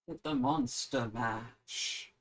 The monster mash.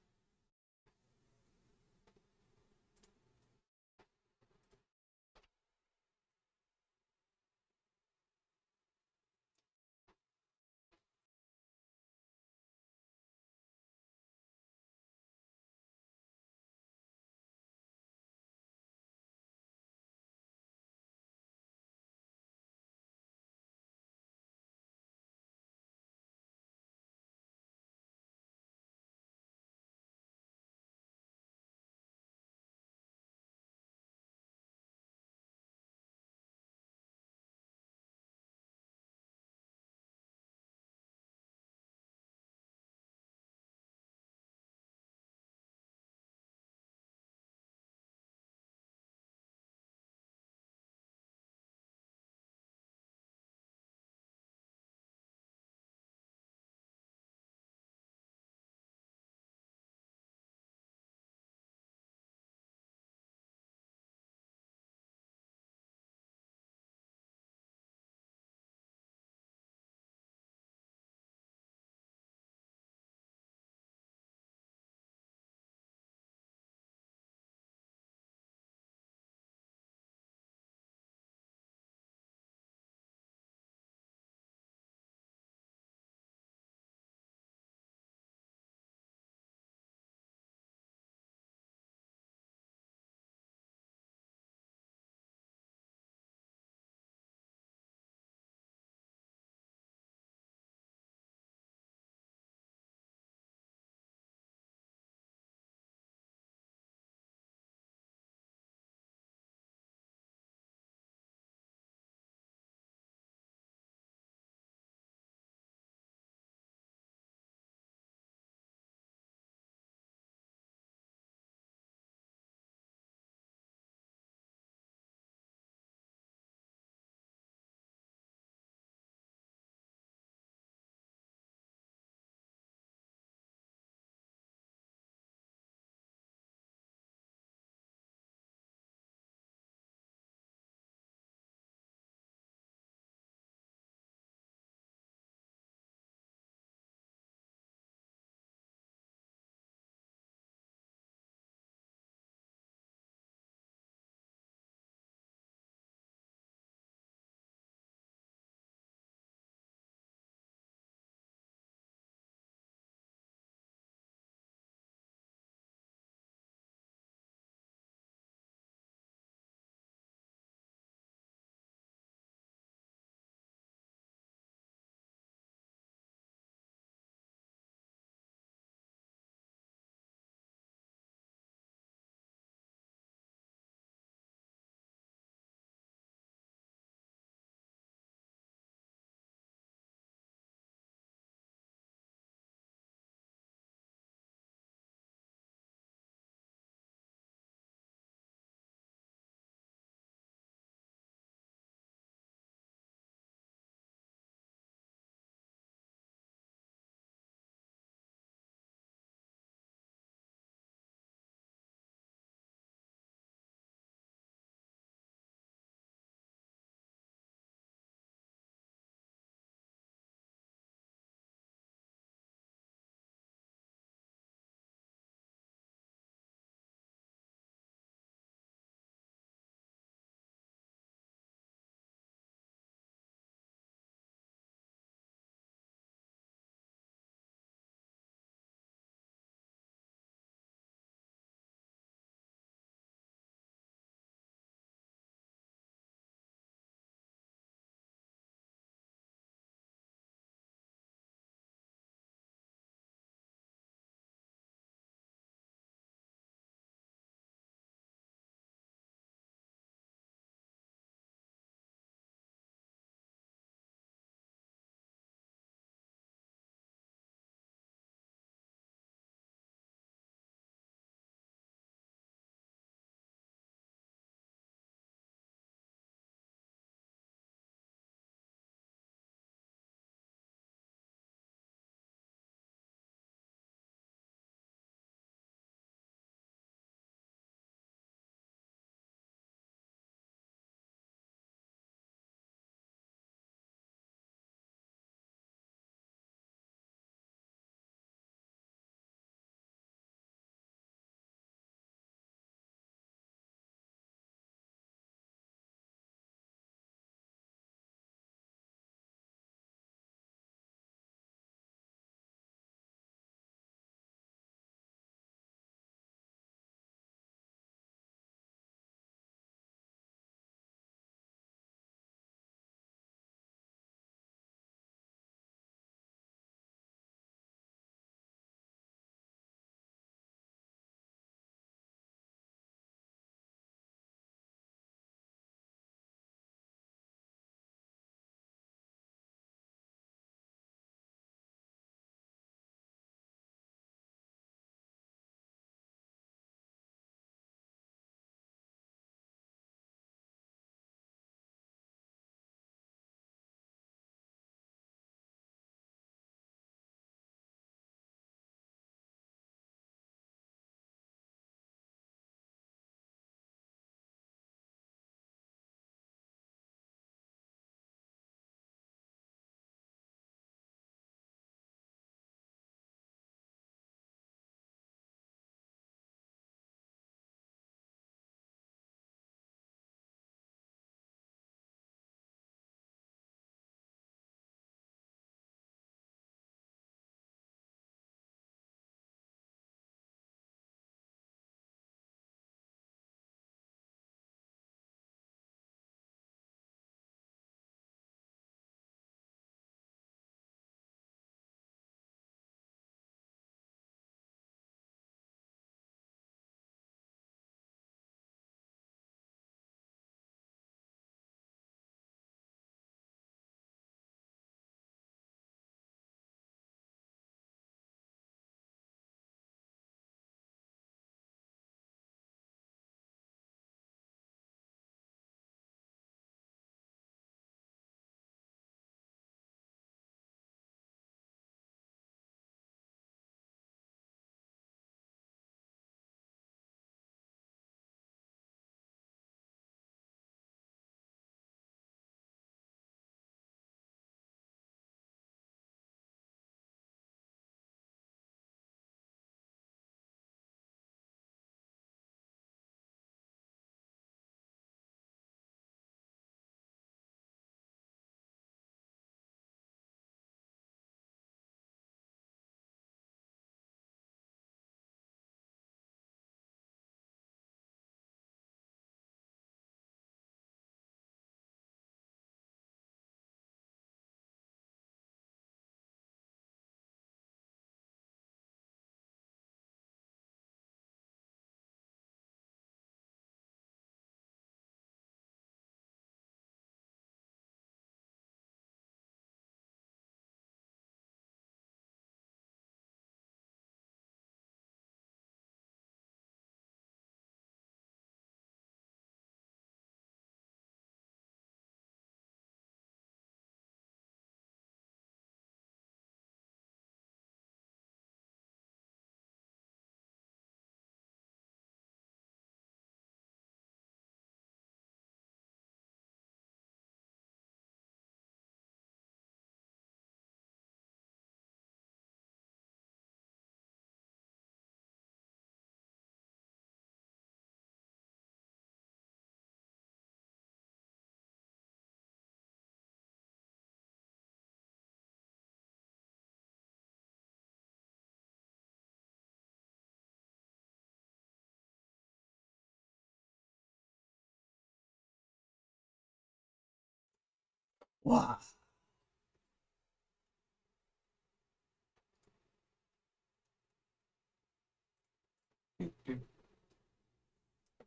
Wow.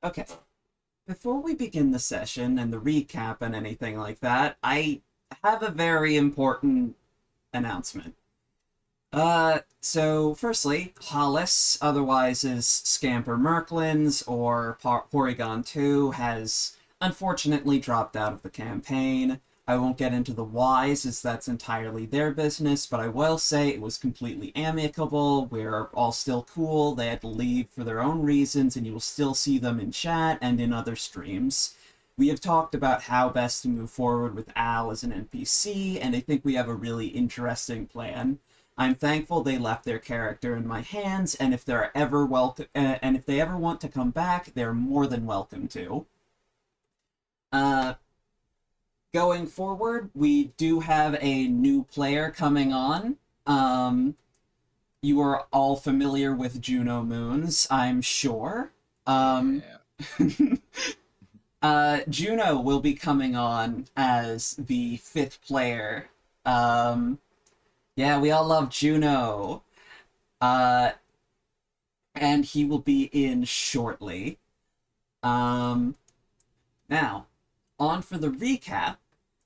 Okay. Before we begin the session and the recap and anything like that, I have a very important announcement. So firstly, Hollis, otherwise as Scamper Merklins or Porygon 2, has unfortunately dropped out of the campaign. I won't get into the whys, as that's entirely their business, but I will say it was completely amicable. We're all still cool. They had to leave for their own reasons, and you will still see them in chat and in other streams. We have talked about how best to move forward with Al as an NPC, and I think we have a really interesting plan. I'm thankful they left their character in my hands, and if they're ever welcome, and if they ever want to come back, they're more than welcome to. Uh, Going forward, we do have a new player coming on. You are all familiar with Juno Moons, I'm sure. Um, Yeah. Juno will be coming on as the fifth player. Um, yeah, we all love Juno. Uh, and he will be in shortly. Um, Now, on for the recap.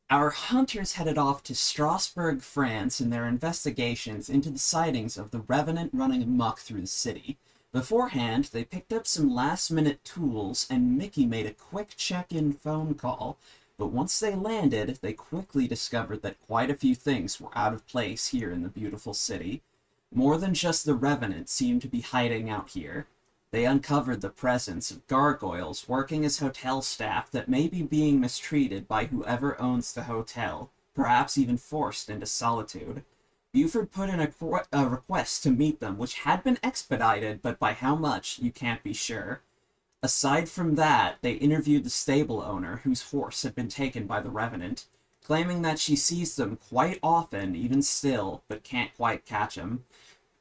Our hunters headed off to Strasbourg, France in their investigations into the sightings of the Revenant running amok through the city. Beforehand, they picked up some last minute tools and Mickey made a quick check in phone call. But once they landed, they quickly discovered that quite a few things were out of place here in the beautiful city. More than just the Revenant seemed to be hiding out here. They uncovered the presence of gargoyles working as hotel staff that may be being mistreated by whoever owns the hotel, perhaps even forced into solitude. Buford put in a request to meet them, which had been expedited, but by how much, you can't be sure. Aside from that, they interviewed the stable owner, whose horse had been taken by the Revenant, claiming that she sees them quite often, even still, but can't quite catch him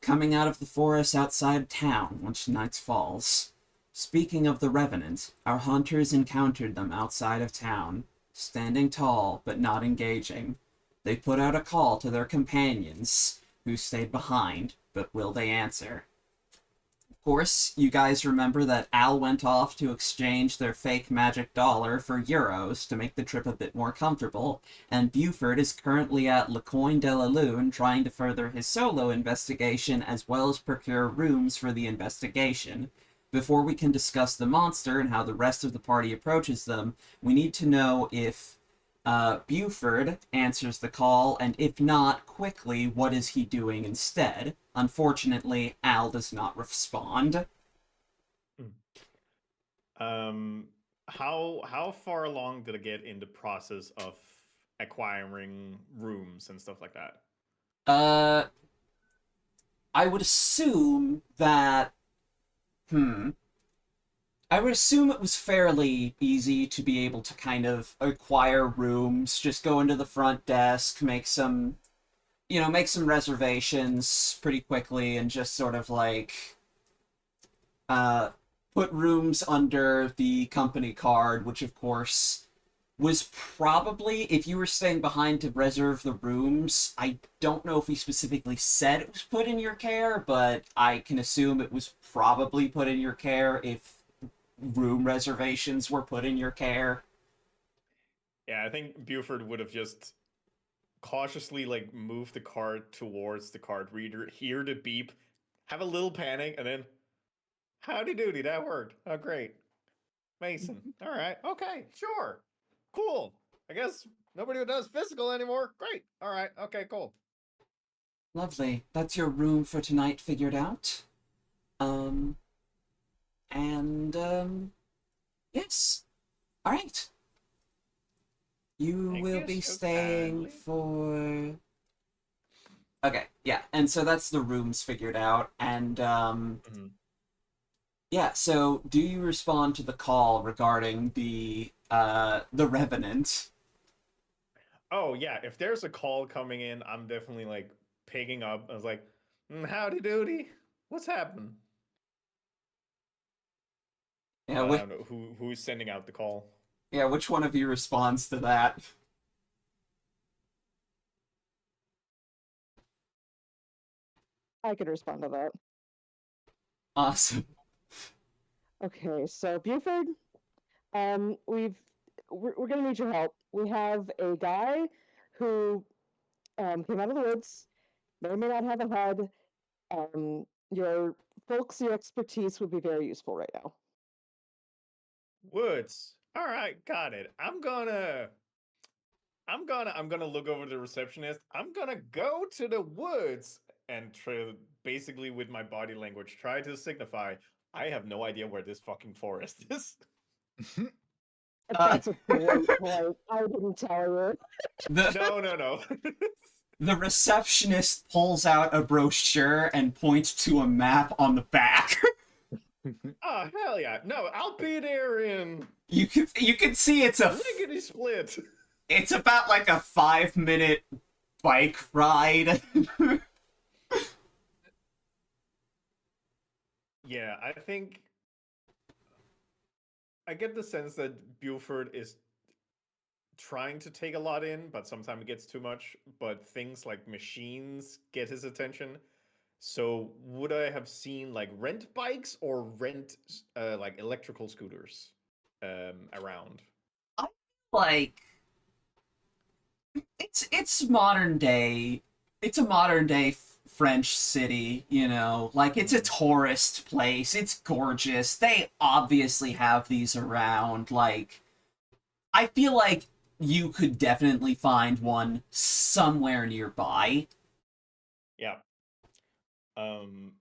coming out of the forest outside town once night falls. Speaking of the Revenant, our hunters encountered them outside of town, standing tall but not engaging. They put out a call to their companions, who stayed behind, but will they answer? Of course, you guys remember that Al went off to exchange their fake magic dollar for euros to make the trip a bit more comfortable, and Buford is currently at Le Coin de la Lune trying to further his solo investigation as well as procure rooms for the investigation. Before we can discuss the monster and how the rest of the party approaches them, we need to know if Buford answers the call, and if not, quickly, what is he doing instead? Unfortunately, Al does not respond. Um, how far along did I get in the process of acquiring rooms and stuff like that? Uh, I would assume that, hmm, I would assume it was fairly easy to be able to kind of acquire rooms, just go into the front desk, make some reservations pretty quickly, and just sort of like, uh, put rooms under the company card, which of course was probably, if you were staying behind to reserve the rooms, I don't know if he specifically said it was put in your care, but I can assume it was probably put in your care if room reservations were put in your care. Yeah, I think Buford would have just cautiously like moved the card towards the card reader, hear the beep, have a little panic, and then howdy doody, that worked. Oh great. Mason. All right. Okay, sure. Cool. I guess nobody does physical anymore. Great. All right. Okay, cool. Lovely. That's your room for tonight figured out. Um, and yes. All right. You Thank will you be so staying kindly. for. Okay, yeah, and so that's the rooms figured out, and Mhm. yeah. So, do you respond to the call regarding the Revenant? Oh yeah, if there's a call coming in, I'm definitely like picking up. I was like, howdy doody. What's happened? Yeah, I don't know who's sending out the call. yeah. Which one of you responds to that? I could respond to that. Awesome. Okay, so Buford, we're gonna need your help. We have a guy who came out of the woods, may or may not have a head. Your folksy expertise would be very useful right now. Woods. All right, got it. I'm gonna look over the receptionist. I'm gonna go to the woods and basically with my body language try to signify I have no idea where this fucking forest is. Uh, That's a great point. I didn't tell you. the No, no, no. the receptionist pulls out a brochure and points to a map on the back. Oh hell yeah! No, I'll be there in You can see lickety split. it's about like a 5 minute bike ride. Yeah, I think I get the sense that Buford is trying to take a lot in, but sometimes it gets too much. But things like machines get his attention. So would I have seen like rent bikes or rent like electrical scooters around? I like it's modern day. It's a modern day French city, you know. Like it's a tourist place. It's gorgeous. They obviously have these around. Like I feel like you could definitely find one somewhere nearby. Yeah. Um.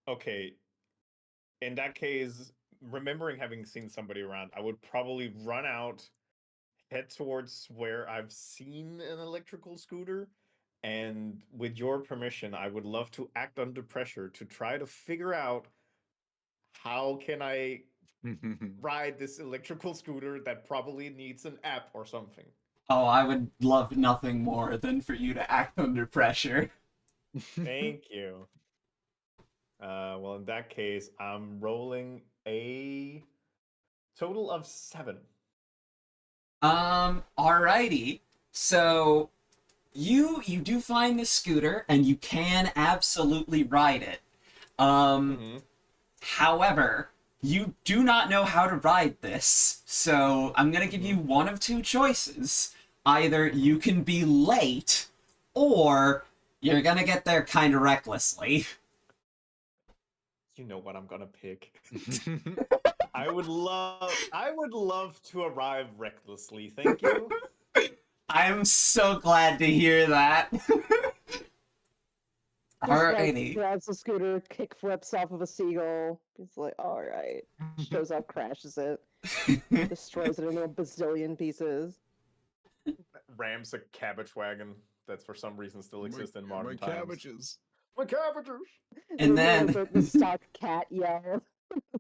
Okay. In that case, remembering having seen somebody around, I would probably run out, head towards where I've seen an electrical scooter, and with your permission, I would love to act under pressure to try to figure out how can I ride this electrical scooter that probably needs an app or something. Oh, I would love nothing more than for you to act under pressure. Thank you. Well, in that case, I'm rolling a total of 7. Alrighty. So you do find the scooter and you can absolutely ride it. Um Mm-hmm. However, you do not know how to ride this. So I'm going to give Mm-hmm. you one of two choices. Either you can be late or you're going to get there kind of recklessly. You know what I'm gonna pick. I would love to arrive recklessly, thank you. I'm so glad to hear that. Just like Alrighty. grabs the scooter, kick flips off of a seagull. He's like, all right. Shows up, crashes it, destroys it into a bazillion pieces. Rams a cabbage wagon that for some reason still exists in My modern times. cabbages. My cabbages! And They do like then, the stock cat yell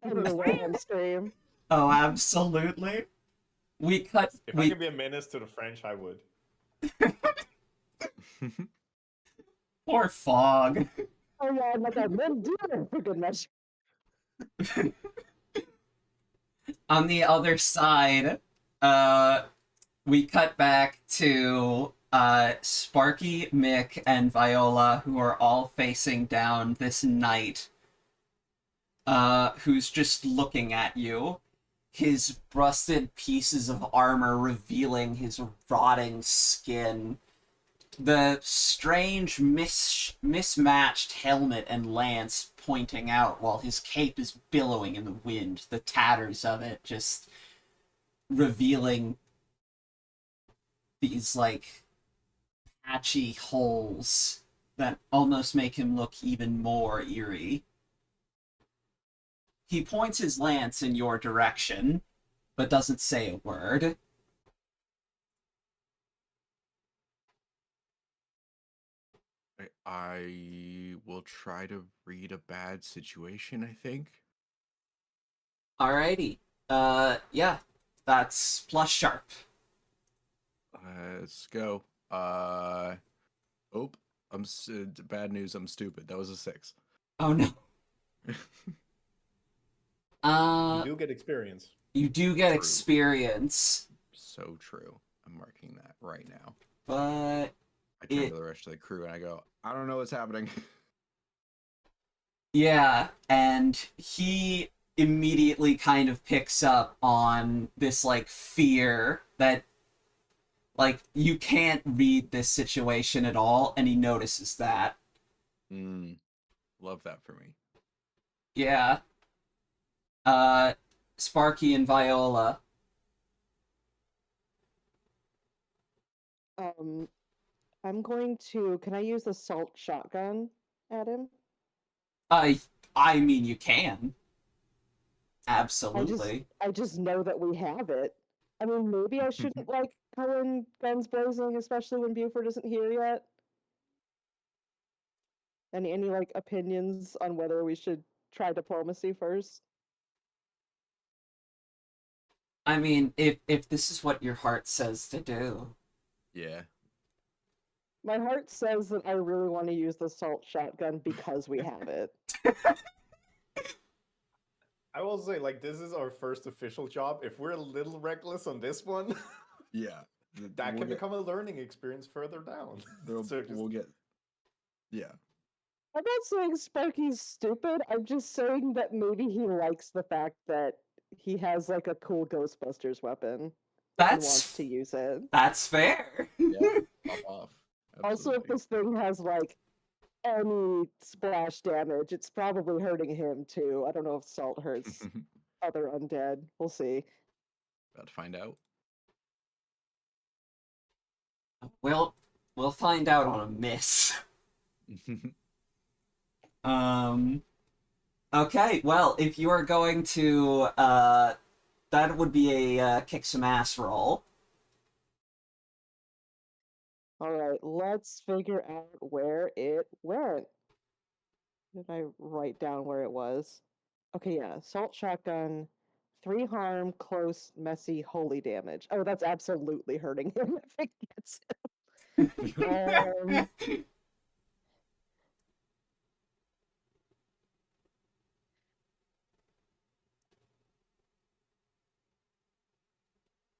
and the ram scream. oh, absolutely. We cut. If I We could be a menace to the French, I would. poor Fog. Oh yeah, I'm like a men do it for good measure. On the other side, uh, we cut back to Sparky, Mick, and Viola, who are all facing down this knight, who's just looking at you. His rusted pieces of armor revealing his rotting skin. The strange, mismatched helmet and lance pointing out while his cape is billowing in the wind, the tatters of it just revealing these, like, patchy holes that almost make him look even more eerie. He points his lance in your direction, but doesn't say a word. I will try to read a bad situation, I think. Alrighty. Yeah, that's plus sharp. Let's go. Oh, bad news. I'm stupid. That was a 6. Oh no. You Uh, do get experience. you do get True. experience, So true. I'm marking that right now. but I turn it to the rest of the crew and I go, I don't know what's happening. Yeah, and he immediately kind of picks up on this like fear that like you can't read this situation at all, and he notices that. Mm, love that for me. Yeah. Uh Sparky and Viola. Um, I'm going to. Can I use the salt shotgun at him? I I mean you can. I just, Absolutely. I just know that we have it. I mean, maybe I shouldn't like go in guns blazing, especially when Buford isn't here yet. Any like opinions on whether we should try diplomacy first? I mean, if this is what your heart says to do. Yeah. My heart says that I really want to use the salt shotgun because we have it. I will say, like, this is our first official job. If we're a little reckless on this one, Yeah. that can become a learning experience further down. So just We'll get. Yeah. I'm not saying Sparky's stupid. I'm just saying that maybe he likes the fact that he has like a cool Ghostbusters weapon and wants That's to use it. that's fair. Yeah. Pop off. Also, if Absolutely. this thing has like any splash damage, it's probably hurting him too. I don't know if salt hurts other undead. We'll see. About to find out. We'll find out on a miss. Um okay, well, if you are going to that would be a kick some ass roll. All right, let's figure out where it went. Did I write down where it was? Okay, yeah, salt shotgun, 3 harm, close, messy, holy damage. Oh, that's absolutely hurting him if it gets him.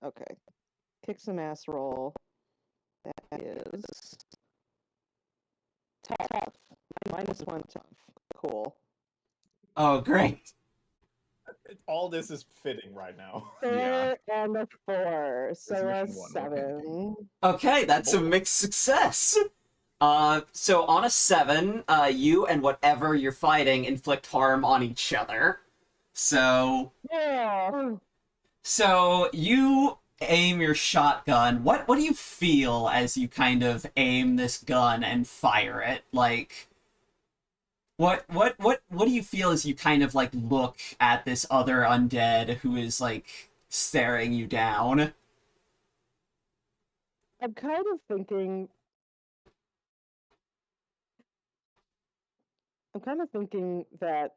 Okay, kick some ass roll. That is tough. -1 tough. Cool. Oh, great. all this is fitting right now. Yeah. 4 and a 4, It's so a mission 1. We're panicking. 7. Okay, that's a Oh. mixed success. So on a 7, you and whatever you're fighting inflict harm on each other. So Yeah. So you aim your shotgun. What do you feel as you kind of aim this gun and fire it? Like what do you feel as you kind of like look at this other undead who is like staring you down? I'm kind of thinking that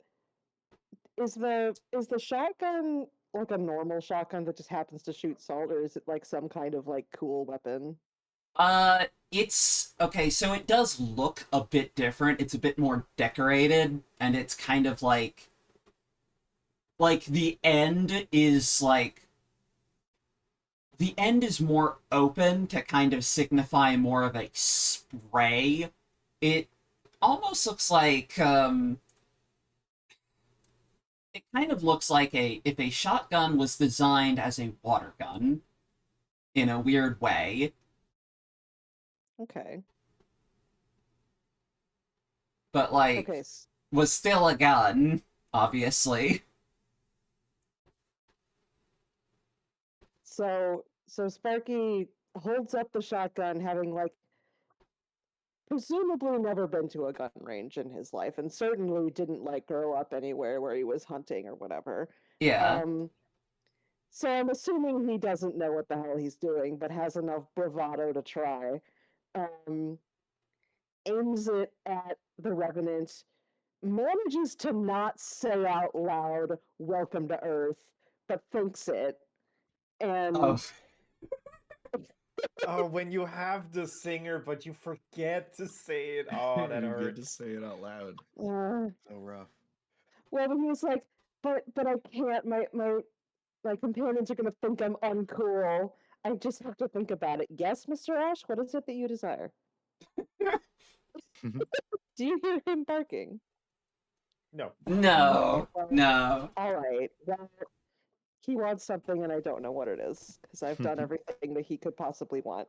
is the shotgun like a normal shotgun that just happens to shoot salt, or is it like some kind of like cool weapon? It's okay, so it does look a bit different. It's a bit more decorated and it's kind of like the end is more open to kind of signify more of a spray. It almost looks like it kind of looks like a if a shotgun was designed as a water gun in a weird way, Okay. but like Okay. was still a gun, obviously. So Sparky holds up the shotgun, having like presumably never been to a gun range in his life, and certainly didn't like grow up anywhere where he was hunting or whatever. Yeah. Um, so I'm assuming he doesn't know what the hell he's doing, but has enough bravado to try. Um, Aims it at the Revenant, manages to not say out loud, "Welcome to Earth," but thinks it. Oh, And Oh, when you have the singer, but you forget to say it. Oh, that You get to hurts. say it out loud. So rough. well, when he was like, but I can't. My companions are gonna think I'm uncool. I just have to think about it. Yes, Mr. Ash, what is it that you desire? Do you hear him barking? No. No, well, no. all right. Well, he wants something, and I don't know what it is because I've done everything that he could possibly want.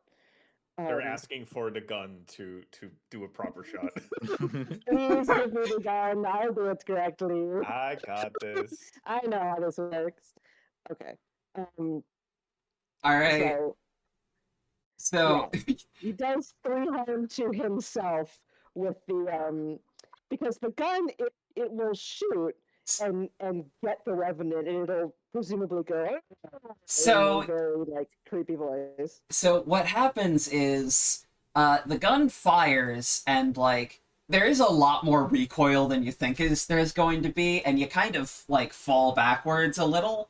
They're Um, asking for the gun to do a proper shot. Please give me the gun. I'll do it correctly. I got this. I know how this works. Okay. All right. So So he does 3 harm to himself with the because the gun it will shoot and get the revenant and it'll presumably go in a so very like creepy voice. so what happens is the gun fires and like there is a lot more recoil than you think is there's going to be, and you kind of like fall backwards a little.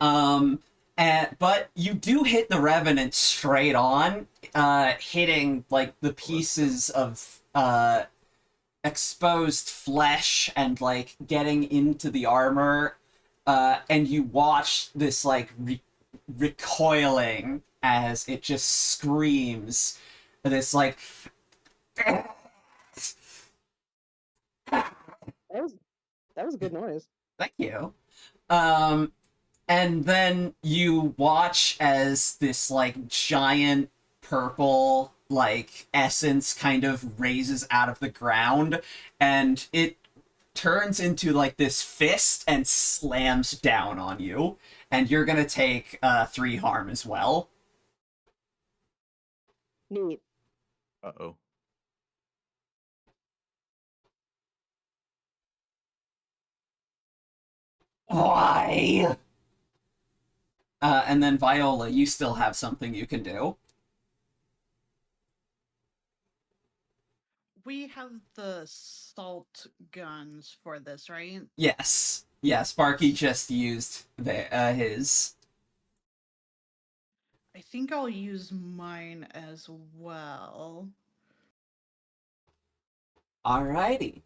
Um, but you do hit the Revenant straight on, hitting like the pieces of exposed flesh and like getting into the armor. And you watch this like recoiling as it just screams. This like That was that was a good noise. thank you. Um, and then you watch as this like giant purple like essence kind of raises out of the ground, and it turns into like this fist and slams down on you, and you're gonna take 3 harm as well. Neat. Uh-oh. Why? And then Viola, you still have something you can do. We have the salt guns for this, right? Yes, yeah. Sparky just used his. I think I'll use mine as well. Alrighty.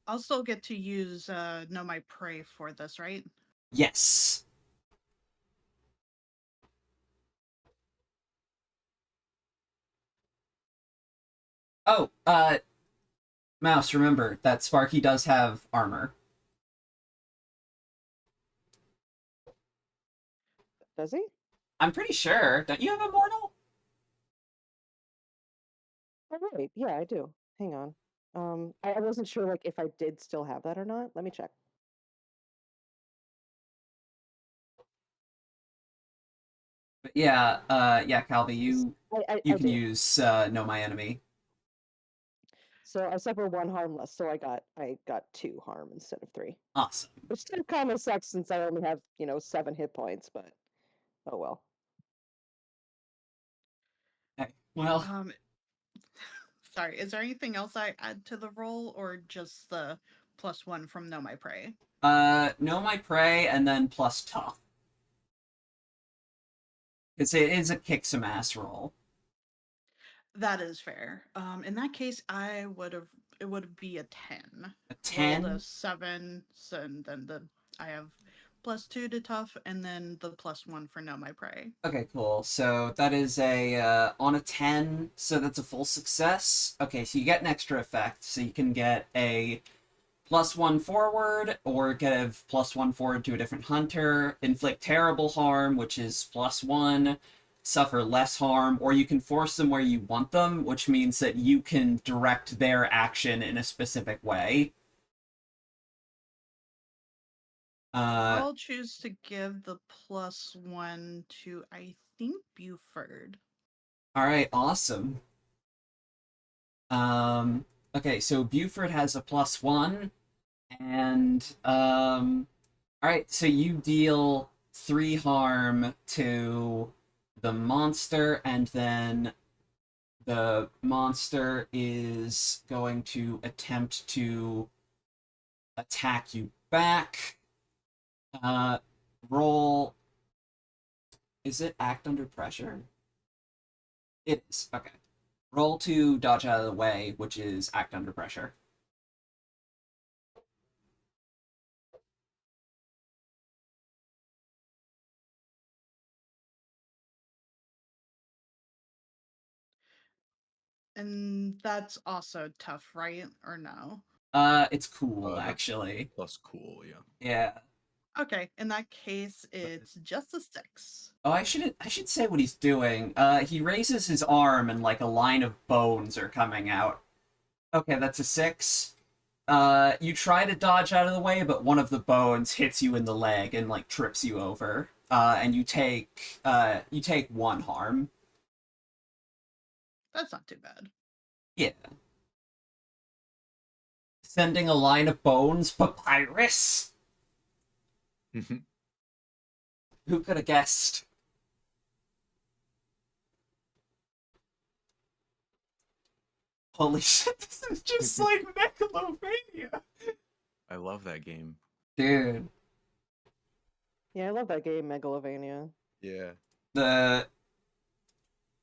I'll still get to use Know My Prey for this, right? Yes. Oh, Mouse, remember that Sparky does have armor. Does he? I'm pretty sure. Don't you have immortal? Oh wait, yeah, I do. Hang on. I wasn't sure like if I did still have that or not. Let me check. But yeah, yeah, Calvi, you I can do. use Know My Enemy. So I suffer 1 harm less, so I got 2 harm instead of 3. Awesome. Which still kind of sucks since I only have 7 hit points, but oh well. Okay. Well, Um, sorry, is there anything else I add to the roll, or just the +1 from Know My Prey? Know My Prey and then plus tough. Because it is a kick some ass roll. That is fair. In that case, it would be a 10. A Rolled 10. a 7, and then I have +2 to tough, and then the +1 for Know My Prey. Okay, cool. So that is a on a 10, so that's a full success. Okay, so you get an extra effect, so you can get a +1 forward, or get a +1 forward to a different hunter, inflict terrible harm, which is +1, suffer less harm, or you can force them where you want them, which means that you can direct their action in a specific way. I'll choose to give the +1 to, I think, Buford. All right, awesome. Okay, so Buford has a +1, and all right, so you deal 3 harm to the monster, and then the monster is going to attempt to attack you back. Uh, roll. Is it act under pressure? It is. Okay. Roll to dodge out of the way, which is act under pressure. And that's also tough, right? Or no? It's cool, That's actually. plus cool, yeah. Yeah. Okay, in that case, it's just a 6. Oh, I should say what he's doing. He raises his arm and like a line of bones are coming out. Okay, that's a 6. You try to dodge out of the way, but one of the bones hits you in the leg and like trips you over. And you take 1 harm. That's not too bad. Yeah. Sending a line of bones, papyrus. Who could have guessed? Holy shit, this is just like Megalovania. I love that game. Dude, Yeah, I love that game, Megalovania. Yeah. the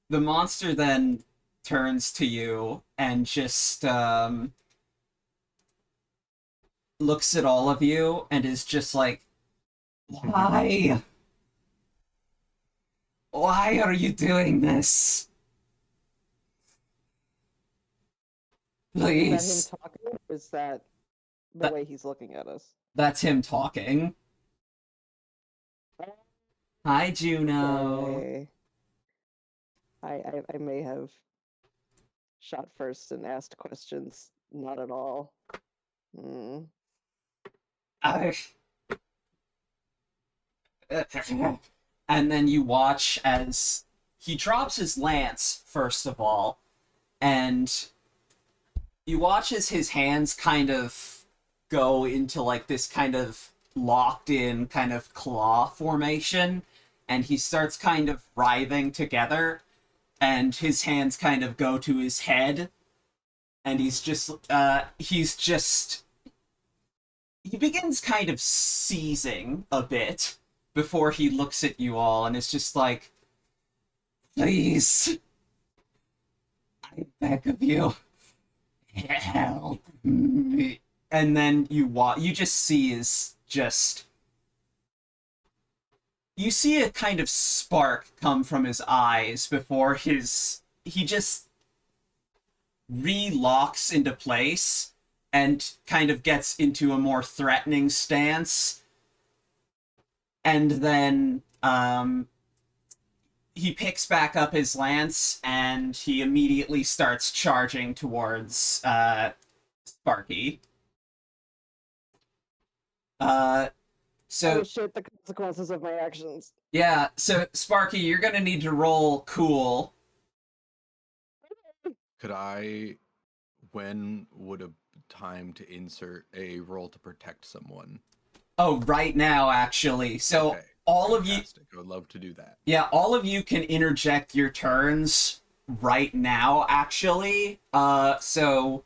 monster then turns to you and just looks at all of you and is just like, why? Why are you doing this? Is that him Please. talking? Or is that the That- way he's looking at us? That's him talking. Hi, Juno. Okay. I may have shot first and asked questions. Not at all. Hmm. I- And then you watch as he drops his lance, first of all, and you watch as his hands kind of go into like this kind of locked in kind of claw formation, and he starts kind of writhing together, and his hands kind of go to his head, and he's just he begins kind of seizing a bit before he looks at you all and is just like, please, I beg of you, help me. And then you just see you see a kind of spark come from his eyes before he just relocks into place and kind of gets into a more threatening stance. And then he picks back up his lance and he immediately starts charging towards Sparky. Oh So shit, the consequences of my actions. yeah, so Sparky, you're gonna need to roll cool. Could I, when would a time to insert a roll to protect someone? Oh, right now, actually. So Okay, all of you, fantastic. I would love to do that. yeah, all of you can interject your turns right now, actually. So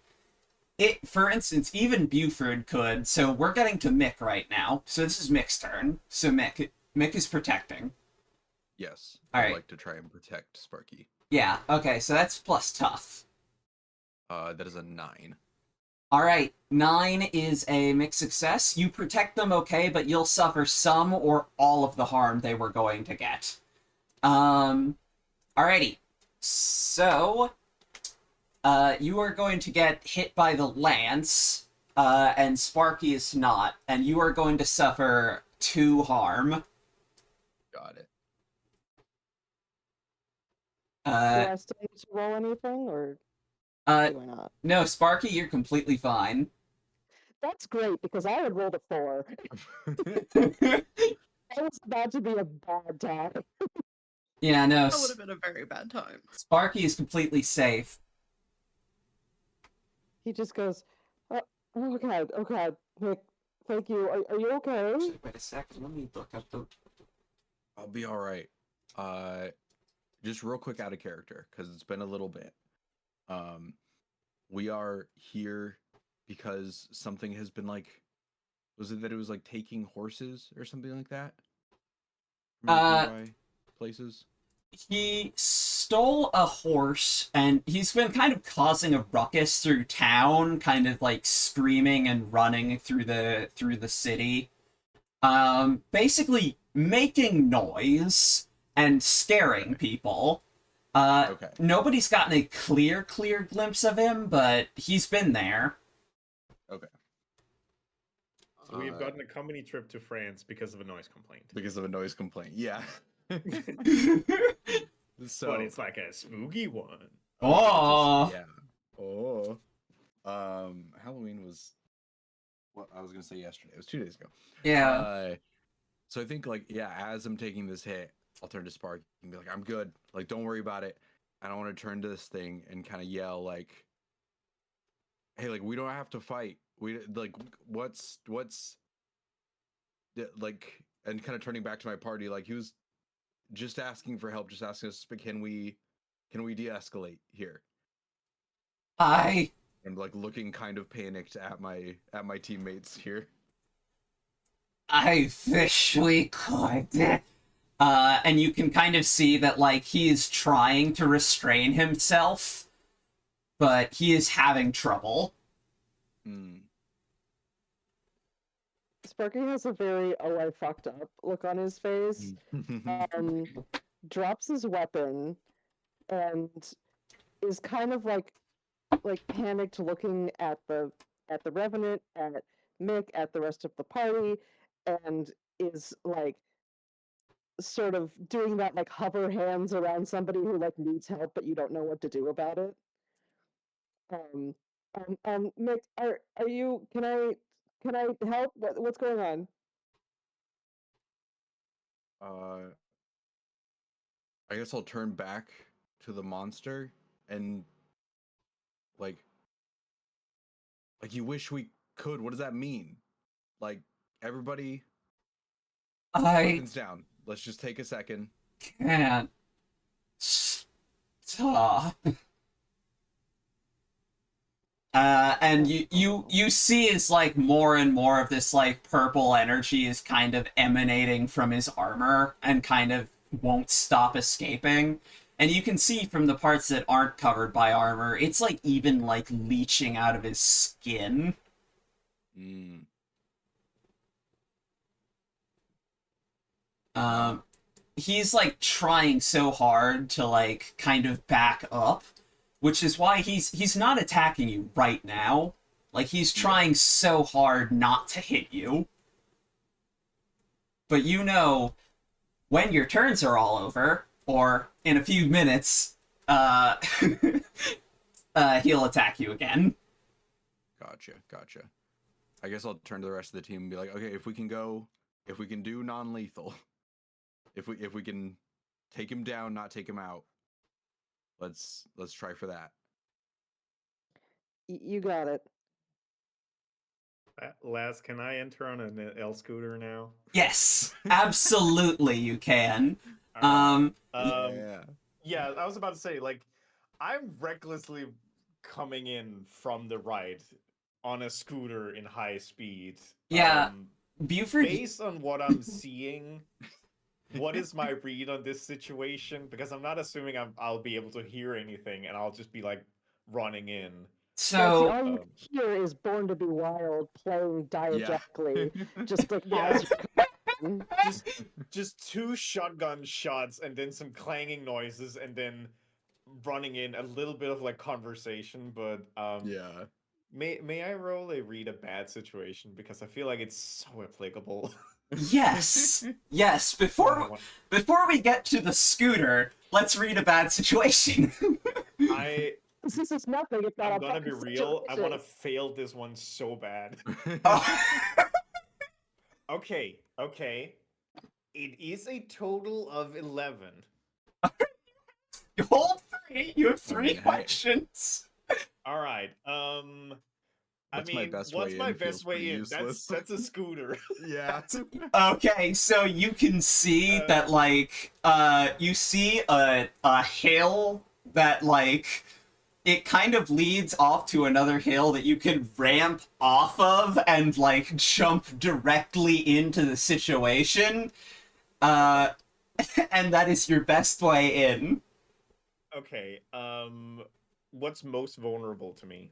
it, for instance, even Buford could. So we're getting to Mick right now. So this is Mick's turn. So Mick is protecting. Yes. All I'd right. like to try and protect Sparky. Yeah. Okay. So that's plus tough. That is a 9. All right. 9 is a mixed success. You protect them, okay, but you'll suffer some or all of the harm they were going to get. Alrighty. So, you are going to get hit by the lance, and Sparky is not, and you are going to suffer 2 harm. Got it. Do I still need to roll anything, or do I not? No, Sparky, you're completely fine. That's great, because I would roll the 4. That was about to be a bad time. Yeah, no, That would have been a very bad time. Sparky is completely safe. He just goes, oh god, Nick, thank you. Are you okay? Wait a second, let me look up the... I'll be all right. Just real quick out of character, because it's been a little bit. We are here because something has been like, was it that it was like taking horses or something like that? From like, nearby places? He stole a horse, and he's been kind of causing a ruckus through town, kind of like screaming and running through the city. Basically making noise and scaring people. Okay. Nobody's gotten a clear glimpse of him, but he's been there. Okay. So we've gotten a company trip to France because of a noise complaint. Because of a noise complaint. Yeah. So But it's like a spooky one. Oh, yeah. Oh. Halloween was what I was gonna say yesterday. It was 2 days ago. yeah. So I think like as I'm taking this hit, I'll turn to Spark and be like, I'm good. Like, don't worry about it. I don't want to turn to this thing and kind of yell like, hey, like we don't have to fight. We like what's like, and kind of turning back to my party, like he was just asking for help, just asking us, but can we de-escalate here? I I'm like looking kind of panicked at my teammates here. wish we could. And you can kind of see that, like, he is trying to restrain himself, but he is having trouble. Sparky has a very "oh I fucked up" look on his face. Drops his weapon and is kind of like panicked, looking at the Revenant, at Mick, at the rest of the party, and is like sort of doing that like hover hands around somebody who like needs help but you don't know what to do about it. Mick, are you? Can I help? What's going on? I guess I'll turn back to the monster and like you wish we could. What does that mean? Like, everybody, I weapons down. Let's just take a second. can't stop. And you see as like more and more of this like purple energy is kind of emanating from his armor and kind of won't stop escaping. And you can see from the parts that aren't covered by armor, it's like even like leaching out of his skin. He's like trying so hard to like kind of back up, which is why he's not attacking you right now. Like, he's trying so hard not to hit you. But you know, when your turns are all over, or in a few minutes, he'll attack you again. Gotcha. I guess I'll turn to the rest of the team and be like, okay, if we can do non-lethal, if we can take him down, not take him out, let's try for that. You got it. Laz, can I enter on an L scooter now? Yes, absolutely you can. Yeah, I was about to say, like, I'm recklessly coming in from the right on a scooter in high speed. Yeah, Buford. Based on what I'm seeing, what is my read on this situation? Because I'm not assuming I'll be able to hear anything, and I'll just be like running in. So So all you hear is "Born to Be Wild" playing diegetically, just like Yeah. as just 2 shotgun shots and then some clanging noises and then running in a little bit of like conversation, but Yeah. May I roll a read a bad situation, because I feel like it's so applicable. yes, Before we get to the scooter, let's read a bad situation. This is nothing if not I'm a gonna be bad real. I want to situation. fail this one so bad. Okay. It is a total of 11. You hold 3. You have 3 mean, hey. questions. All right. What's my best what's way my in feels best way pretty in? useless. That's a scooter. Yeah. Okay, so you can see that like you see a hill that like it kind of leads off to another hill that you can ramp off of and like jump directly into the situation. And that is your best way in. Okay. What's most vulnerable to me?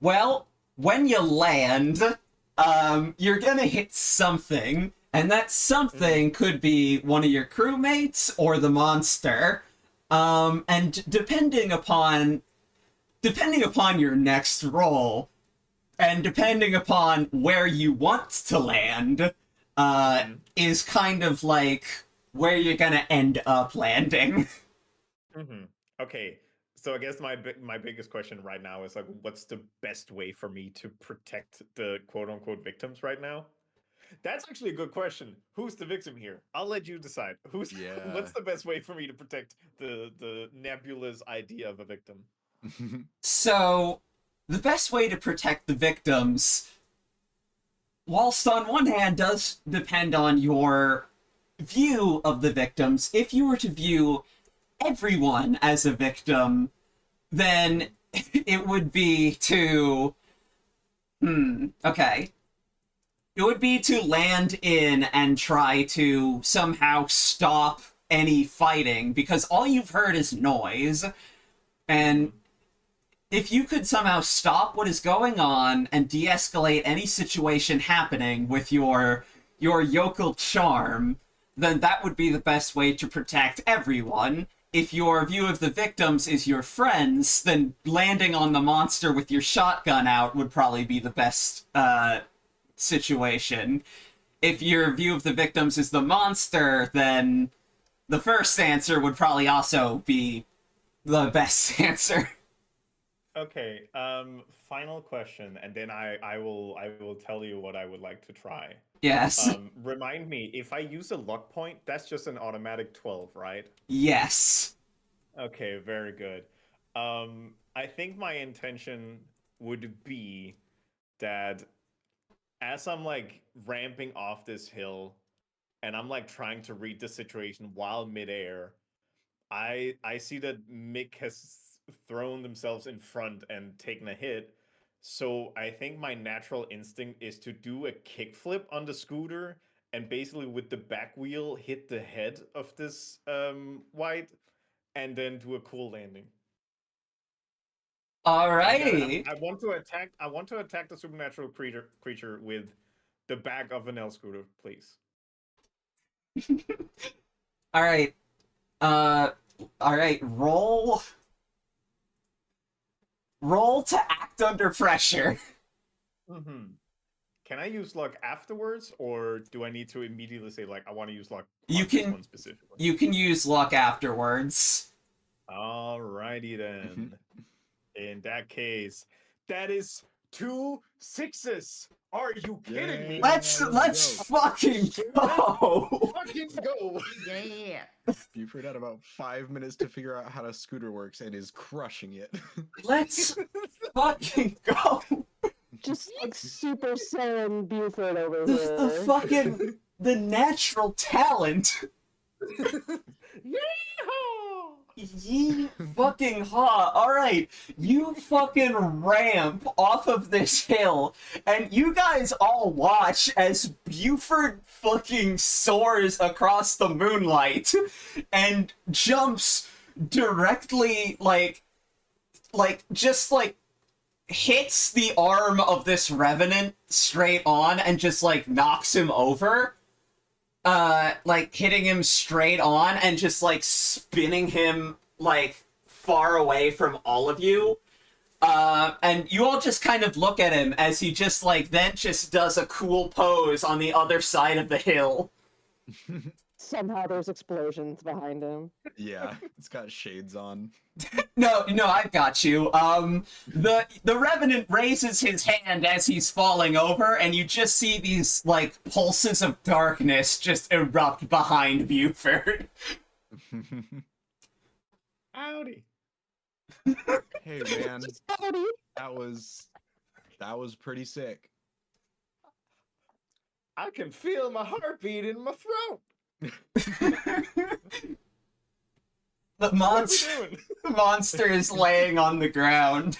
Well, when you land, you're gonna hit something, and that something could be one of your crewmates or the monster. And depending upon depending upon your next roll, and depending upon where you want to land, is kind of like where you're gonna end up landing. Okay, so I guess my biggest question right now is like, what's the best way for me to protect the quote unquote victims right now? That's actually a good question. Who's the victim here? I'll let you decide. Who's Yeah. what's the best way for me to protect the nebulous idea of a victim? So, the best way to protect the victims, whilst on one hand does depend on your view of the victims, if you were to view everyone as a victim, then it would be to. Okay. It would be to land in and try to somehow stop any fighting, because all you've heard is noise. And if you could somehow stop what is going on and de-escalate any situation happening with your yokel charm, then that would be the best way to protect everyone. If your view of the victims is your friends, then landing on the monster with your shotgun out would probably be the best situation. If your view of the victims is the monster, then the first answer would probably also be the best answer. Okay, final question, and then I will tell you what I would like to try. Yes. Remind me, if I use a luck point, that's just an automatic 12, right? Yes. Okay, very good. I think my intention would be that as I'm like ramping off this hill and I'm like trying to read the situation while midair, I see that Mick has thrown themselves in front and taken a hit. So I think my natural instinct is to do a kickflip on the scooter and basically with the back wheel hit the head of this Wight and then do a cool landing. Alrighty. I want to attack. I want to attack the supernatural creature with the back of an L scooter, please. Alright. Alright, roll to act under pressure. Can I use luck afterwards, or do I need to immediately say like I want to use luck You on this can- one specifically? You can use luck afterwards. Alrighty then. In that case, that is 2 6s. Are you kidding me? Let's let's fucking go. Fucking go! Yeah. Buford had about 5 minutes to figure out how the scooter works and is crushing it. Let's fucking go. Just like Super Saiyan Buford over The here. fucking the natural talent. Yeehaw! Ye fucking ha. Alright, you fucking ramp off of this hill, and you guys all watch as Buford fucking soars across the moonlight and jumps directly, just hits the arm of this Revenant straight on and just, knocks him over. Hitting him straight on and just spinning him far away from all of you. And you all just kind of look at him as he just then just does a cool pose on the other side of the hill. Somehow there's explosions behind him. Yeah, it's got shades on. No, I've got you. The Revenant raises his hand as he's falling over, and you just see these pulses of darkness just erupt behind Buford. Howdy. Hey man, Howdy. that was pretty sick. I can feel my heartbeat in my throat. The What are we doing? monster is laying on the ground.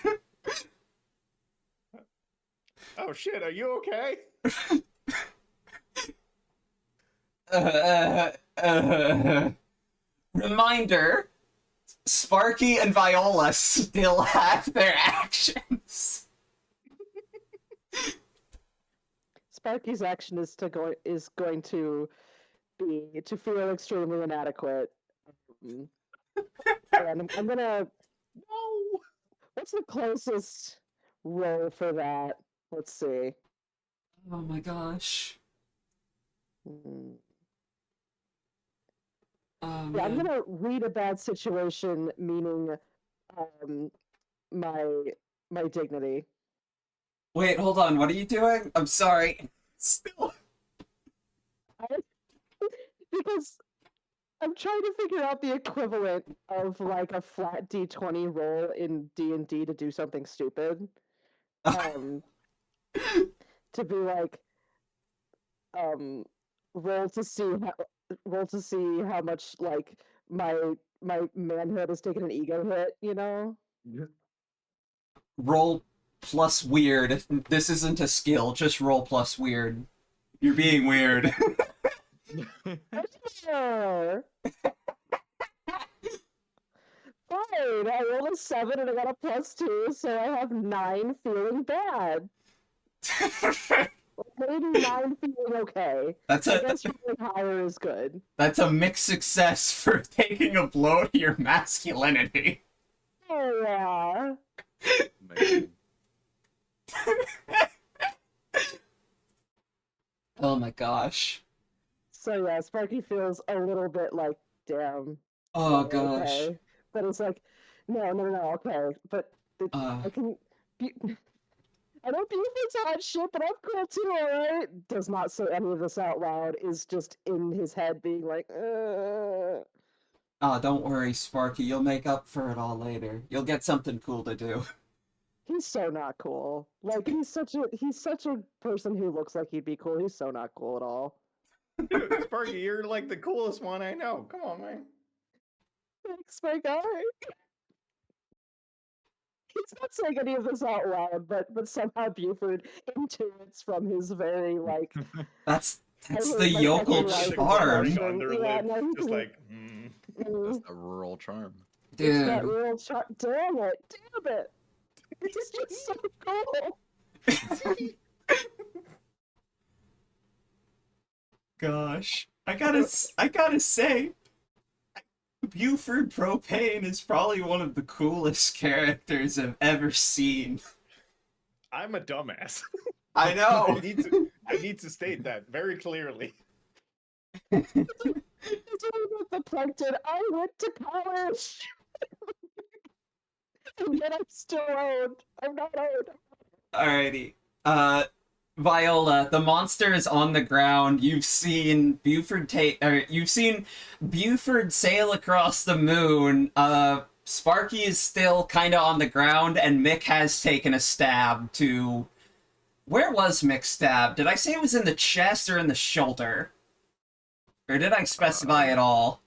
Oh shit, are you okay? Reminder, Sparky and Viola still have their actions. Sparky's action is going to be to feel extremely inadequate. And I'm gonna. No. what's the closest roll for that? Let's see. Oh my gosh. Hmm. Oh Yeah, I'm man. gonna read a bad situation, meaning um my my dignity. Wait, hold on. What are you doing? I'm sorry. Still. I, because I'm trying to figure out the equivalent of like a flat D20 roll in D&D to do something stupid. Um, to be like um roll to see how roll to see how much like my manhood has taken an ego hit, you know? Roll plus weird. This isn't a skill, just roll plus weird. You're being weird. Sure. Fine, I rolled a 7 and I got a +2, so I have 9 feeling bad. Maybe 9 feeling okay. That's I a guess rolling higher is good. that's a mixed success for taking a blow to your masculinity. Oh yeah. Amazing. Oh my gosh. So yeah, Sparky feels a little bit like, damn. Oh okay, gosh. okay. But it's like, no, okay. But I can. Be, I know Buford's hot shit, but I'm cool too, alright? Does not say any of this out loud, is just in his head being like, Oh, don't worry, Sparky. You'll make up for it all later. You'll get something cool to do. He's so not cool. Like he's such a person who looks like he'd be cool. He's so not cool at all. Dude, Sparky, you're like the coolest one I know. Come on, man. Thanks, my guy. He's not saying any of this out loud, but somehow Buford intuits from his very like That's I the like yokel fucking Like the charm, quivering expression. Yeah, underlip, no, just he- like, That's mm, the rural charm. it's that dude. real chart. Damn it! He's just so cool. Gosh, I gotta say, Buford Propane is probably one of the coolest characters I've ever seen. I'm a dumbass. I know. I need to state that very clearly. It's all about the plankton. I went to college, and yet I'm still owned. I'm not owned. Alrighty. Viola, the monster is on the ground. You've seen Buford sail across the moon. Sparky is still kind of on the ground, and Mick has taken a stab to. Where was Mick's stab? Did I say it was in the chest or in the shoulder? Or did I specify at all?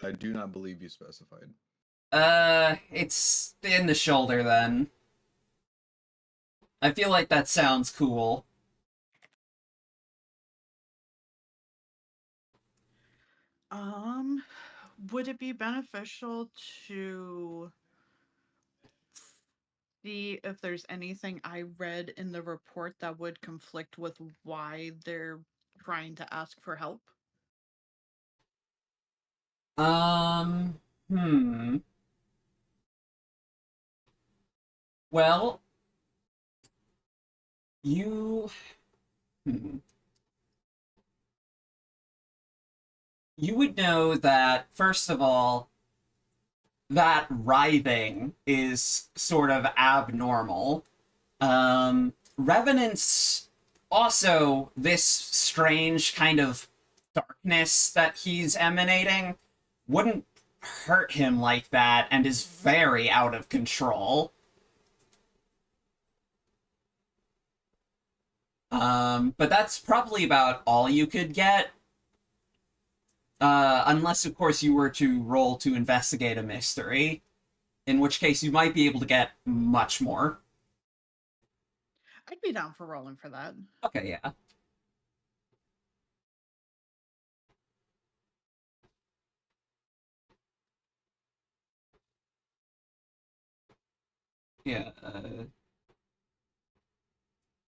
I do not believe you specified. It's in the shoulder then. I feel like that sounds cool. Would it be beneficial to see if there's anything I read in the report that would conflict with why they're trying to ask for help? Um, hmm. Well, you. Hmm. You would know that, first of all, that writhing is sort of abnormal. Revenant's also this strange kind of darkness that he's emanating wouldn't hurt him like that and is very out of control. But that's probably about all you could get. Unless, of course, you were to roll to investigate a mystery, in which case you might be able to get much more. I'd be down for rolling for that. Okay, yeah. Yeah.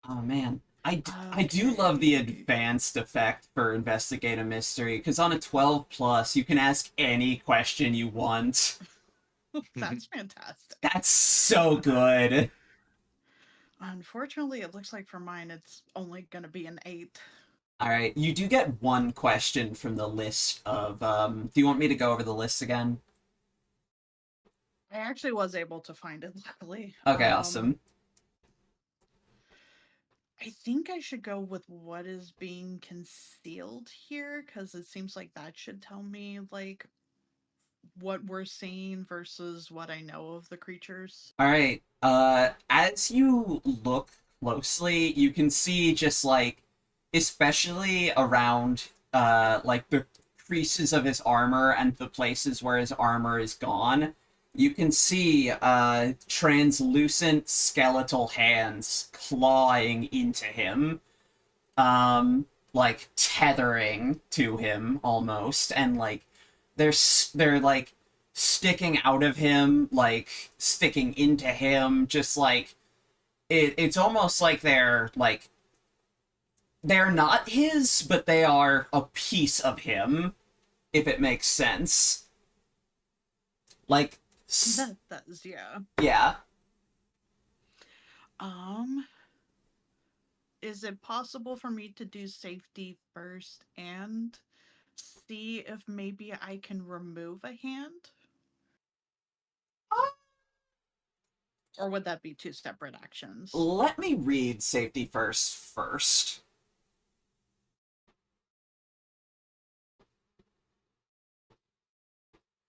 Oh man, I do love the Okay. advanced effect for investigate a mystery because on a 12 plus you can ask any question you want. That's fantastic. That's so good. Unfortunately, it looks like for mine, it's only going to be an 8. All right, you do get one question from the list of. Do you want me to go over the list again? I actually was able to find it, luckily. Okay, awesome. I think I should go with what is being concealed here, because it seems like that should tell me, like, what we're seeing versus what I know of the creatures. All right. As you look closely, you can see just like, especially around like the creases of his armor and the places where his armor is gone, you can see translucent skeletal hands clawing into him, like tethering to him almost, and like they're like sticking out of him, like sticking into him, just like it's almost like they're not his, but they are a piece of him, if it makes sense. Like, That does, yeah. yeah. Um, is it possible for me to do safety first and see if maybe I can remove a hand? Or would that be 2 separate actions? Let me read safety first.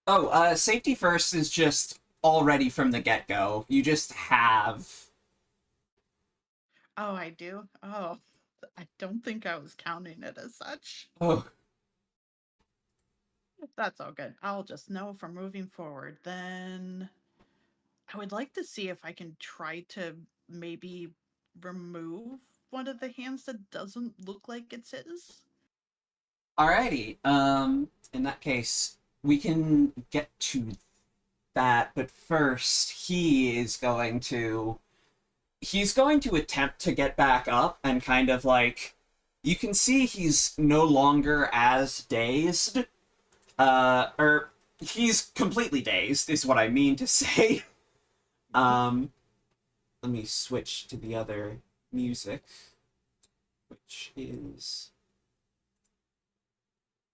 Oh, safety first is just already from the get-go. You just have. Oh, I do? Oh, I don't think I was counting it as such. Oh, That's all good. I'll just know for moving forward. Then I would like to see if I can try to maybe remove one of the hands that doesn't look like it's his. alrighty. In that case, we can get to that, but first, he's going to attempt to get back up and kind of like, you can see he's no longer as dazed. Or he's completely dazed, is what I mean to say. Um, Let me switch to the other music, which is.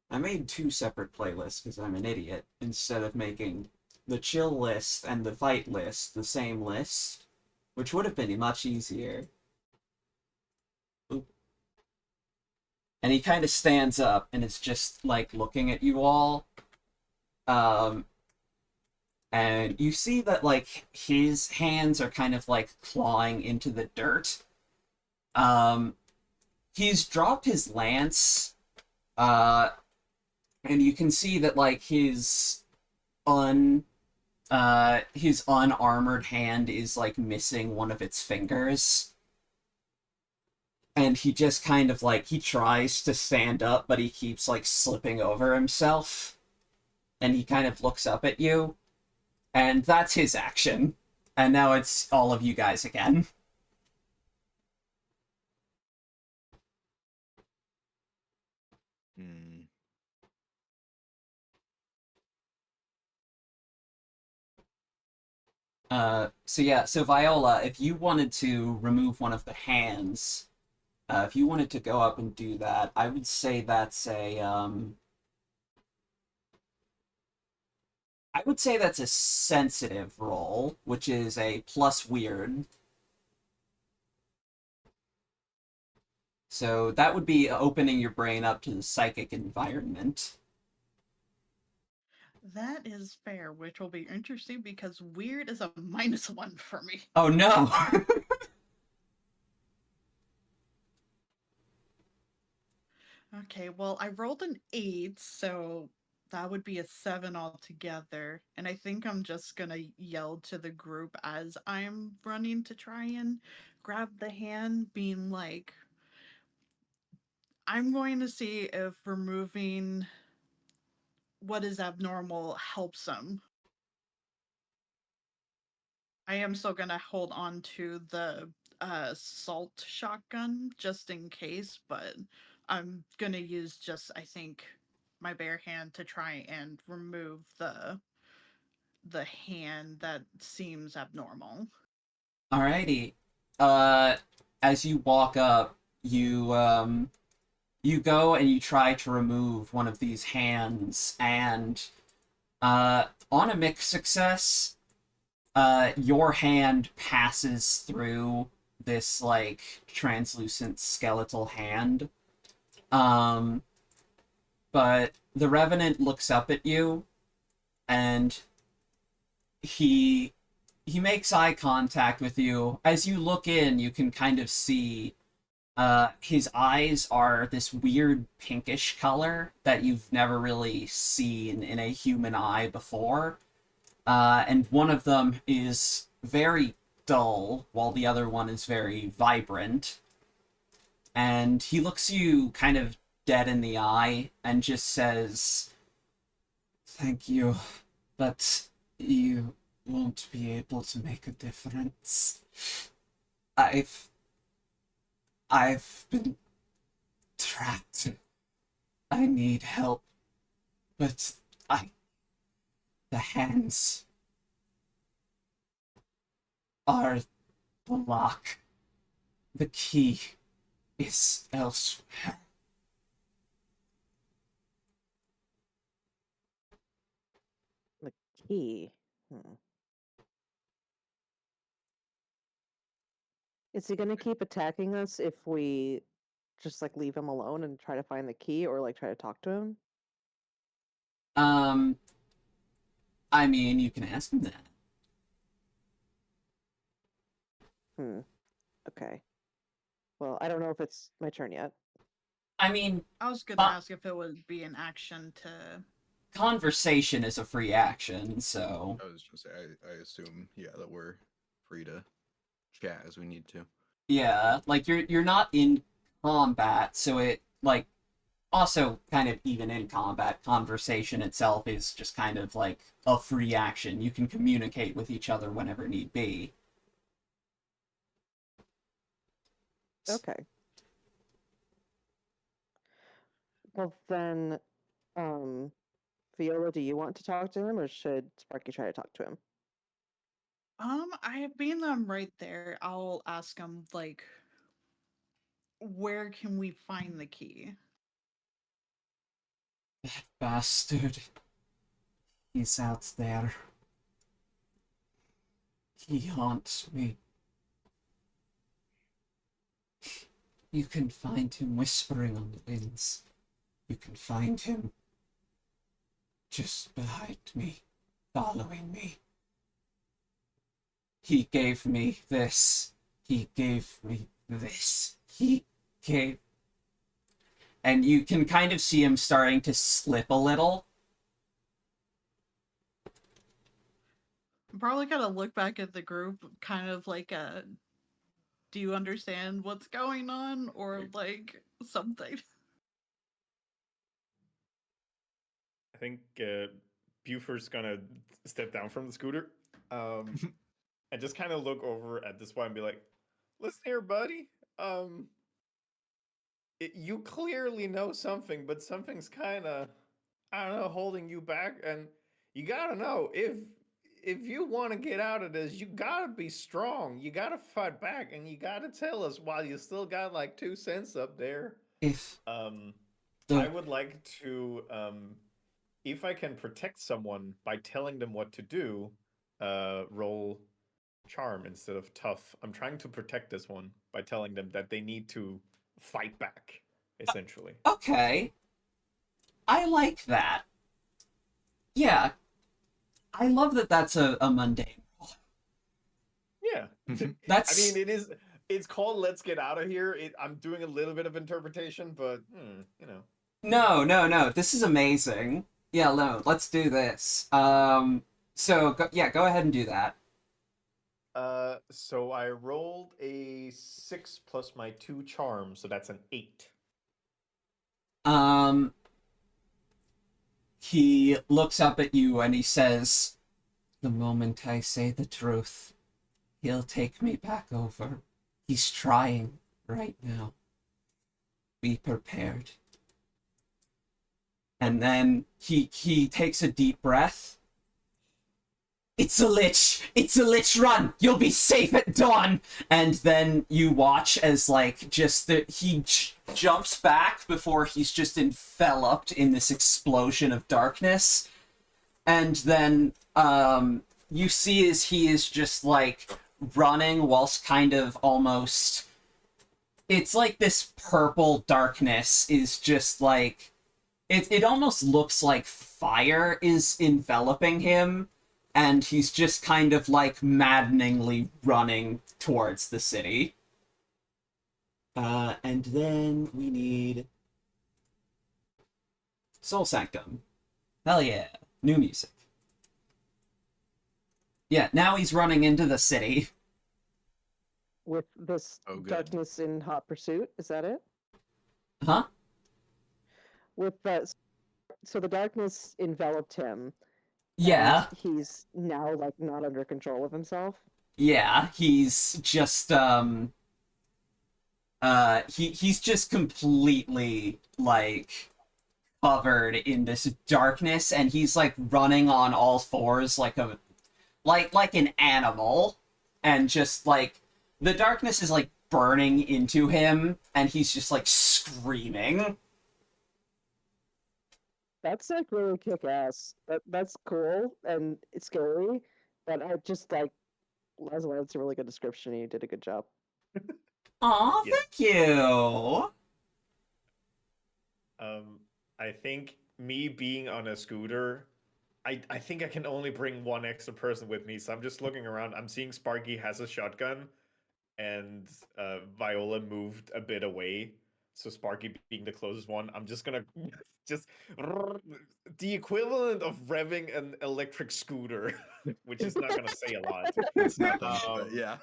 I made 2 separate playlists because I'm an idiot, instead of making the chill list and the fight list the same list, which would have been much easier. Oop. And he kind of stands up and is just like looking at you all. Um, and you see that like his hands are kind of like clawing into the dirt. Um, he's dropped his lance, and you can see that like his unarmored hand is like missing one of its fingers. And he just kind of like he tries to stand up, but he keeps like slipping over himself. And he kind of looks up at you. And that's his action. And now it's all of you guys again. Hmm. So Viola, if you wanted to remove one of the hands, if you wanted to go up and do that, I would say that's I would say that's a sensitive roll, which is a plus weird. So that would be opening your brain up to the psychic environment. That is fair, which will be interesting because weird is a -1 for me. Oh no! Okay, well, I rolled an 8, so that would be a 7 altogether. And I think I'm just gonna yell to the group as I'm running to try and grab the hand, being like, I'm going to see if removing what is abnormal helps him. I am still gonna hold on to the salt shotgun just in case, but I'm gonna use just I think my bare hand to try and remove the the hand that seems abnormal. Alrighty. As you walk up, you go and you try to remove one of these hands, and on a mixed success, your hand passes through this like translucent skeletal hand. Um, but the Revenant looks up at you, and he he makes eye contact with you. As you look in, you can kind of see his eyes are this weird pinkish color that you've never really seen in a human eye before. And one of them is very dull, while the other one is very vibrant. And he looks you kind of dead in the eye and just says, "Thank you, but you won't be able to make a difference. I've I've been trapped. I need help, but the hands are the lock. The key is elsewhere." The key. Is he gonna keep attacking us if we just like leave him alone and try to find the key, or like try to talk to him? Um, I mean, you can ask him that. Okay. Well, I don't know if it's my turn yet. I mean, I was gonna But- ask if it would be an action to. conversation is a free action, so I was just say, I assume, yeah, that we're free to chat as we need to. yeah, like you're not in combat, so it like also kind of even in combat, conversation itself is just kind of like a free action. You can communicate with each other whenever need be. Okay. Well then, Viola, do you want to talk to him, or should Sparky try to talk to him? I have been them right there. I'll ask him like, where can we find the key? That bastard. He's out there. He haunts me. You can find him whispering on the winds. You can find him just behind me, following me. He gave me this. He gave me this. He gave... And you can kind of see him starting to slip a little. I'm probably gonna look back at the group, kind of like a, do you understand what's going on, or like something? I think Buford's gonna step down from the scooter, and just kind of look over at this one and be like, "Listen here, buddy. You clearly know something, but something's kind of, I don't know, holding you back. And you gotta know if you want to get out of this, you gotta be strong. You gotta fight back, and you gotta tell us while you still got like 2 cents up there. If I the... would like to, if I can protect someone by telling them what to do, roll charm instead of tough. I'm trying to protect this one by telling them that they need to fight back, essentially. Okay. I like that. Yeah. I love that that's a mundane role. Yeah. That's... I mean, it's called Let's Get Out of Here. I'm doing a little bit of interpretation, but, you know. No. This is amazing. Yeah, no, let's do this. So, go ahead and do that. So I rolled a 6 plus my 2 charms, so that's an 8. Um, he looks up at you and he says, "The moment I say the truth, he'll take me back over. He's trying right now. Be prepared." And then he takes a deep breath, It's a lich! It's a lich, run! You'll be safe at dawn! And then you watch as, like, he jumps back before he's just enveloped in this explosion of darkness. And then, you see as he is just, like, running whilst kind of almost... It's like this purple darkness is just, like... It almost looks like fire is enveloping him, and he's just kind of like maddeningly running towards the city. And then we need Soul Sanctum. Hell yeah, new music. Yeah, now he's running into the city. With this Oh, good. darkness in hot pursuit, is that it? Huh? With the so the darkness enveloped him, Yeah, and he's now like not under control of himself. yeah, he's just, he's just completely, like, covered in this darkness, and he's, like, running on all fours like an animal, and just, like, the darkness is, like, burning into him, and he's just, like, screaming. That's like really kick ass. That's cool and it's scary, but I just like Laszlo, it's a really good description and you did a good job. Aw, Yes. thank you! I think me being on a scooter, I think I can only bring one extra person with me, so I'm just looking around. I'm seeing Sparky has a shotgun, and Viola moved a bit away. So Sparky being the closest one, I'm just gonna just the equivalent of revving an electric scooter, which is not gonna say a lot. It's nothing, but Um, yeah.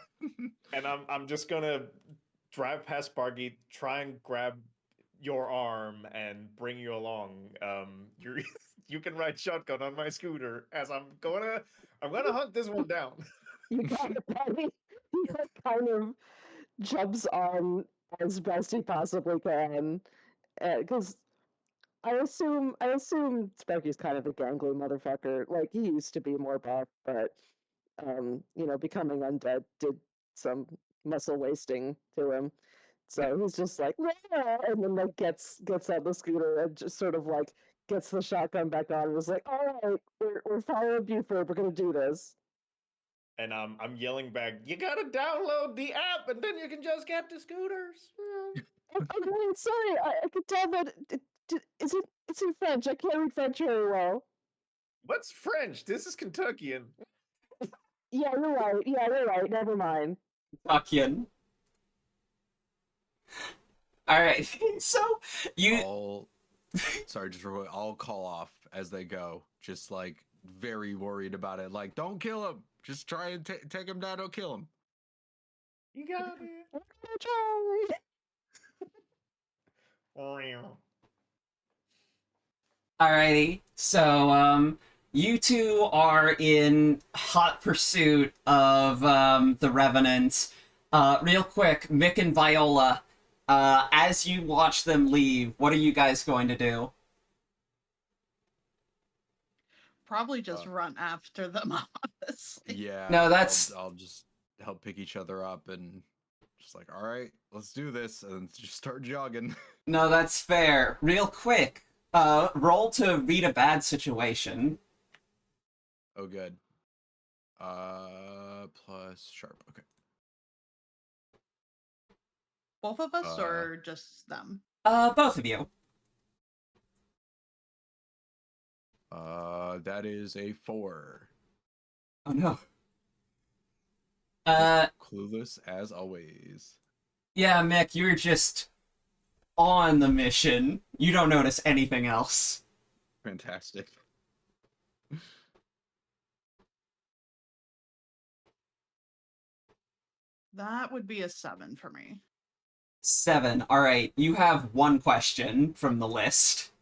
and I'm just gonna drive past Sparky, try and grab your arm and bring you along. You you can ride shotgun on my scooter as I'm gonna hunt this one down. You got it, buddy. He like kind of jumps on as best he possibly can. Because I assume Sparky's kind of a gangly motherfucker. Like he used to be more buff, but becoming undead did some muscle wasting to him. So he's just like, "Wah!" And then like gets on the scooter and just sort of like gets the shotgun back on and is like, all right, we're following Buford, we're gonna do this. And I'm yelling back, you gotta download the app and then you can just get the scooters. Okay, sorry, I could tell that it's in French. I can't read French very well. What's French? This is Kentuckian. Yeah, you're right. Yeah, you're right. Never mind. Fucking. Alright, so, you... I'll sorry, just real quick, I'll call off as they go, just like very worried about it. Like, don't kill him. Just try and take him down. Don't kill him. You got it. I'm gonna try. Alrighty, so, you two are in hot pursuit of, the Revenant. Real quick, Mick and Viola, as you watch them leave, what are you guys going to do? Probably just run after them, honestly. Yeah. No, that's... I'll just help pick each other up and just like, all right, let's do this, and just start jogging. No, that's fair. Real quick, roll to read a bad situation. Oh, good. Plus sharp. Okay. Both of us or just them? Both of you. That is a 4. Oh no. Clueless as always. Yeah, Mick, you're just on the mission. You don't notice anything else. Fantastic. That would be a 7 for me. 7. Alright, you have one question from the list.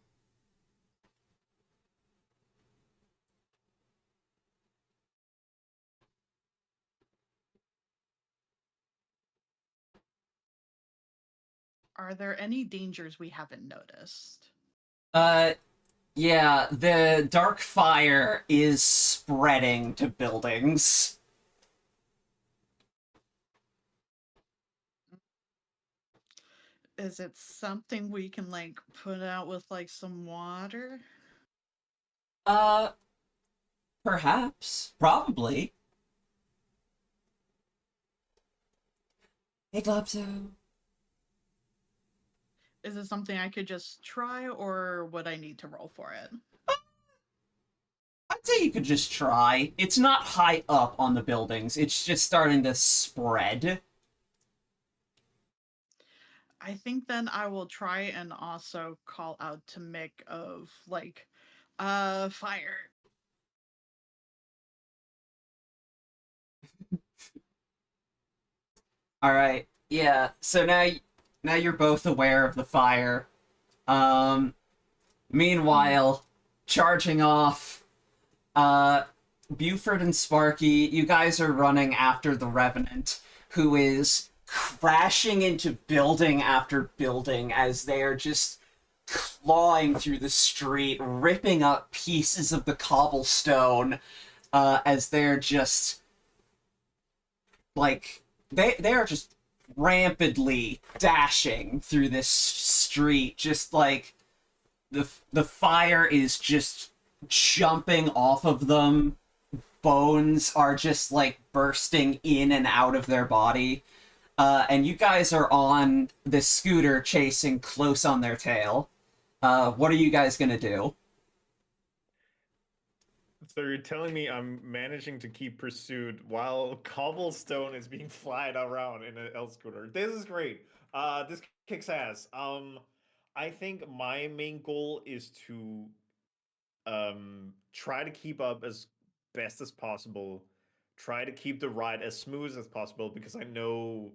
Are there any dangers we haven't noticed? Yeah, the dark fire is spreading to buildings. Is it something we can like put out with like some water? Uh, Perhaps. Probably. Hey, Globzo. Is it something I could just try, or would I need to roll for it? I'd say you could just try. It's not high up on the buildings, it's just starting to spread. I think then I will try and also call out to Mick of like, fire. Alright, yeah, so now you're both aware of the fire. Um, Meanwhile, charging off, uh, Buford and Sparky, you guys are running after the Revenant, who is crashing into building after building as they are just clawing through the street, ripping up pieces of the cobblestone, as they're just like they are just rampantly dashing through this street, just like the fire is just jumping off of them. Bones are just like bursting in and out of their body. And you guys are on this scooter chasing close on their tail. What are you guys gonna do? So you're telling me I'm managing to keep pursuit while cobblestone is being flied around in an L scooter. This is great. This kicks ass. I think my main goal is to try to keep up as best as possible. Try to keep the ride as smooth as possible because I know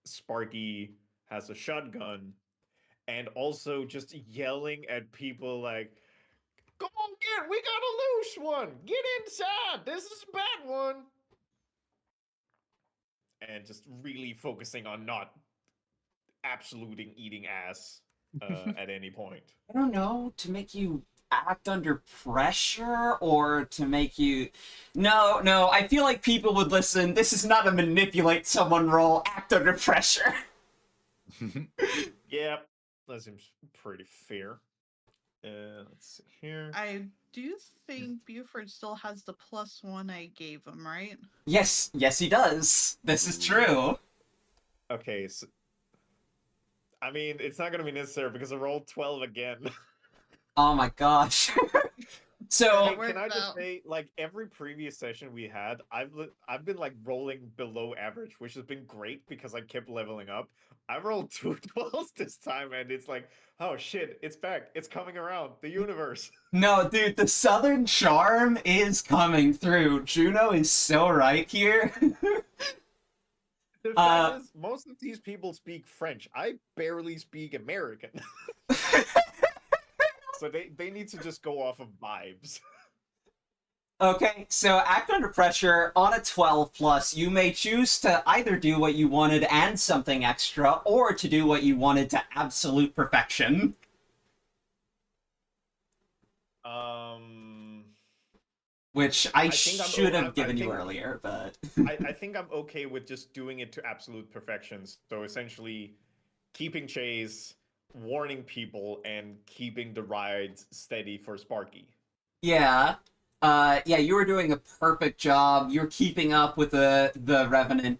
Sparky has a shotgun, and also just yelling at people like, "Come on, we got a loose one! Get inside! This is a bad one!" And just really focusing on not absoluting eating ass at any point. I don't know, to make you act under pressure or to make you. No, no, I feel like people would listen. This is not a manipulate someone role, act under pressure. Yeah, that seems pretty fair. Let's see here. I do think Buford still has the +1 I gave him, right? Yes, yes, he does. This is true. Okay, so I mean, it's not going to be necessary because I rolled 12 again. Oh my gosh. Hey, So, It can I worked just out. say, like every previous session we had, I've been like rolling below average, which has been great because I kept leveling up. I rolled two 12s this time, and it's like, oh shit, it's back, it's coming around, the universe. no, dude, the Southern charm is coming through. Juno is so right here. The fact uh, is, most of these people speak French. I barely speak American, so they need to just go off of vibes. Okay, so act under pressure on a 12 plus, you may choose to either do what you wanted and something extra, or to do what you wanted to absolute perfection. Um, Which I I think I'm. should have I given you think earlier, but. I think I'm okay with just doing it to absolute perfection. So essentially, keeping chase, warning people, and keeping the ride steady for Sparky. Yeah. Yeah, you were doing a perfect job. You're keeping up with the Revenant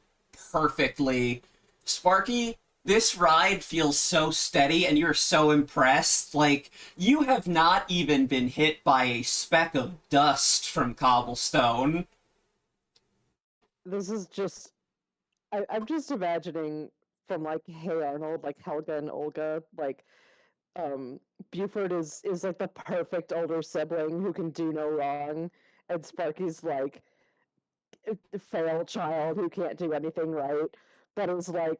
perfectly. Sparky, this ride feels so steady and you're so impressed. Like, you have not even been hit by a speck of dust from cobblestone. This is just I'm just imagining from like Hey Arnold, like Helga and Olga, like um Buford is like the perfect older sibling who can do no wrong, and Sparky's like a fail child who can't do anything right, but is like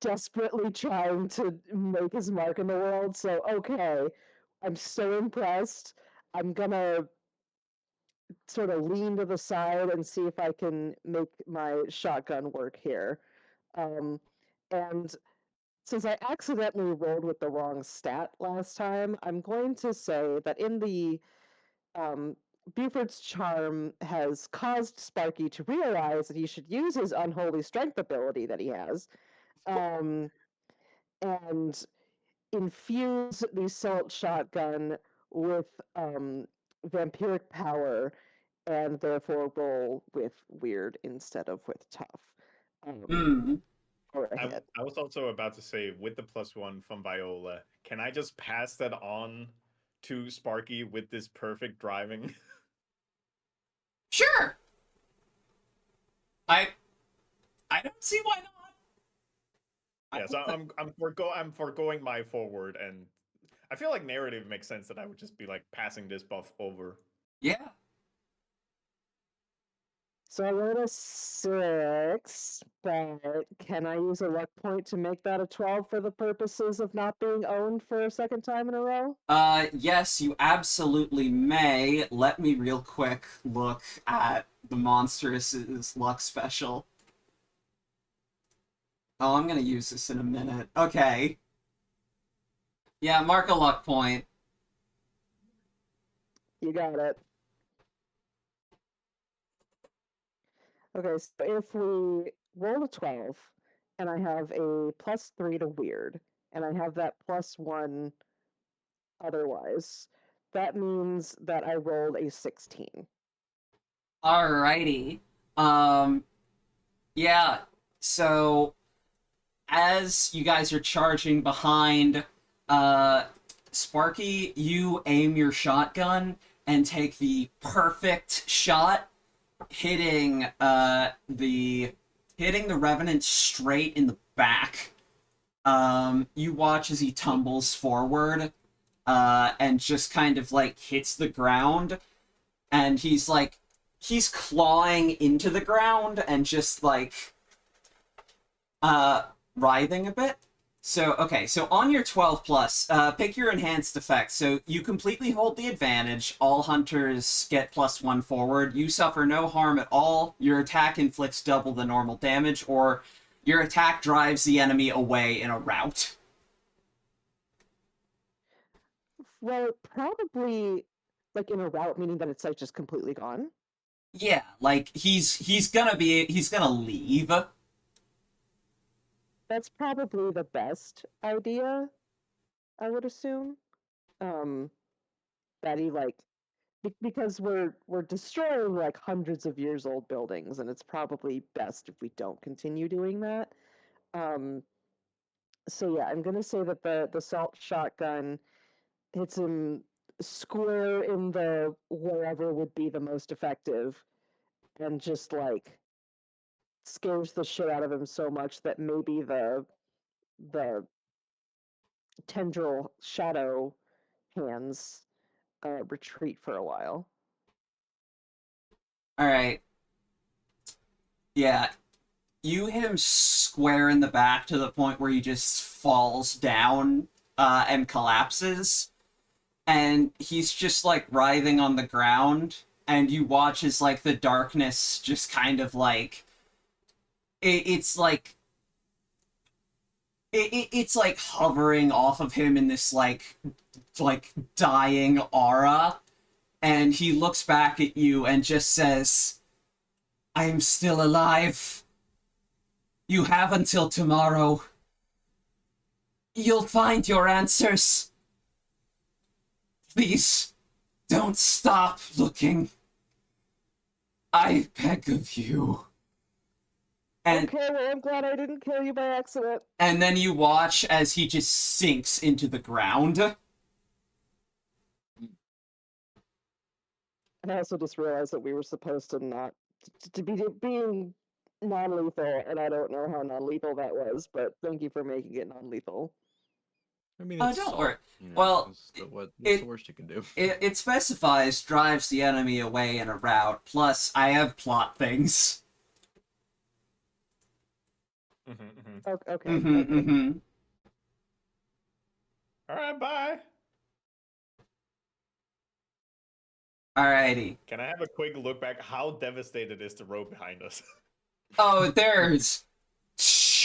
desperately trying to make his mark in the world. So okay, I'm so impressed. I'm gonna sort of lean to the side and see if I can make my shotgun work here. Um, and Since I accidentally rolled with the wrong stat last time, I'm going to say that in the Buford's charm has caused Sparky to realize that he should use his unholy strength ability that he has, and infuse the salt shotgun with vampiric power, and therefore roll with weird instead of with tough. Hmm. For a hit. I was also about to say, with the +1 from Viola, can I just pass that on to Sparky with this perfect driving? Sure. I don't see why not. Yeah, so I'm foregoing my forward, and I feel like narrative makes sense that I would just be like passing this buff over. Yeah. So I rolled a 6, but can I use a luck point to make that a 12 for the purposes of not being owned for a second time in a row? Yes, you absolutely may. Let me real quick look at the Monstrous's luck special. Oh, I'm gonna use this in a minute. Okay. Yeah, mark a luck point. You got it. Okay, so if we roll a 12, and I have a +3 to weird, and I have that +1 otherwise, that means that I rolled a 16. Alrighty. Um, yeah, so as you guys are charging behind Sparky, you aim your shotgun and take the perfect shot, hitting the Revenant straight in the back. You watch as he tumbles forward, and just kind of like hits the ground, and he's clawing into the ground and just like writhing a bit. So, okay, so on your 12 plus, pick your enhanced effect. So you completely hold the advantage. All hunters get +1 forward. You suffer no harm at all. Your attack inflicts double the normal damage, or your attack drives the enemy away in a rout. Well, probably like in a route, meaning that it's like just completely gone. Yeah, like he's gonna leave. That's probably the best idea, I would assume. Um, that he like because we're destroying like hundreds of years old buildings, and it's probably best if we don't continue doing that. Um, so yeah, I'm gonna say that the salt shotgun hits him square in the wherever would be the most effective, and just like scares the shit out of him so much that maybe the tendril shadow hands retreat for a while. All right. Yeah, you hit him square in the back to the point where he just falls down and collapses, and he's just like writhing on the ground, and you watch as like the darkness just kind of like it's like it's like hovering off of him in this like dying aura, and he looks back at you and just says, "I am still alive. You have until tomorrow. You'll find your answers. Please, don't stop looking. I beg of you." And Okay, well, I'm glad I didn't kill you by accident. and then you watch as he just sinks into the ground. And I also just realized that we were supposed to not to be being non-lethal, and I don't know how non-lethal that was, but thank you for making it non-lethal. I mean, Oh, it's don't salt. worry. You know, Well, what's it- the worst you can do? It specifies drives the enemy away in a rout. Plus, I have plot things. Okay, Mm-hmm, okay. mm-hmm. All right, bye. Alrighty. Can I have a quick look back? How devastated is the road behind us? Oh, there's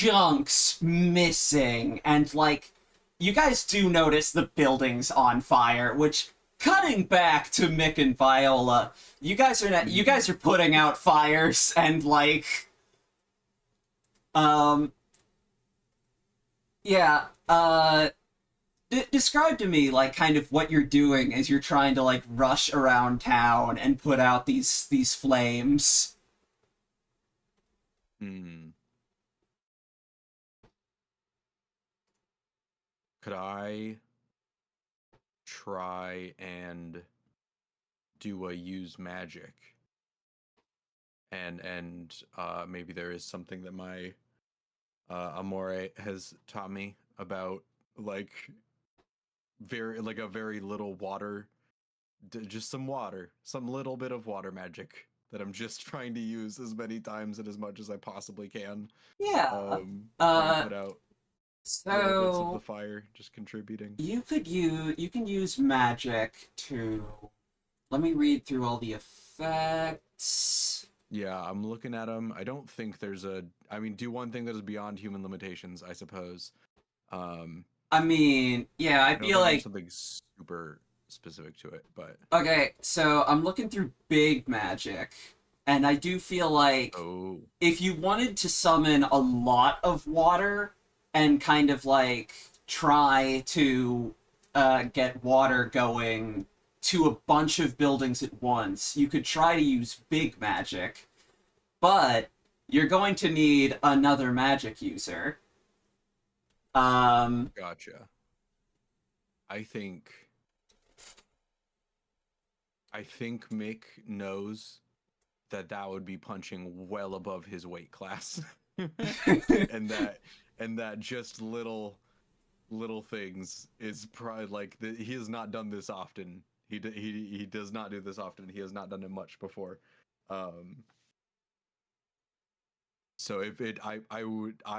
chunks missing, and like you guys do notice the buildings on fire, which cutting back to Mick and Viola, you guys are putting out fires and like yeah, describe to me like kind of what you're doing as you're trying to like rush around town and put out these flames. Could I try and do a use magic? And maybe there is something that my Amore has taught me about like a very little water, just some water, some little bit of water magic that I'm just trying to use as many times and as much as I possibly can. Yeah. And put out little bits of the So fire, just contributing. you can use magic to, let me read through all the effects. Yeah, I'm looking at them. I don't think there's I mean, do one thing that is beyond human limitations, I suppose. I mean, yeah, I don't feel think like there's something super specific to it, but okay, so I'm looking through big magic, and I do feel like oh, if you wanted to summon a lot of water and kind of like try to get water going to a bunch of buildings at once, you could try to use big magic, but you're going to need another magic user. gotcha. I think Mick knows that would be punching well above his weight class. and that just little things is probably like he has not done this often. He does not do this often. He has not done it much before. So if it I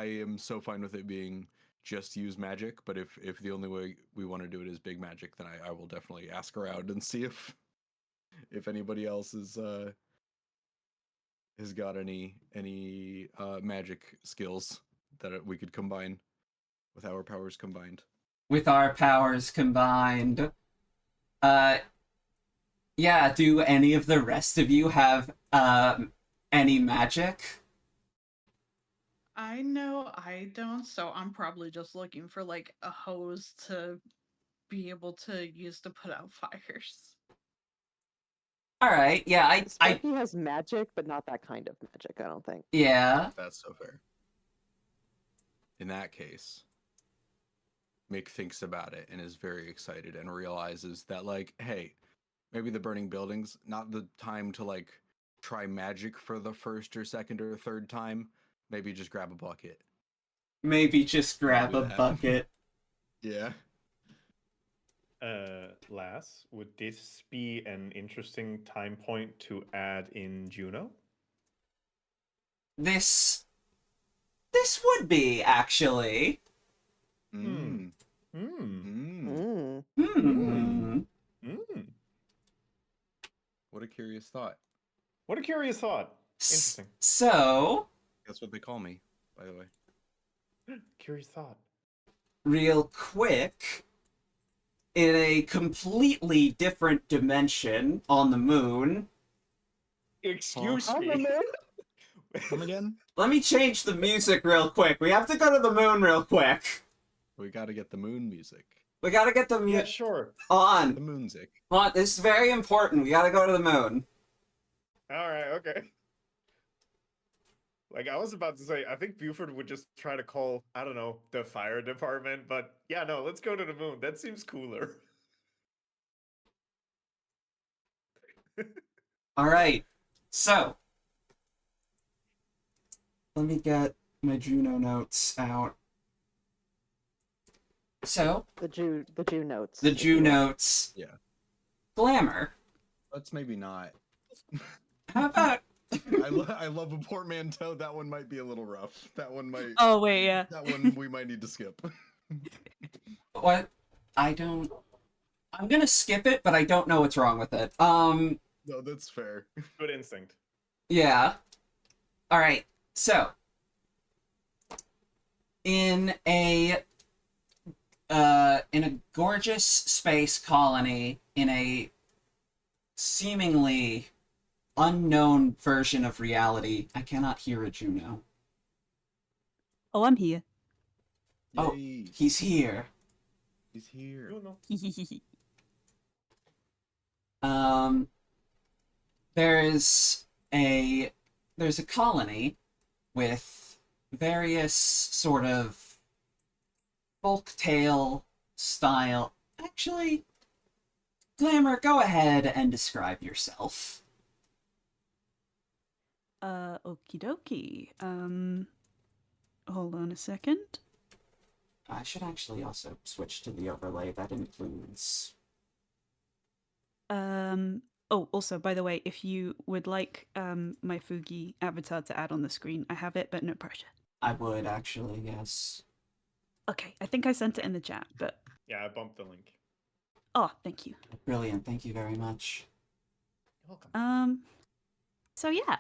am so fine with it being just use magic, but if the only way we want to do it is big magic, then I will definitely ask around and see if anybody else has got any magic skills that we could combine with our powers combined. With our powers combined. Yeah, do any of the rest of you have any magic? I know I don't, so I'm probably just looking for like a hose to be able to use to put out fires. All right, yeah, Sparky has magic, but not that kind of magic, I don't think. yeah. That's so fair. In that case, Mick thinks about it and is very excited and realizes that, like, hey, maybe the burning buildings, not the time to, like, try magic for the first or second or third time. Maybe just grab a bucket. Maybe just grab do a that. bucket. Yeah. Lass, would this be an interesting time point to add in Juno? This would be, actually. Hmm. Mm. Hmm. What a curious thought. What a curious thought. Interesting. So, That's what they call me, by the way. Curious thought. real quick, in a completely different dimension on the moon, Excuse On the me. moon? Come again? let me change the music real quick. We have to go to the moon real quick. We gotta get the moon music. We gotta get the Yeah, music sure. The on. moonzik. On. This is very important. We gotta go to the moon. All right, okay. Like, I was about to say, I think Buford would just try to call, I don't know, the fire department, but yeah, no, let's go to the moon. That seems cooler. All right. So, let me get my Juno notes out. So, The Jew notes. the if Jew you will. notes. Yeah. Glamour. Let's maybe not. How about I love a portmanteau. That one might be a little rough. That one might. Oh wait, yeah. That one we might need to skip. what? I don't. I'm gonna skip it, but I don't know what's wrong with it. No, that's fair. Good instinct. Yeah. All right. So, in a gorgeous space colony in a seemingly unknown version of reality. I cannot hear a Juno. Oh, I'm here. Oh, Yay, he's here. he's here. You know. There's a colony with various sort of folktale style. Actually, Glamour, go ahead and describe yourself. Okie dokie. Hold on a second. I should actually also switch to the overlay that includes. Oh, also, by the way, if you would like my Fugi avatar to add on the screen, I have it, but no pressure. I would actually, yes. Okay, I think I sent it in the chat, but Yeah, I bumped the link. oh, thank you. Brilliant, thank you very much. You're welcome. So yeah.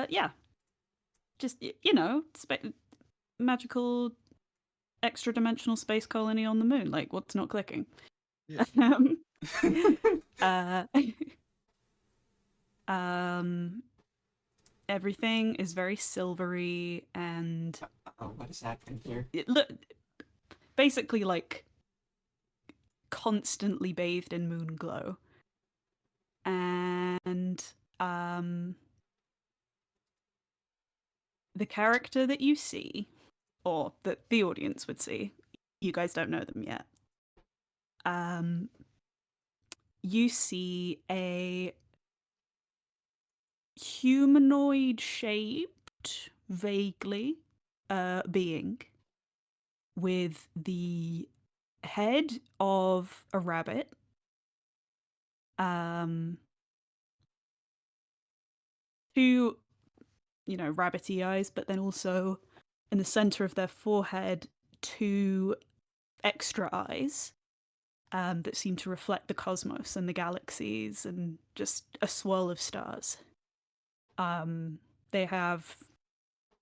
Yeah. Just magical extra dimensional space colony on the moon. Like, what's not clicking? Yeah. uh, everything is very silvery and Oh, what is happening here? basically like constantly bathed in moon glow. And the character that you see, or that the audience would see, you guys don't know them yet. You see a humanoid shaped, vaguely, being with the head of a rabbit, two, rabbity eyes, but then also in the center of their forehead, two extra eyes that seem to reflect the cosmos and the galaxies and just a swirl of stars. They have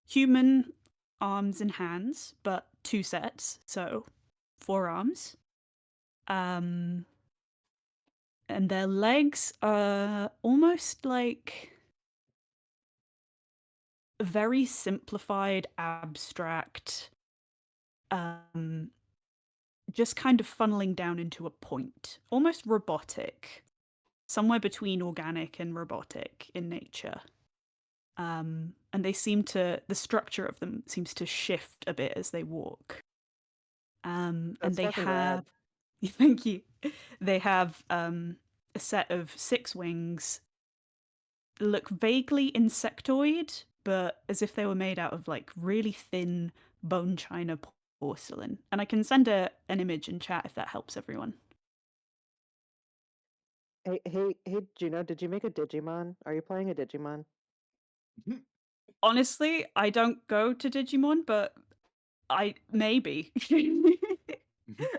human arms and hands, but two sets, so 4 arms. And their legs are almost like a very simplified, abstract, just kind of funneling down into a point, almost robotic, somewhere between organic and robotic in nature. And they the structure of them seems to shift a bit as they walk. And That's they fucking have, rad. thank you. They have a set of 6 wings, look vaguely insectoid, but as if they were made out of like really thin bone china porcelain. And I can send an image in chat if that helps everyone. Hey, Juno, did you make a Digimon? Are you playing a Digimon? Honestly, I don't go to Digimon, but I maybe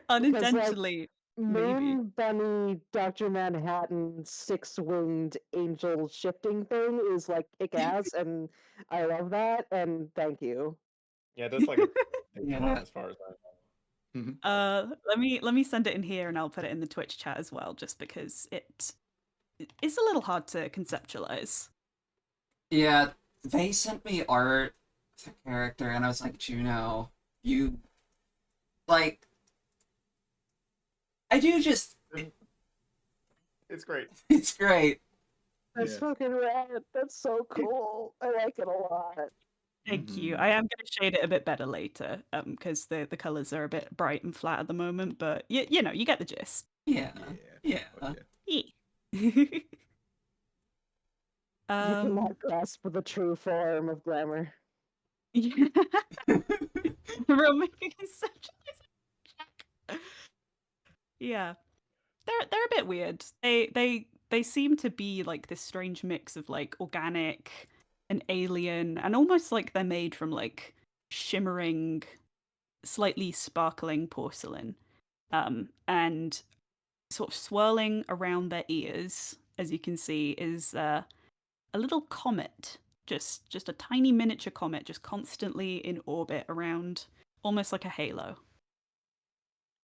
unintentionally, maybe. Moon Bunny Dr. Manhattan 6-winged angel shifting thing is like kick ass, and I love that, and thank you. Yeah, that's like a Yeah. Digimon as far as I know. Let me send it in here, and I'll put it in the Twitch chat as well, just because it's a little hard to conceptualize. Yeah, they sent me art of the character, and I was like, Juno, you. Like. I do just. It's great. It's great. That's Yeah. fucking rad. That's so cool. I like it a lot. Thank you. Mhm. I am going to shade it a bit better later, because the colors are a bit bright and flat at the moment, but you get the gist. Yeah. Yeah. Yeah. Yeah. You cannot grasp the true form of glamour. Yeah. We're making a check. Yeah, they're a bit weird. They seem to be like this strange mix of like organic and alien, and almost like they're made from like shimmering, slightly sparkling porcelain. And sort of swirling around their ears, as you can see, is a little comet just a tiny miniature comet, just constantly in orbit around, almost like a halo.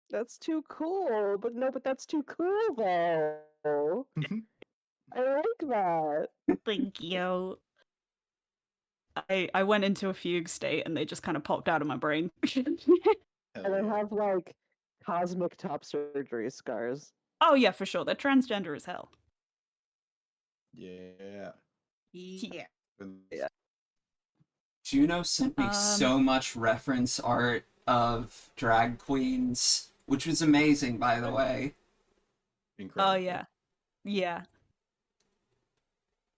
That's too cool. But that's too cool though. I like that. Thank you. I went into a fugue state and they just kind of popped out of my brain. Hell And I yeah. have like cosmic top surgery scars. Oh yeah, for sure. They're transgender as hell. Yeah. Yeah. Yeah. Juno sent me so much reference art of drag queens, which was amazing, by the way. Incredible. Oh yeah. Yeah.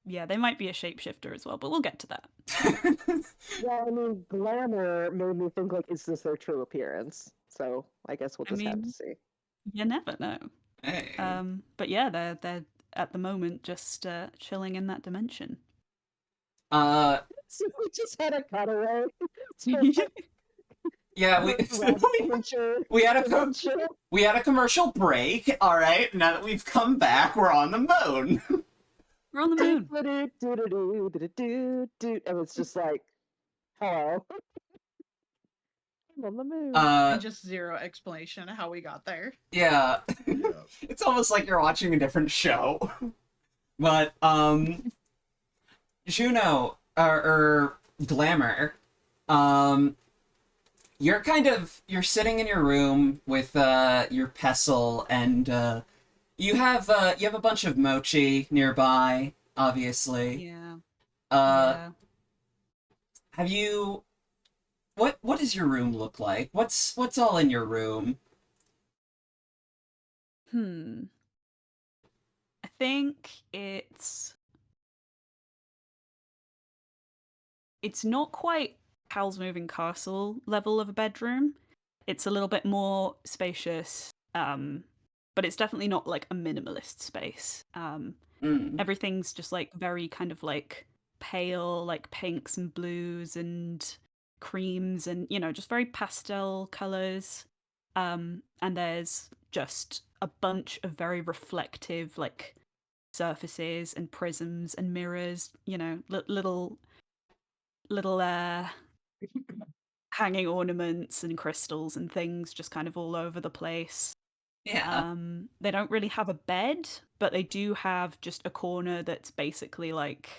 Yeah, they might be a shapeshifter as well, but we'll get to that. Yeah, I mean, glamour made me think like, is this their true appearance? So I guess we'll I just have to mean, see. you never know. Hey. But yeah, they're at the moment just chilling in that dimension. So we just had a cutaway. to, Yeah, like, rapture we had a dimension. we had a commercial break. All right, now that we've come back, we're on the moon. We're on the moon. And it's just like, hello. I'm on the moon. And just zero explanation of how we got there. Yeah, Yeah. it's almost like you're watching a different show. But Juno or Glamour, you're sitting in your room with your pestle, and you have a bunch of mochi nearby, obviously. Yeah. Uh, Yeah. have you? What does your room look like? What's all in your room? I think it's not quite Howl's Moving Castle level of a bedroom. It's a little bit more spacious, but it's definitely not like a minimalist space. Mm. Everything's just like very kind of like pale, like pinks and blues and creams and, just very pastel colors. And there's just a bunch of very reflective, like surfaces and prisms and mirrors, little hanging ornaments and crystals and things just kind of all over the place. Yeah. They don't really have a bed, but they do have just a corner that's basically like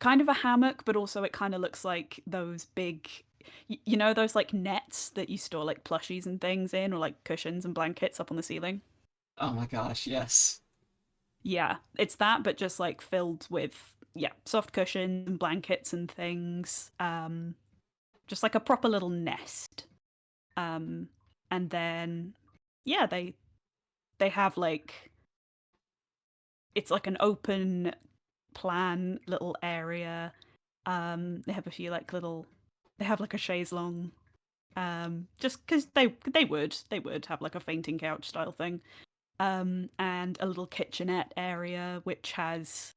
kind of a hammock, but also it kind of looks like those big, those like nets that you store like plushies and things in, or like cushions and blankets up on the ceiling. Oh my gosh, yes. Yeah, it's that, but just like filled with soft cushions and blankets and things. Just like a proper little nest. And then they have like it's like an open plan little area. They have a few like they have like a chaise longue. Just because they would have like a fainting couch style thing. And a little kitchenette area which has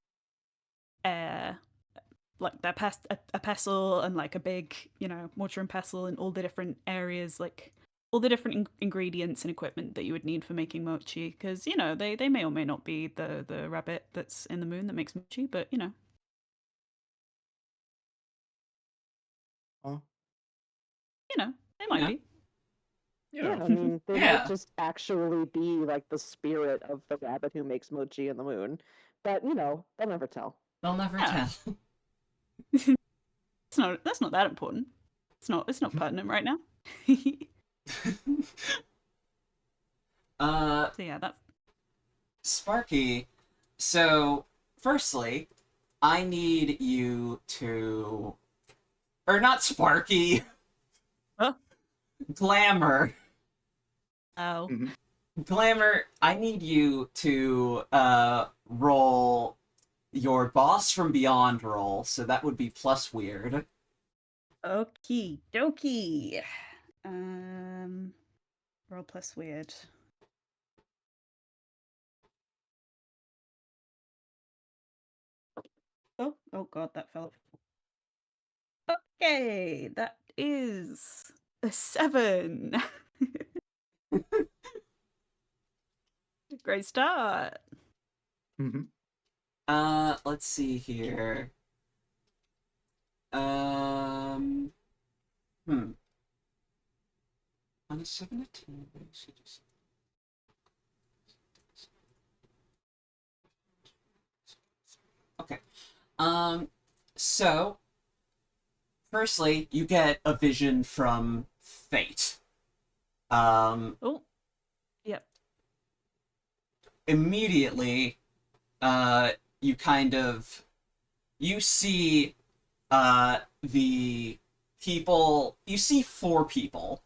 like a pestle and like a big mortar and pestle and all the different areas, like all the different ingredients and equipment that you would need for making mochi, because they may or may not be the rabbit that's in the moon that makes mochi, but Huh? they might Yeah. be. Yeah, I mean, they Yeah. might just actually be like the spirit of the rabbit who makes mochi in the moon. But, they'll never tell. They'll never Yeah. tell. That's not that important. It's not pertinent right now. So yeah, that's Sparky, so firstly, I need you to, or not Sparky, Huh? Glamour. oh Glamour, I need you to roll your Boss from Beyond roll, so that would be plus weird. okie dokie. Roll plus weird. Oh god, that fell. Okay, that is a 7. Great start. Mm-hmm. Let's see here. Um. Hmm. On a 7 to 10 base, you just. Okay. Um. So, firstly, you get a vision from Fate. Um. Oh, yep. Immediately, you kind of you see the people. You see four people,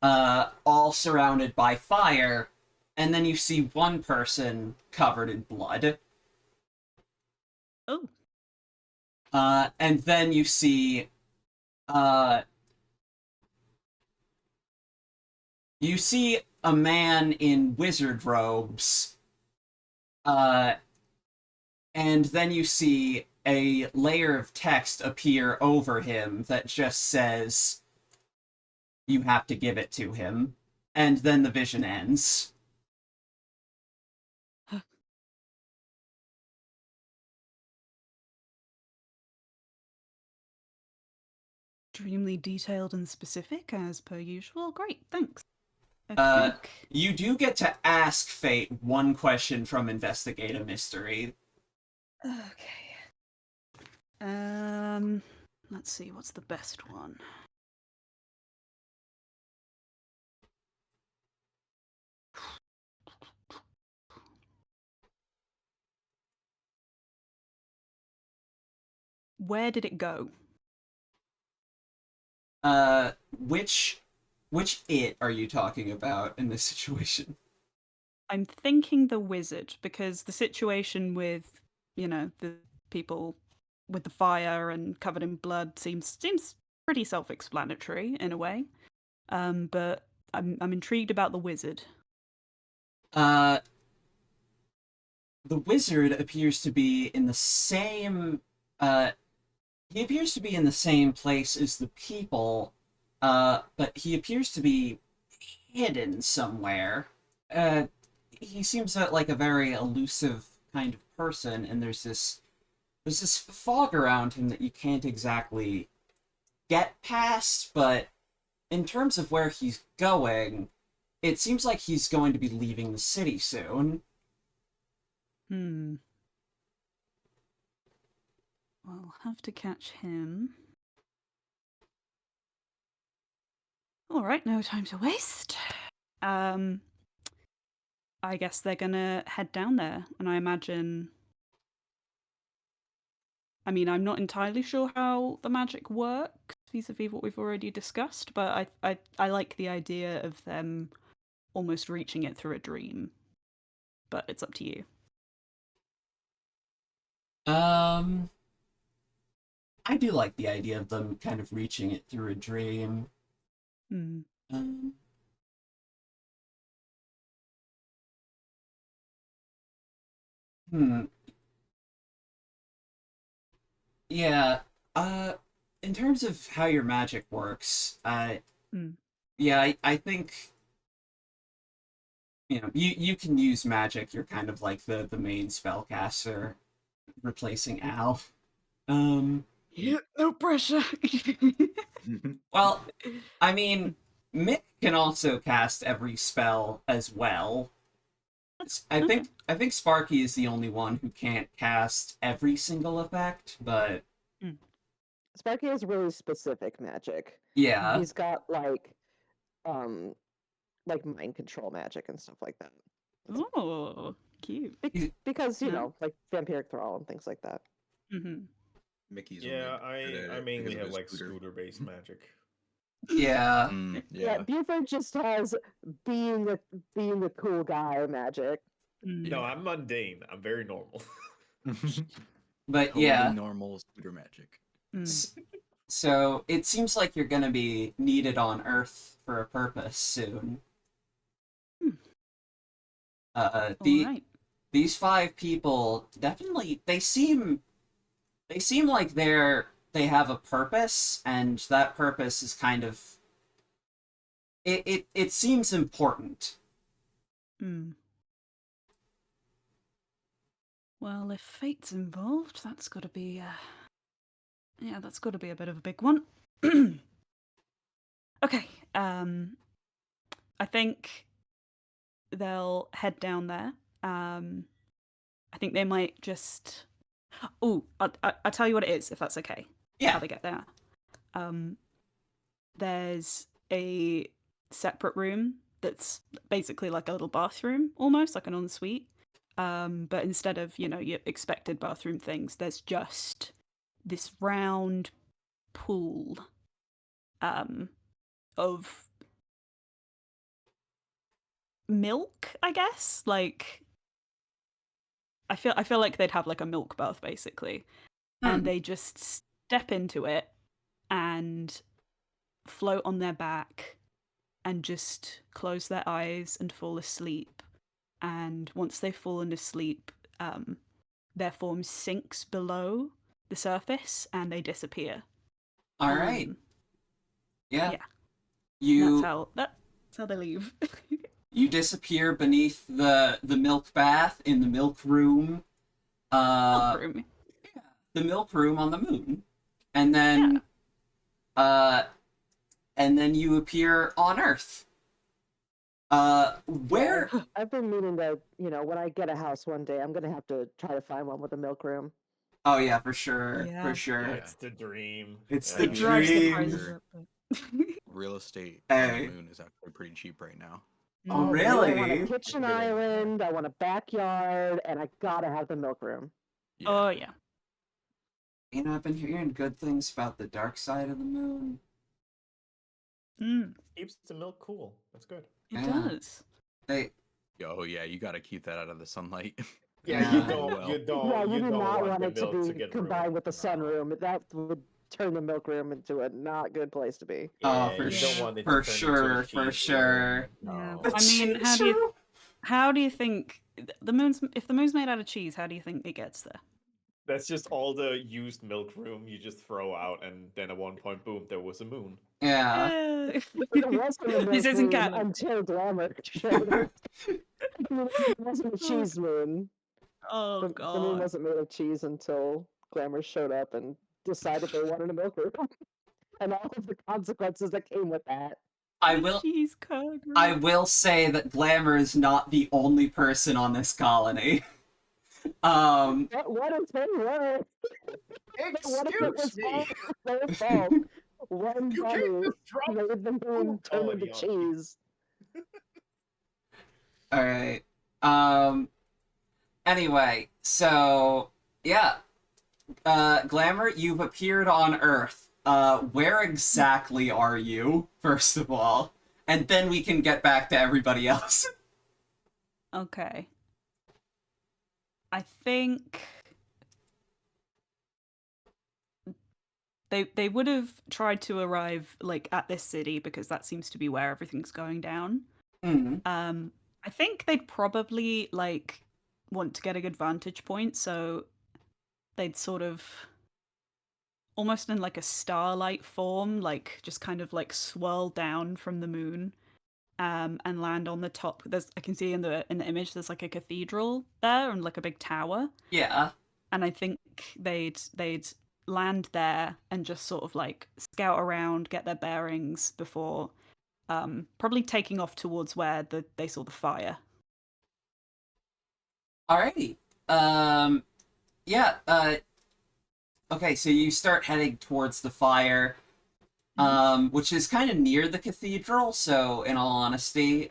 all surrounded by fire, and then you see one person covered in blood. Oh, And then uh, you see a man in wizard robes, uh, and then you see a layer of text appear over him that just says, "You have to give it to him," and then the vision ends. extremely detailed and specific as per usual. Great, thanks. Uh, Okay. you do get to ask Fate one question from Investigate a Mystery. Okay. Let's see, what's the best one? Where did it go? Which it are you talking about in this situation? I'm thinking the wizard, because the situation with, the people with the fire and covered in blood seems pretty self-explanatory in a way. But I'm intrigued about the wizard. Uh, the wizard appears to be in the same. He appears to be in the same place as the people. But he appears to be hidden somewhere. Uh, he seems like a very elusive kind of person, and there's this fog around him that you can't exactly get past. But in terms of where he's going, it seems like he's going to be leaving the city soon. Hmm. I'll have to catch him. All right, no time to waste. Um, I guess they're gonna head down there, and I imagine. I mean, I'm not entirely sure how the magic works vis-a-vis what we've already discussed, but I like the idea of them almost reaching it through a dream. But it's up to you. Um, I do like the idea of them kind of reaching it through a dream. Hmm. Um, hmm. Yeah. Uh, in terms of how your magic works, Hmm. yeah, I think you can use magic. You're kind of like the main spellcaster, replacing Al. Um, Yeah, no pressure. well, I mean, Mick can also cast every spell as well. I Okay. think I think Sparky is the only one who can't cast every single effect, but Sparky has really specific magic. yeah. He's got um mind control magic and stuff like that. Oh, cute. Because, No. like vampiric thrall and things like that. Mm-hmm. Mickey's only Yeah, good at I it because mainly of have his like scooter. scooter-based magic. Yeah. Yeah, Yeah. Buford just has being a cool guy magic. Mm. No, I'm mundane. I'm very normal. But Totally yeah. normal scooter magic. Mm. So it seems like you're gonna be needed on Earth for a purpose soon. Hmm. Uh, All the right. these five people definitely they seem like they have a purpose, and that purpose is kind of it seems important. Mm. Well, if fate's involved, that's got to be Yeah, that's got to be a bit of a big one. Okay. I think they'll head down there. I think they might just. Oh, I'll tell you what it is, if that's okay. Yeah. How they get there. There's a separate room that's basically like a little bathroom, almost like an ensuite. But instead of, your expected bathroom things, there's just this round pool of milk, I guess. Like I feel like they'd have like a milk bath basically. And they just step into it and float on their back and just close their eyes and fall asleep. And once they've fallen asleep, their form sinks below the surface and they disappear. All right. Yeah. Yeah. You That's how they leave. you disappear beneath the milk bath in the milk room. Milk room. The milk room on the moon. And then and then you appear on Earth. Where I've been meaning to, when I get a house one day, I'm gonna have to try to find one with a milk room. Oh yeah, for sure. Yeah. For sure. Yeah. It's the dream. It's Yeah. the It drives the dream. prices up. But... Real estate Hey. on the moon is actually pretty cheap right now. Oh, but I want really? a kitchen I can get in. island, I want a backyard, and I gotta have the milk room. Yeah. Oh yeah. I've been hearing good things about the dark side of the moon. Keeps the milk cool. That's good. It Yeah. does. Oh yeah, you got to keep that out of the sunlight. Yeah, Yeah. you don't. Yeah, you do don't not want want the it to milk be get combined ruined. with the No. sunroom. That would turn the milk room into a not good place to be. Oh, Yeah, for you don't sure. want it to For turn sure, into for a cheese sure. room. Yeah. No. I mean, cheese room? how do you think if the moon's made out of cheese, how do you think it gets there? That's just all the used milk room you just throw out, and then at one point, boom, there was a moon. Yeah. It wasn't a milk This isn't room canon. until Glamour showed up. It wasn't a cheese moon. Oh The moon god. wasn't made of cheese until Glamour showed up and decided they wanted a milk room. And all of the consequences that came with that. I The will cheese curd. I will say that Glamour is not the only person on this colony. What if they were? What if it was all their fault? One You bunny can't just drop made the moon turn into colony on people. cheese. all right. Anyway, so yeah. Glamour, you've appeared on Earth. Where exactly are you, first of all? And then we can get back to everybody else. Okay. I think they would have tried to arrive like at this city because that seems to be where everything's going down. I think they'd probably like want to get a good vantage point, so they'd sort of almost in like a starlight form, like just kind of like swirl down from the moon, and land on the top. I can see in the image there's like a cathedral there and like a big tower, Yeah. and I think they'd land there and just sort of like scout around, get their bearings before probably taking off towards where they saw the fire. Alrighty. Yeah, okay, so you start heading towards the fire, which is kind of near the cathedral, so in all honesty,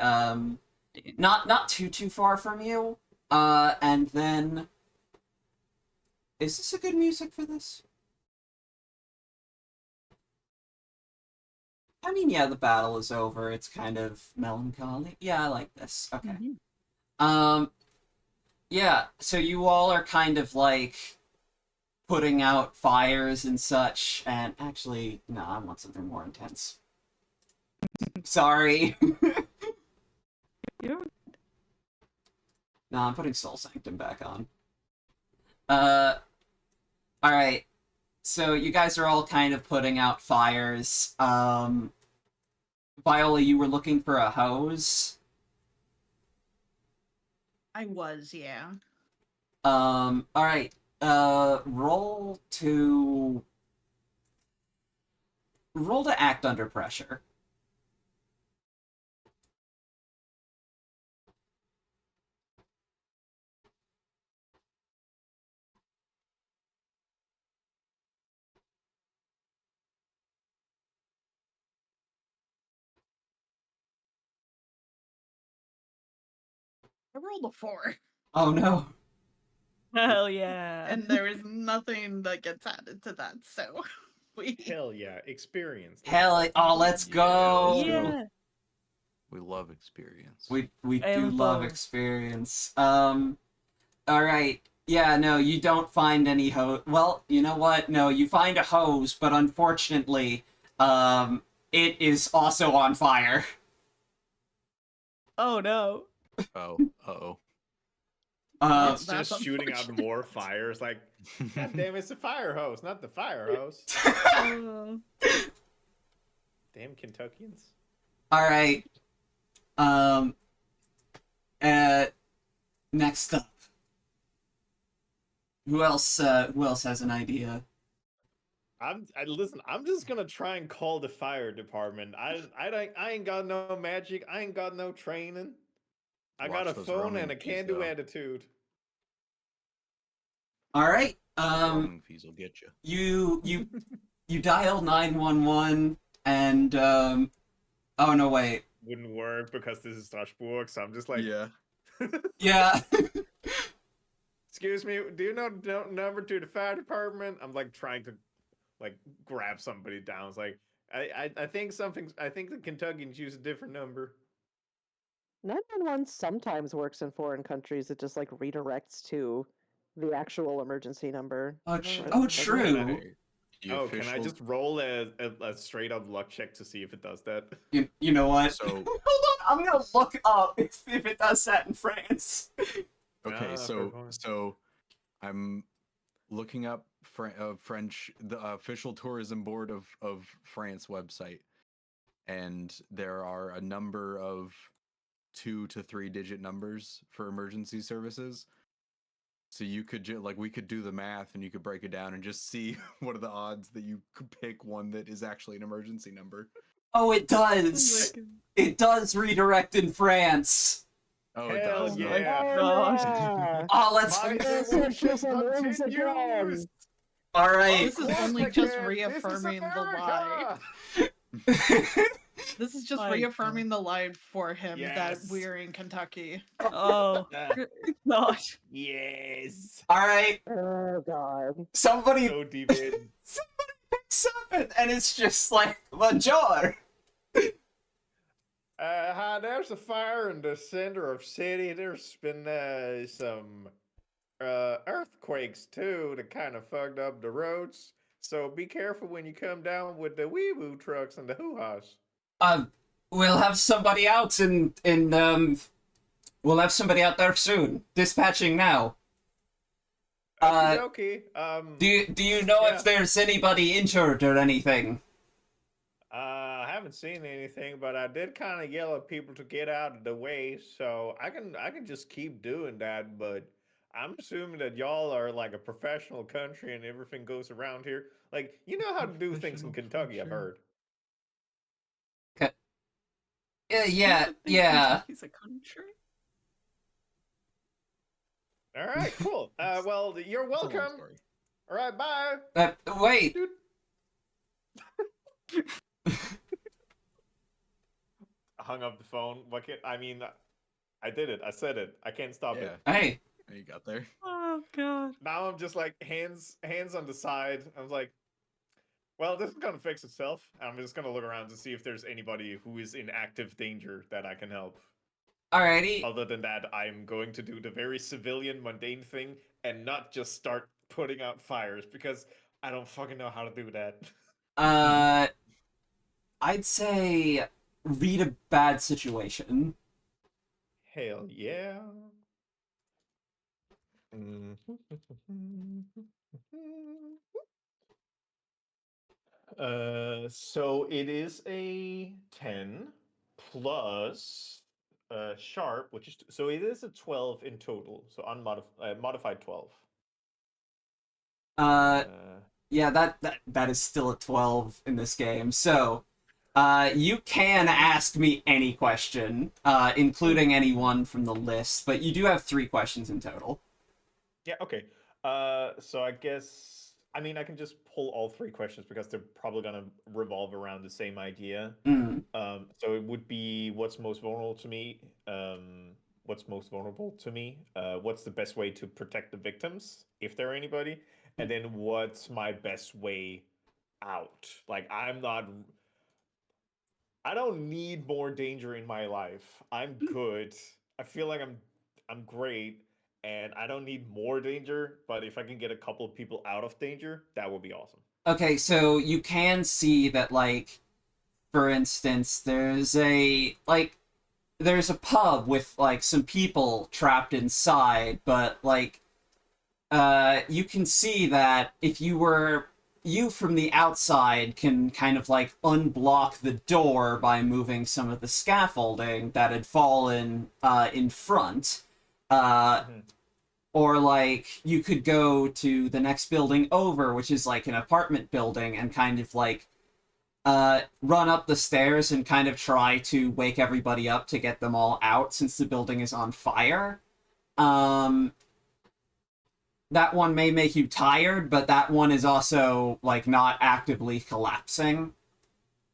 not too far from you. And then is this a good music for this? I mean, yeah, the battle is over. It's kind of melancholy. Yeah, I like this. Okay. Yeah, so you all are kind of like putting out fires and such, and actually, no, I want something more intense. Sorry. Yeah. No, I'm putting Soul Sanctum back on. Alright. So you guys are all kind of putting out fires. Viola, you were looking for a hose. I was, yeah. Alright. Roll to roll to act under pressure. I rolled a 4. Oh no. Hell yeah. And there is nothing that gets added to that, so we Hell yeah, experience. Let's go. let's go. Yeah. We love experience. We I do am love both. experience. All right. Yeah, no, you don't find any hose. Well, you know what? No, you find a hose, but unfortunately, it is also on fire. Oh no. Oh, uh-oh. Uh, It's that's just shooting out unfortunate. more fires. Like, God damn, it's a fire hose, not the fire hose. Oh. Damn Kentuckians. all right. Um, next up. Who else has an idea? Listen. I'm just gonna try and call the fire department. I ain't got no magic. I ain't got no training. I got Watch a those phone roaming and a fees, can-do though. attitude. All right. Those roaming fees will get you. You dial 911 and oh no, wait. Wouldn't work because this is Strasbourg. So I'm just like, Yeah. Yeah. excuse me, do you know the number to the fire department? I'm like trying to like grab somebody down. It's like I think the Kentuckians use a different number. 911 sometimes works in foreign countries. It just like redirects to the actual emergency number. Oh, No, oh, that's true. fine. The Oh, can I official- just roll a straight up luck check to see if it does that? You know what? So- Hold on, I'm gonna look up if it does that in France. Okay, Ah, fair point. so I'm looking up French, the official tourism board of France website, and there are a number of 2 to 3 digit numbers for emergency services. So you could we could do the math and you could break it down and just see what are the odds that you could pick one that is actually an emergency number. Oh, it Oh my does. God. It does redirect in France. Oh, it Hell does. Oh my yeah! gosh. Yeah! Oh, let's. My Centrism devotion wins again! continues. All right. This is Of course only I just can. reaffirming This is the lie. America! This is just My reaffirming the lie for him that Yes. we're in Kentucky. Oh gosh. Yes. All right. Oh god. Somebody So deep in. picks up and it's just like bonjour. Hi, there's a fire in the center of city. There's been some earthquakes too that kind of fucked up the roads. So be careful when you come down with the wee woo trucks and the hoo ha's. We'll have somebody out we'll have somebody out there soon. Dispatching now. Okay. Do you know Yeah. if there's anybody injured or anything? I haven't seen anything, but I did kind of yell at people to get out of the way, so I can just keep doing that. But I'm assuming that y'all are like a professional country and everything goes around here. Like you know how to do things in Professional Kentucky. I've country. heard. Yeah. He's a country. All right, cool. Well, you're It's a long welcome. story. All right, bye. Wait. Dude. I hung up the phone. What can I mean? I did it. I said it. I can't stop Yeah, it. Hey. you got there. Oh god. Now I'm just like hands on the side. I was like, well, this is gonna fix itself. I'm just gonna look around to see if there's anybody who is in active danger that I can help. Alrighty. Other than that, I'm going to do the very civilian, mundane thing and not just start putting out fires because I don't fucking know how to do that. I'd say read a bad situation. Hell yeah. So it is a 10 plus sharp, which is so it is a 12 in total. So modified 12. Uh, Yeah, that is still a 12 in this game. So, you can ask me any question, including any one from the list, but you do have 3 questions in total. Yeah, okay. So I guess I mean I can just pull all 3 questions because they're probably gonna revolve around the same idea. Mm. So it would be what's most vulnerable to me? What's most vulnerable to me? What's the best way to protect the victims, if there are anybody? And then what's my best way out? Like I don't need more danger in my life. I'm good. I feel like I'm great and I don't need more danger, but if I can get a couple of people out of danger, that would be awesome. Okay, so you can see that, like, for instance, there's a pub with, like, some people trapped inside, but, like, you can see that if you from the outside can kind of like unblock the door by moving some of the scaffolding that had fallen in front. Uh, Mhm. or like you could go to the next building over, which is like an apartment building, and kind of like run up the stairs and kind of try to wake everybody up to get them all out since the building is on fire. Um, that one may make you tired, but that one is also like not actively collapsing.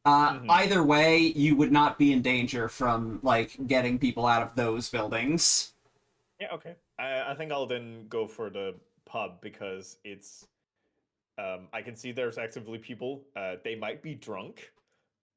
Mhm. Either way, you would not be in danger from like getting people out of those buildings. Yeah, okay. I think I'll then go for the pub because it's I can see there's actively people. They might be drunk.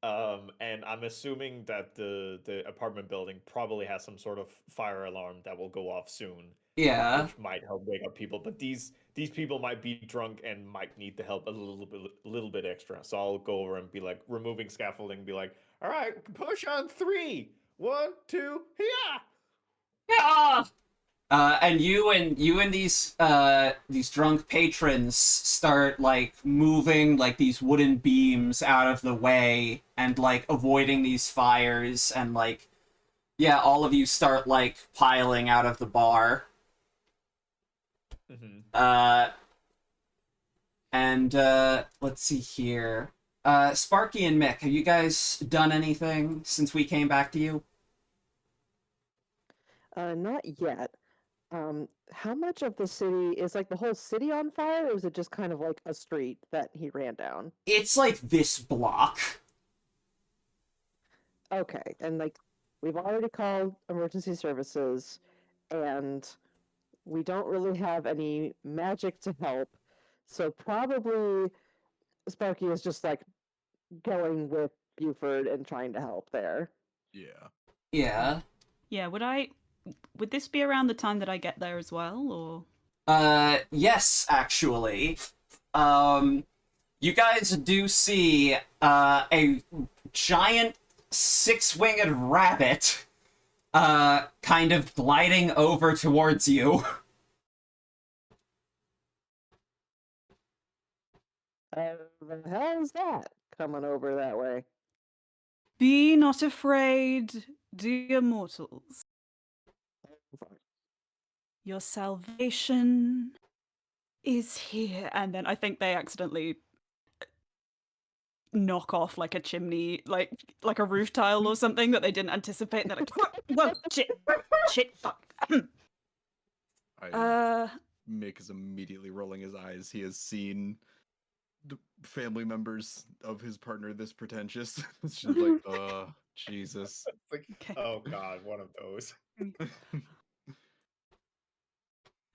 And I'm assuming that the apartment building probably has some sort of fire alarm that will go off soon, Yeah, which might help wake up people. But these people might be drunk and might need the help a little bit extra. So I'll go over and be like removing scaffolding, be like, all right, push on 3. 1, 2, yeah. yeah. And you and these drunk patrons start like moving like these wooden beams out of the way and like avoiding these fires and like yeah, all of you start like piling out of the bar. Mm-hmm. Uh, and let's see here. Sparky and Mick, have you guys done anything since we came back to you? Not yet. How much of the city is like the whole city on fire, or is it just kind of like a street that he ran down? It's like this block. Okay, and like we've already called emergency services, and we don't really have any magic to help, so probably Sparky is just like going with Buford and trying to help there. Yeah. Yeah. Yeah, would this be around the time that I get there as well, or? Yes, actually. You guys do see a giant 6-winged rabbit kind of gliding over towards you. The hell is that coming over that way? Be not afraid, dear mortals. Your salvation is here. And then I think they accidentally knock off like a chimney, like a roof tile or something that they didn't anticipate. And they're like, whoa, shit, fuck. Mick is immediately rolling his eyes. He has seen the family members of his partner this pretentious. It's just like, Jesus. It's like, Okay. oh god, one of those.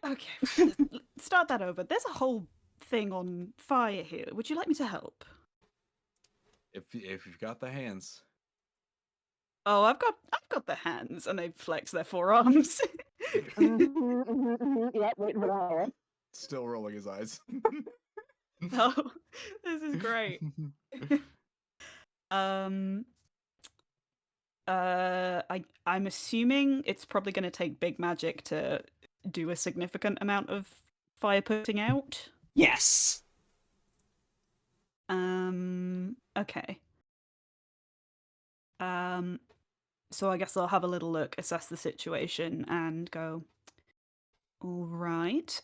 Okay, let's start that over. There's a whole thing on fire here. Would you like me to help? If you've got the hands. Oh, I've got the hands, and they flex their forearms. Yep, waiting for that one. Still rolling his eyes. Oh, this is great. I'm assuming it's probably going to take big magic to do a significant amount of fire putting out. Yes. Okay. So I guess I'll have a little look, assess the situation, and go. All right.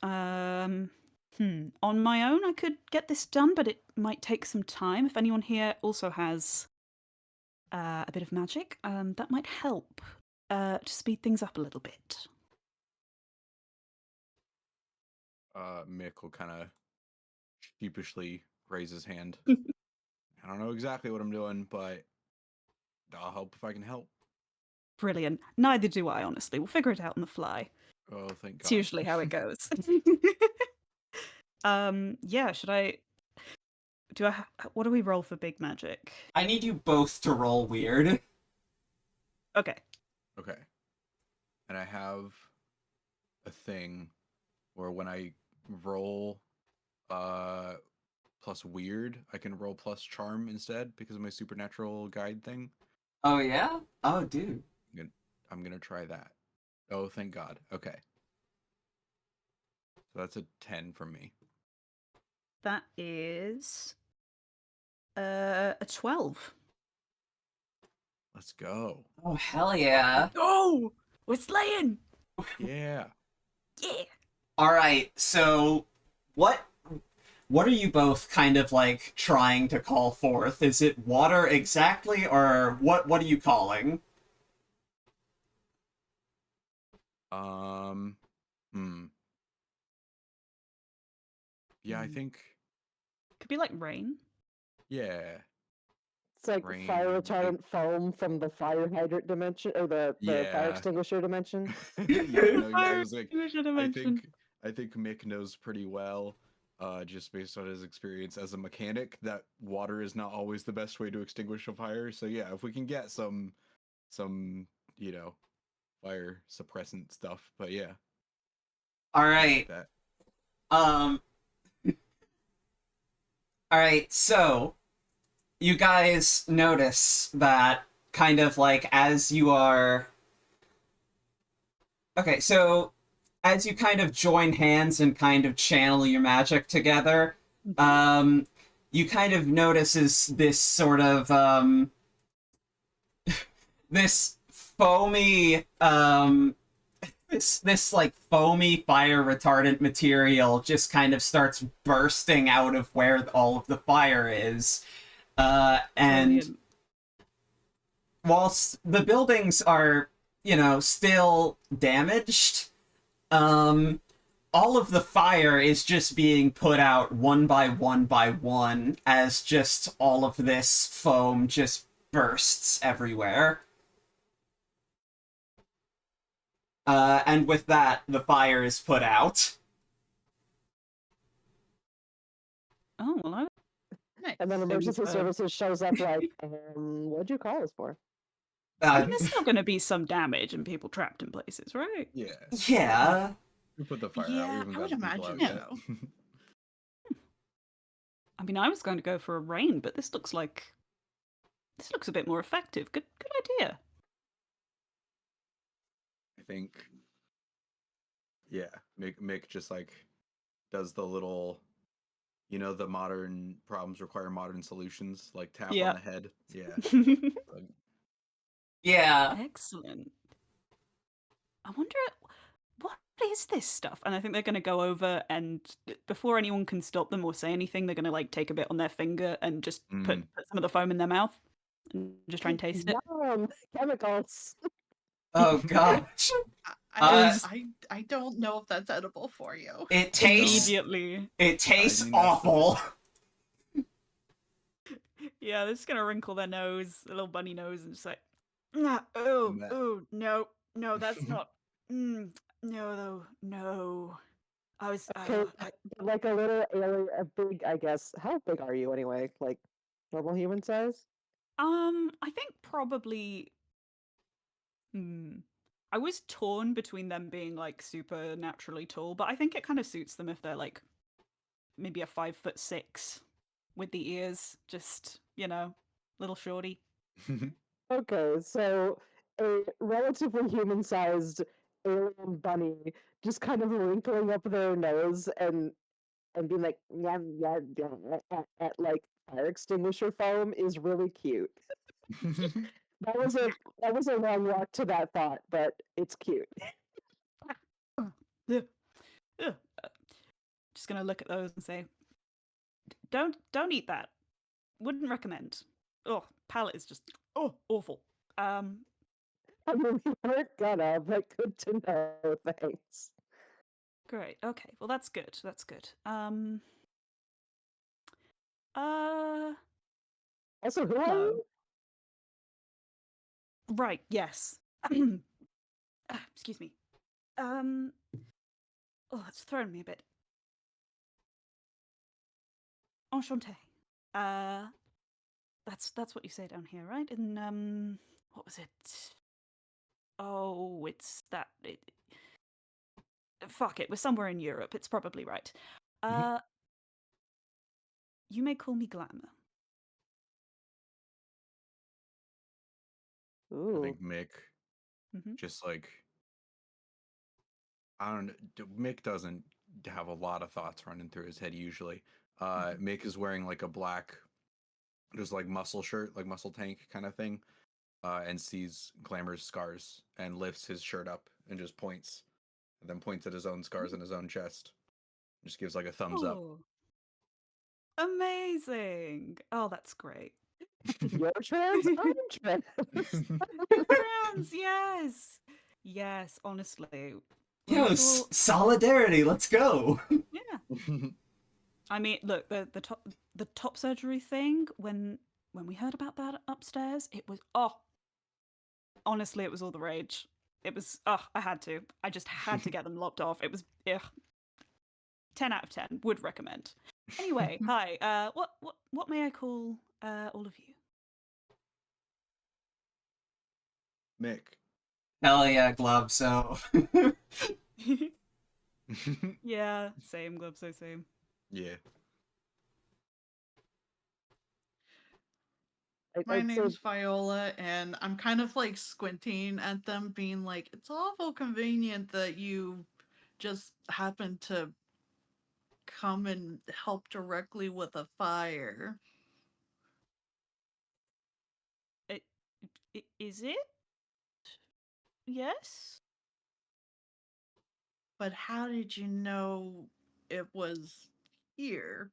On my own, I could get this done, but it might take some time. If anyone here also has a bit of magic, that might help to speed things up a little bit. Mick will kind of sheepishly raise his hand. I don't know exactly what I'm doing, but I'll help if I can help. Brilliant. Neither do I, honestly. We'll figure it out on the fly. Oh, thank God. It's usually how it goes. Yeah, should I... What do we roll for big magic? I need you both to roll weird. Okay. Okay. And I have a thing where when I roll plus weird, I can roll plus charm instead because of my supernatural guide thing. Oh, yeah? Oh, dude. I'm gonna try that. Oh, thank God. Okay. So that's a 10 from me. That is a 12. Let's go. Oh, hell yeah. Oh, we're slaying. Yeah. Yeah. All right, so what are you both kind of like trying to call forth? Is it water exactly, or what are you calling? Hmm. Yeah, I think. Could be like rain. Yeah. It's like Rain, fire like- retardant foam from the fire hydrant dimension, or the fire Yeah. extinguisher dimension. Yeah, no, yeah, I was like, We should have I mentioned. think Mick knows pretty well, just based on his experience as a mechanic, that water is not always the best way to extinguish a fire. So yeah, if we can get some, you know, fire suppressant stuff, but yeah, All I like right. that. Um All right, so you guys notice that kind of like as you are Okay, so as you kind of join hands and kind of channel your magic together, you kind of notice is this sort of this foamy this like foamy fire retardant material just kind of starts bursting out of where all of the fire is. And Brilliant. whilst the buildings are, you know, still damaged, all of the fire is just being put out one by one as just all of this foam just bursts everywhere. And with that, the fire is put out. Oh, well, Nice. And then Maybe emergency so. services shows up like, what'd you call us for? there's still going to be some damage and people trapped in places, right? Yeah, Yeah. we put the fire out. We Yeah, haven't I would got the people imagine out yet. so. I mean, I was going to go for a rain, but this looks a bit more effective. Good idea. I think, yeah, Mick just like does the little, you know, the modern problems require modern solutions, like tap Yeah. on the head. Yeah. Like, Yeah. Excellent. I wonder what is this stuff? And I think they're going to go over and before anyone can stop them or say anything, they're going to like take a bit on their finger and just put some of the foam in their mouth and just try and taste it. Yum! Chemicals! Oh gosh. I don't know if that's edible for you. It tastes Immediately. it tastes I think that's awful. Yeah, they're just going to wrinkle their nose, a little bunny nose, and just like, oh, that- oh, no, that's not, no, though, no. I was, Okay, like a little alien, a big, I guess. How big are you anyway? Like normal human size? I think probably. I was torn between them being like super naturally tall, but I think it kind of suits them if they're like maybe a 5'6" with the ears, just little shorty. Okay, so a relatively human-sized alien bunny just kind of wrinkling up their nose and being like yum yum yum at like fire extinguisher foam is really cute. That was a long walk to that thought, but it's cute. Ugh. Ugh. just gonna look at those and say, don't eat that. Wouldn't recommend. Oh, palate is just awful. I mean, we weren't gonna, but good to know. Thanks. Great. Okay. Well, that's good. That's good. Uh. Also, who are Hello. you? Right. Yes. Excuse me. Oh, it's thrown me a bit. Enchanté. That's what you say down here, right? In what was it? Oh, it's that. Fuck it. We're somewhere in Europe. It's probably right. You may call me Glamour. I Ooh. think Mick Mhm. just like I don't know. Mick doesn't have a lot of thoughts running through his head usually. Mick is wearing like a black, just like muscle shirt, like muscle tank kind of thing, and sees Glamour's scars and lifts his shirt up and just points, and then points at his own scars on his own chest. Just gives like a thumbs up. Oh, amazing! Oh, that's great. You're trans, I'm trans. Crowns, yes, yes. Honestly, when Yo, I saw, solidarity, let's go. yeah. I mean, look, the top surgery thing. When we heard about that upstairs, it was honestly, it was all the rage. It was I had to. I just had to get them lopped off. It was 10 out of 10. Would recommend. Anyway, hi. What may I call all of you? Mick. Hell yeah, Glove. So Yeah, same, Glove, so same. Yeah. My I'd say name's Viola, and I'm kind of like squinting at them, being like, it's awful convenient that you just happen to come and help directly with a fire. Is it? Yes? But how did you know it was here?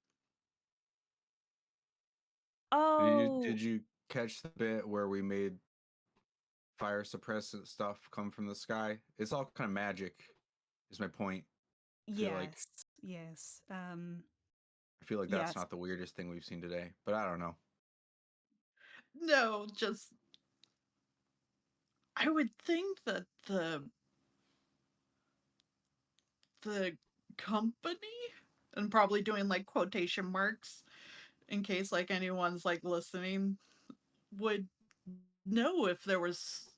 Oh, Did you catch the bit where we made fire suppressant stuff come from the sky? It's all kind of magic, is my point. yes. Yes. I feel like that's Yes. not the weirdest thing we've seen today, but I don't know. No, just I would think that the company, and probably doing like quotation marks in case like anyone's like listening, would know if there was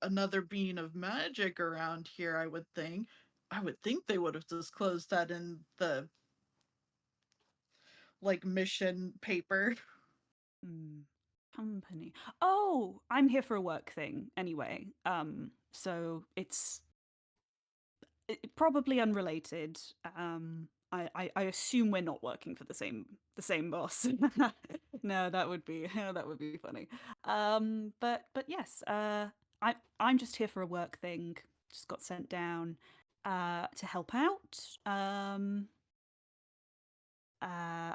another being of magic around here. I would think they would have disclosed that in the like mission paper. Hmm. Company. Oh, I'm here for a work thing anyway. So it's probably unrelated. I assume we're not working for the same boss. No, that would be that would be funny. But yes, I'm just here for a work thing. Just got sent down to help out. I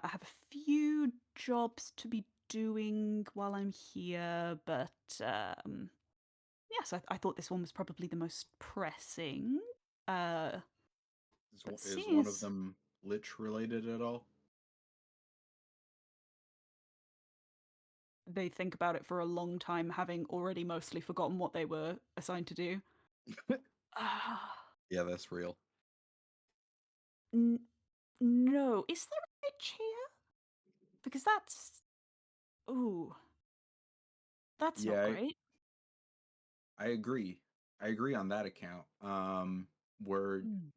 have a few jobs to be doing while I'm here, but yes, I thought this one was probably the most pressing. But Is seeing one of as them lich related at all? they think about it for a long time, having already mostly forgotten what they were assigned to do. Ah, Yeah, that's real. no, is there a witch here? Because ooh, that's not Yeah, great. I agree. I agree on that account. We're Mm.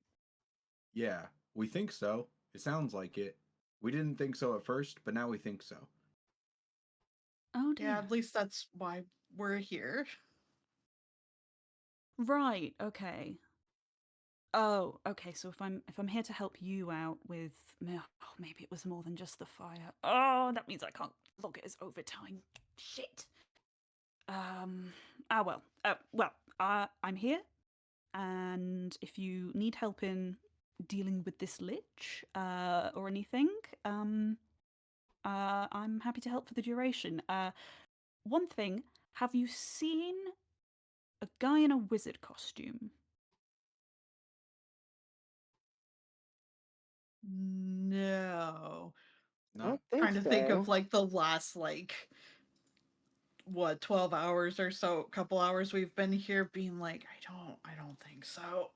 yeah, we think so. It sounds like it. We didn't think so at first, but now we think so. Oh Yeah, dear. at least that's why we're here. Right. Okay. Oh, okay. So if I'm here to help you out with, maybe it was more than just the fire. Oh, that means I can't log it as overtime. Shit. Ah well. I'm here, and if you need help in dealing with this lich or anything, I'm happy to help for the duration. One thing, have you seen a guy in a wizard costume? No. I don't Not think Trying to think of so. like the last what 12 hours or so, couple hours we've been here being like I don't think so.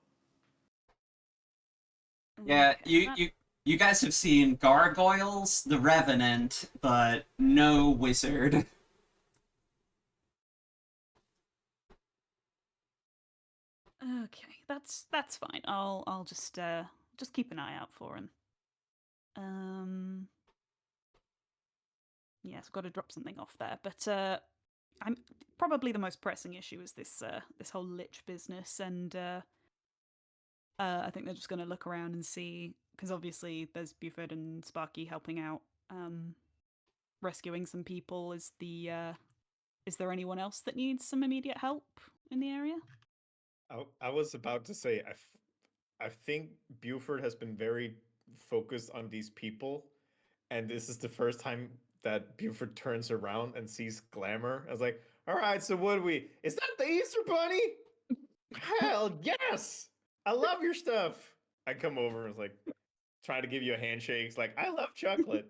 Yeah, Okay, you guys have seen gargoyles, the Revenant, but no wizard. okay, that's fine. I'll just keep an eye out for him. Yes, I've got to drop something off there, but I'm probably the most pressing issue is this whole lich business, and I think they're just going to look around and see because obviously there's Buford and Sparky helping out, rescuing some people. Is there anyone else that needs some immediate help in the area? I was about to say I think Buford has been very focused on these people, and this is the first time that Buford turns around and sees Glamour. I was like, all right, so what do we? Is that the Easter Bunny? Hell yes! I love your stuff. I come over and was like, try to give you a handshake. It's like, I love chocolate.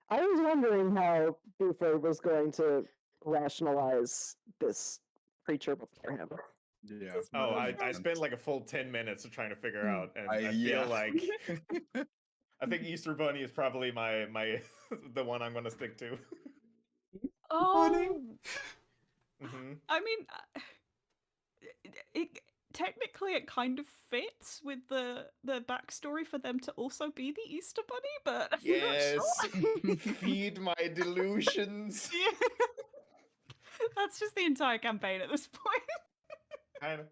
I was wondering how Buford was going to rationalize this creature before him. yeah. Just Oh, that I, makes I sense. spent like a full 10 minutes of trying to figure Hmm. out, and I feel Yeah. like I think Easter Bunny is probably my the one I'm gonna stick to. Funny. Oh, Hmm. I mean, it technically it kind of fits with the backstory for them to also be the Easter Bunny, but I'm not Yes, sure. feed my delusions. Yeah. That's just the entire campaign at this point. Kind of.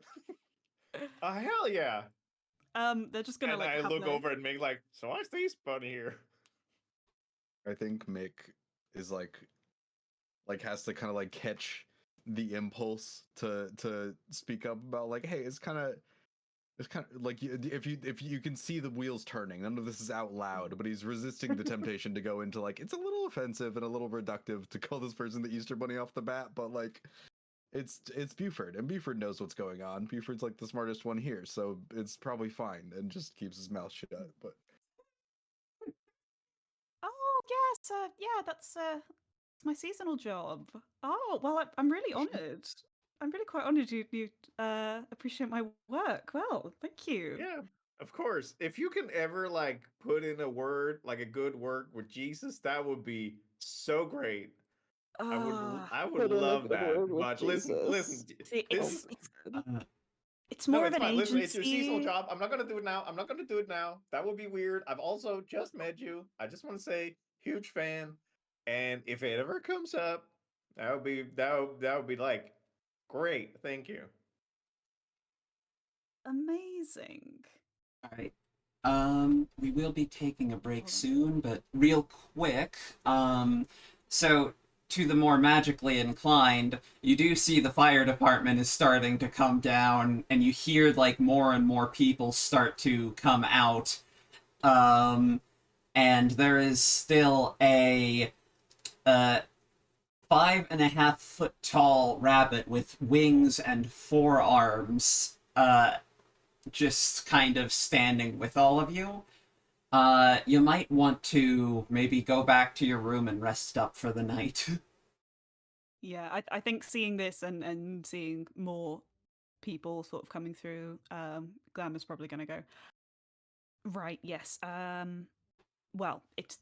Hell yeah! They're just gonna And like I have look their over and make like, so I stay Bunny here. I think Mick is like has to kind of like catch the impulse to speak up about like, hey, it's kind of like if you can see the wheels turning. None of this is out loud, but he's resisting the temptation to go into like it's a little offensive and a little reductive to call this person the Easter Bunny off the bat, but like it's Buford, and Buford knows what's going on. Buford's like the smartest one here, so it's probably fine, and just keeps his mouth shut. But Oh yes, yeah, that's my seasonal job. Oh well, I'm really honoured. I'm really quite honoured you appreciate my work. Well, thank you. Yeah, of course. If you can ever like put in a word, like a good word with Jesus, that would be so great. Ah, I would Put in a love good that. word with But listen. Jesus. see, Oh This my god. Uh, it's no, more of it's an fine. Listen, it's your seasonal agency. job. I'm not gonna do it now. I'm not gonna do it now. That would be weird. I've also just met you. I just want to say, huge fan. And if it ever comes up, that would be like great. Thank you. Amazing. all right. We will be taking a break Hold on. soon, but real quick, so to the more magically inclined, you do see the fire department is starting to come down, and you hear like more and more people start to come out. Um, and there is still a uh 5.5 foot tall rabbit with wings and 4 arms, just kind of standing with all of you. You might want to maybe go back to your room and rest up for the night. Yeah, I think seeing this and seeing more people sort of coming through, Glamour's probably going to go. Right. Yes. Well, it's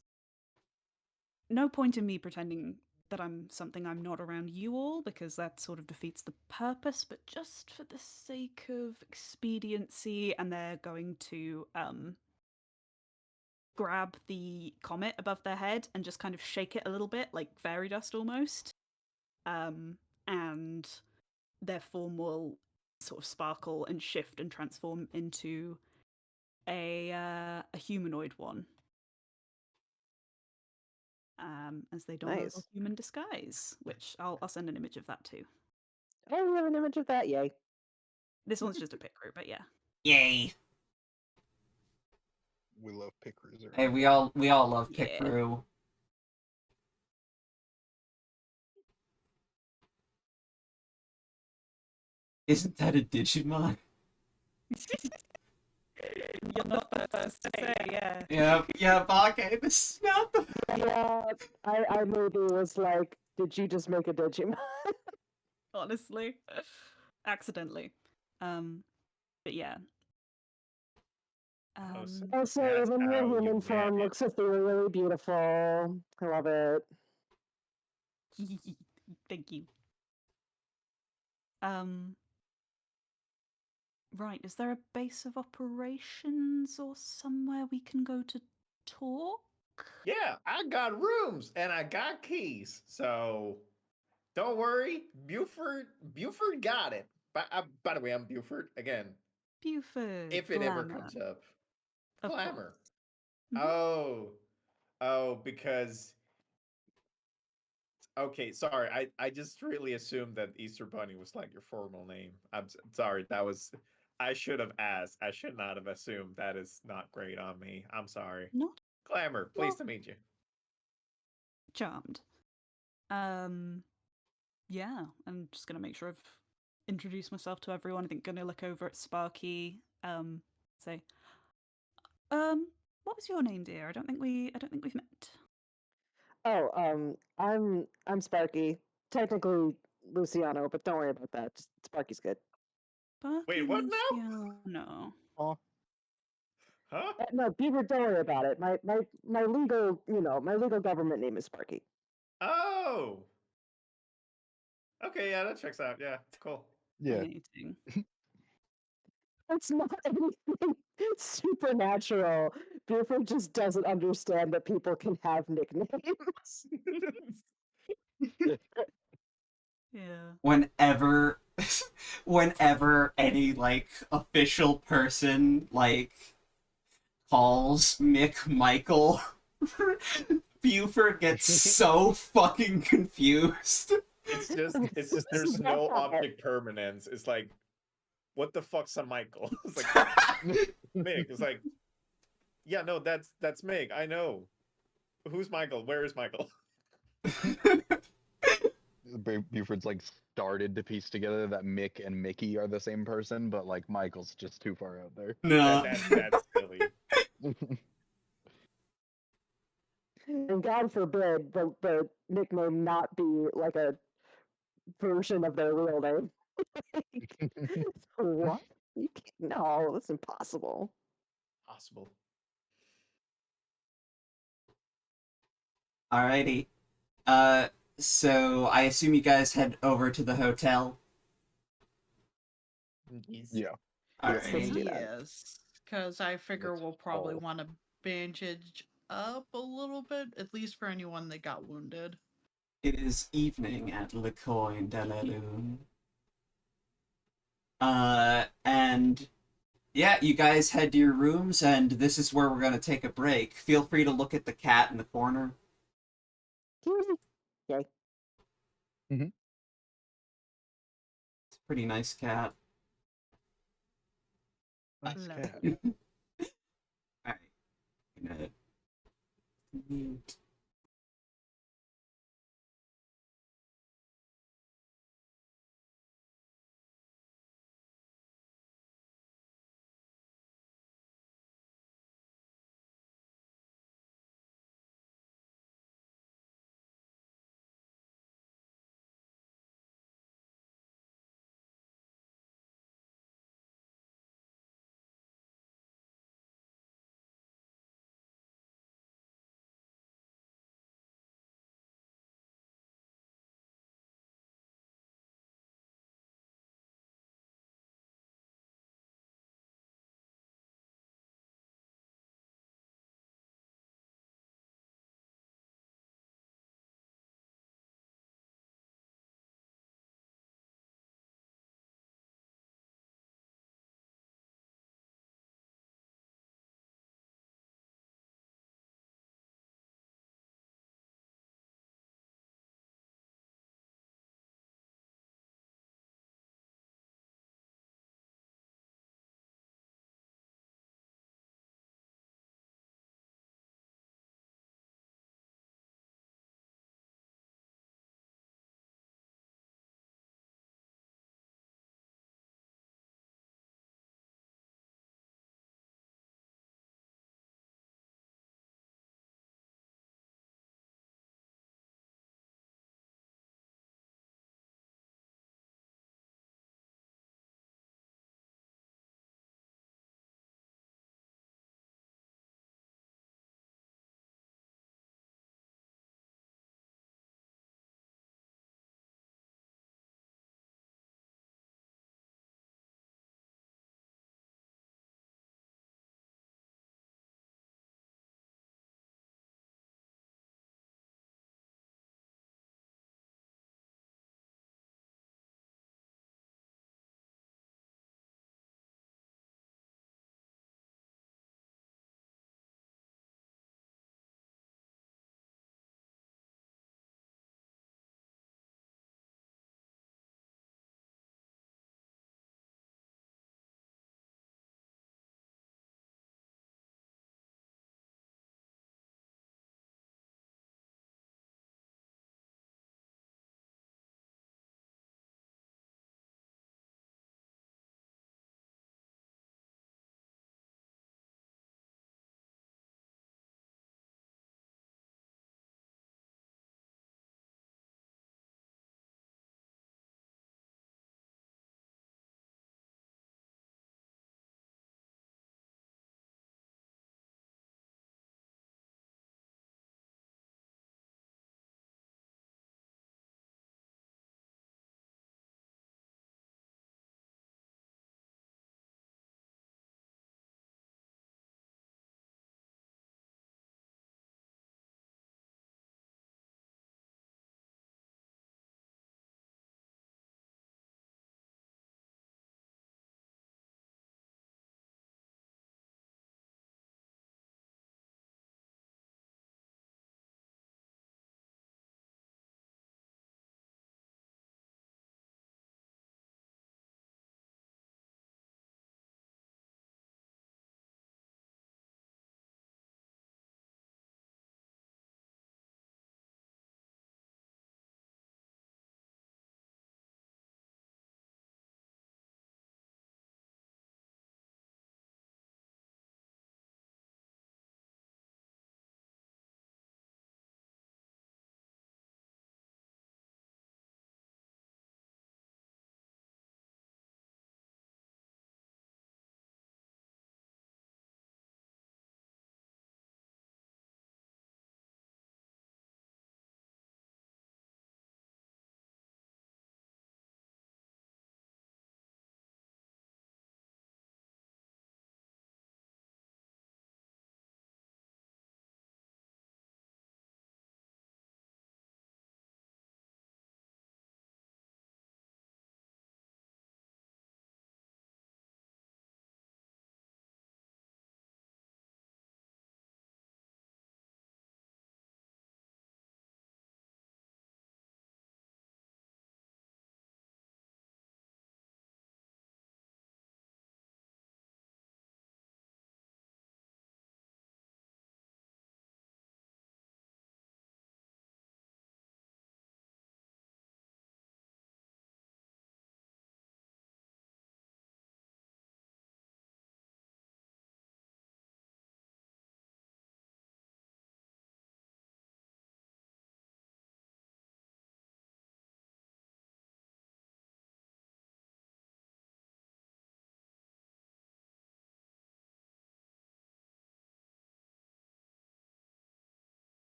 no point in me pretending that I'm something I'm not around you all because that sort of defeats the purpose, but just for the sake of expediency, and they're going to grab the comet above their head and just kind of shake it a little bit, like fairy dust almost. And their form will sort of sparkle and shift and transform into a humanoid one. As they don a little Nice. human disguise, which I'll send an image of that too. Oh, we have an image of that. Yay. This one's just a pic group, but yeah. Yay! We love pickers. Hey, we all love Yeah. Picrew. Isn't that a Digimon? You're not the first to say, yeah. Yeah, Bake, this is not the... Yeah, I maybe was like, did you just make a Digimon? Honestly. Accidentally. But yeah. Also, That's even your how you human form manage. looks ethereally beautiful. I love it. Thank you. Right, is there a base of operations or somewhere we can go to talk? Yeah, I got rooms and I got keys, so don't worry. Buford got it. By the way, I'm Buford again. Buford. If it ever Glamour. comes up, Of glamour. course. Oh, because okay, sorry. I just really assumed that Easter Bunny was like your formal name. Sorry. That was I should have asked. I should not have assumed. That is not great on me. I'm sorry. Not Glamour, well, pleased to meet you. charmed. Yeah, I'm just gonna make sure I've introduced myself to everyone. I think gonna look over at Sparky, say, what was your name, dear? I don't think we've met. Oh, I'm Sparky. Technically Luciano, but don't worry about that. Just, Sparky's good. Sparky Wait, what now? Luciano. Oh, Huh? No, Beaver, don't worry about it. My legal, my legal government name is Sparky. Oh. Okay, yeah, that checks out. Yeah, cool. yeah. Fascinating. It's not anything supernatural. Buford just doesn't understand that people can have nicknames. Yeah. Whenever... whenever any, like, official person, like, calls Mick Michael, Buford gets so fucking confused. It's just there's no object permanence. It's like, what the fuck's a Michael? It's like Mig. It's like, yeah, no, that's Mig. I know. Who's Michael? Where is Michael? Buford's like started to piece together that Mick and Mickey are the same person, but like Michael's just too far out there. No. That's silly. And God forbid the nickname not be like a version of their real name. What? You can't, no, that's impossible. Possible. Alrighty. So I assume you guys head over to the hotel. Yeah. Yes, let's Alrighty. do that. Yes, because I figure Let's we'll probably all- want to bandage up a little bit, at least for anyone that got wounded. It is evening at Le Coin de la Lune. And yeah, you guys head to your rooms, and this is where we're gonna take a break. Feel free to look at the cat in the corner. Yay. It's a pretty nice cat. Nice Love cat. Alright. Gonna mute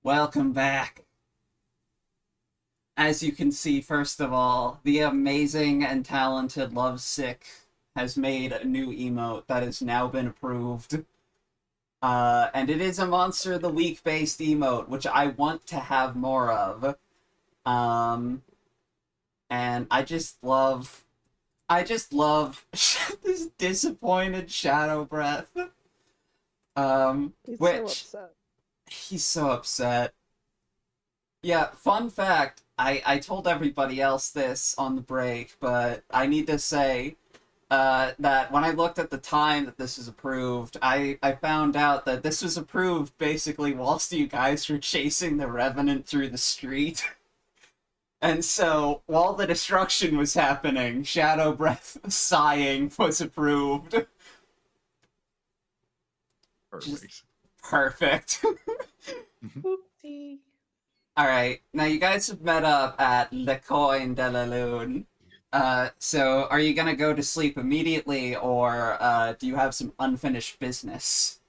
Welcome back. As you can see, first of all, the amazing and talented Lovesick has made a new emote that has now been approved. And it is a Monster of the Week based emote, which I want to have more of. And I just love this disappointed Shadow Breath. He's so Which upset. he's so upset. Yeah, fun fact, I told everybody else this on the break, but I need to say that when I looked at the time that this was approved, I found out that this was approved basically whilst you guys were chasing the Revenant through the street. And so, while the destruction was happening, Shadow Breath sighing was approved. Perfect. Perfect. Oopsie. Alright, now you guys have met up at Le Coin de la Lune. So are you gonna go to sleep immediately, or do you have some unfinished business?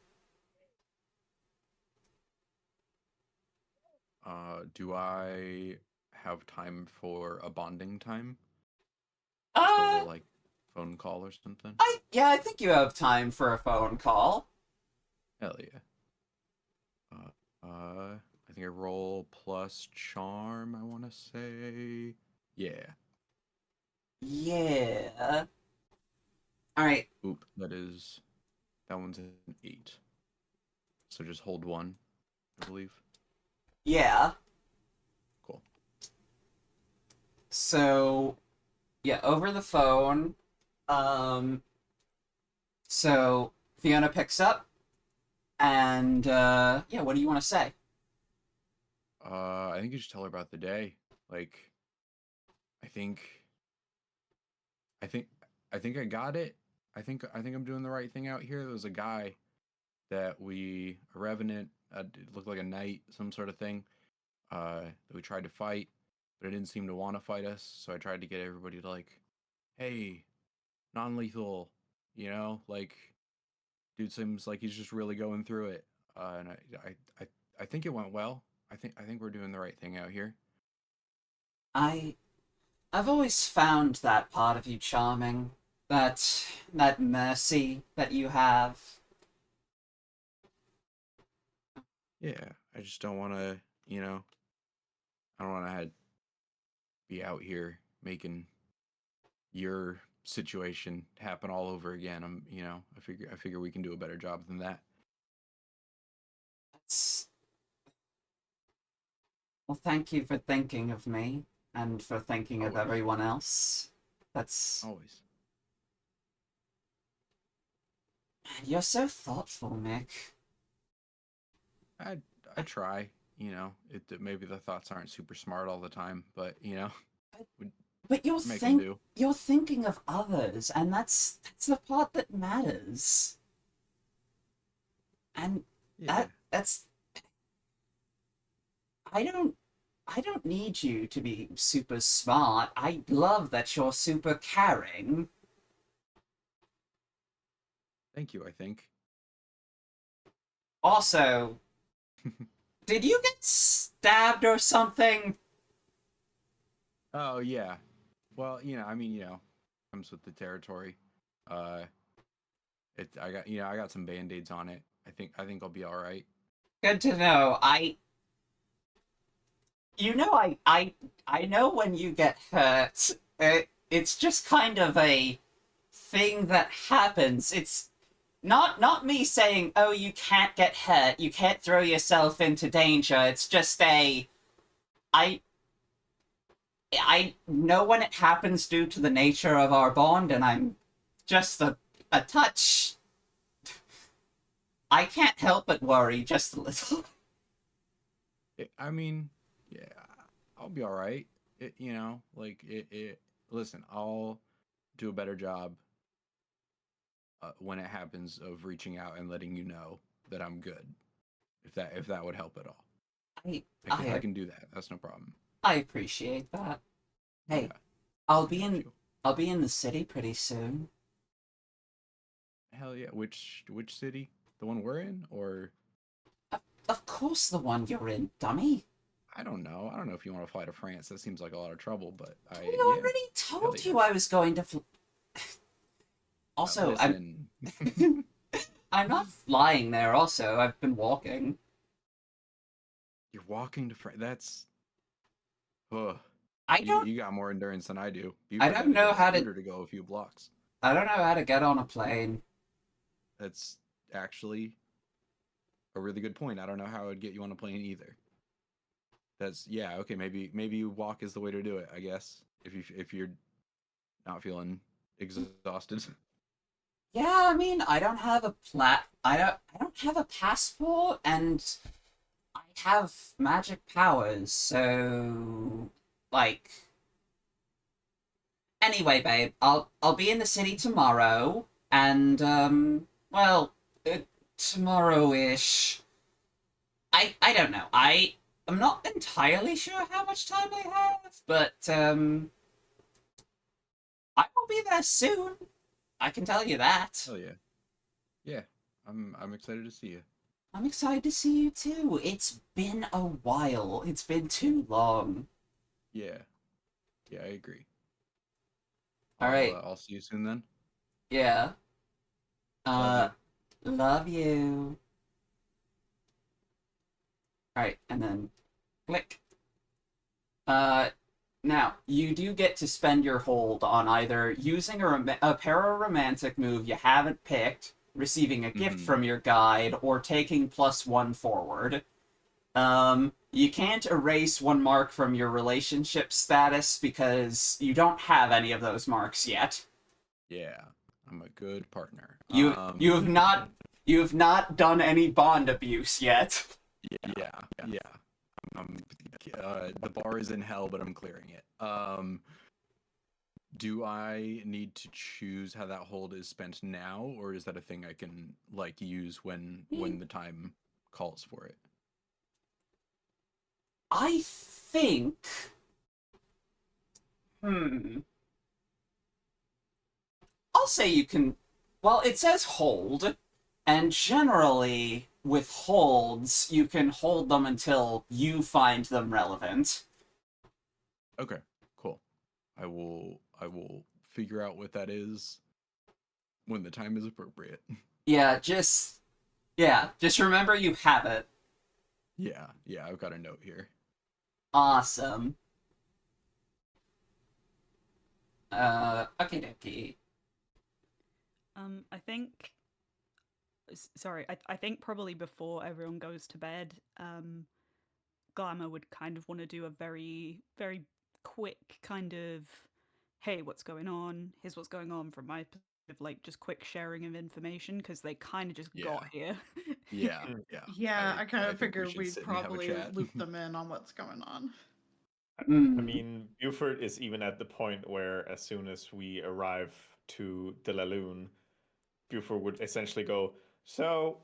Do I have time for a bonding time? Just a little like phone call or something? I think you have time for a phone call. Hell yeah. I think I roll plus charm, I want to say. Yeah. Yeah. Alright, Oop, that one's an 8. So just hold 1, I believe. yeah. Cool. So, yeah, over the phone, so Fiona picks up, and, yeah, what do you want to say? I think you just tell her about the day. Like, I think I think I think I got it. I think I'm doing the right thing out here. There was a guy a Revenant, it looked like a knight, some sort of thing, that we tried to fight, but it didn't seem to want to fight us. So I tried to get everybody to like, hey, non-lethal, like, dude seems like he's just really going through it. And I think it went well. I think we're doing the right thing out here. I've always found that part of you charming. That mercy that you have. Yeah, I just don't want to, I don't want to be out here making your situation happen all over again. I figure we can do a better job than that. It's... Well, thank you for thinking of me and for thinking of Always. everyone else. That's... Always. You're so thoughtful, Mick. I try, maybe the thoughts aren't super smart all the time, but But make them do. you're thinking of others, and that's the part that matters. And Yeah. that's I don't need you to be super smart. I love that you're super caring. Thank you, I think. Also, did you get stabbed or something? Oh yeah. Well, comes with the territory. I got some band-aids on it. I think I'll be all right. Good to know. I know when you get hurt. It's just kind of a thing that happens. It's not me saying, oh, you can't get hurt, you can't throw yourself into danger. It's just I know when it happens due to the nature of our bond, and I'm just a touch. I can't help but worry just a little. Yeah, I'll be all right. Listen, I'll do a better job when it happens of reaching out and letting you know that I'm good. If that would help at all, I can do that. That's no problem. I appreciate that. Hey, Yeah, I'll I be got in you. I'll be in the city pretty soon. Hell yeah! Which city? The one we're in, or Of course the one you're in, dummy. I don't know. I don't know if you want to fly to France. That seems like a lot of trouble, but I yeah. already Hell told yeah. you I was going to Also, listen. I'm not flying there also. I've been walking. You're walking to France. That's. Ugh. I don't You got more endurance than I do. I Buford don't had to know get a how to scooter to go a few blocks. I don't know how to get on a plane. That's actually a really good point. I don't know how I would get you on a plane either. That's okay. Maybe walk is the way to do it. I guess if you're not feeling exhausted. Yeah, I mean, I don't have a I don't have a passport, and I have magic powers, so like anyway, babe, I'll be in the city tomorrow, and well, tomorrow-ish. I don't know. I'm not entirely sure how much time I have, but I will be there soon. I can tell you that. Hell yeah, yeah. I'm excited to see you. I'm excited to see you too. It's been a while. It's been too long. Yeah, yeah. I agree. All right. I'll see you soon then. Yeah. Love you. Love you. All right, and then click. Now you do get to spend your hold on either using a para-romantic move you haven't picked, receiving a gift Mhm. from your guide, or taking +1 forward. You can't erase one mark from your relationship status because you don't have any of those marks yet. Yeah, I'm a good partner. You you have not done any bond abuse yet. Yeah. The bar is in hell, but I'm clearing it. Do I need to choose how that hold is spent now, or is that a thing I can like use when the time calls for it? I think. Hmm. I'll say you can. Well, it says hold, and generally with holds, you can hold them until you find them relevant. Okay, cool. I will figure out what that is when the time is appropriate. Just remember you have it. Yeah, I've got a note here. Awesome. Okay, dokie. I think. Sorry, I think probably before everyone goes to bed, Glamour would kind of want to do a very, very quick kind of, hey, what's going on? Here's what's going on from my perspective, like just quick sharing of information because they kind of just got here. Yeah. Yeah, I kind of think we figured should we'd sit and have a probably chat. loop them in on what's going on. I mean, Buford is even at the point where, as soon as we arrive to De La Lune, Buford would essentially go, "So,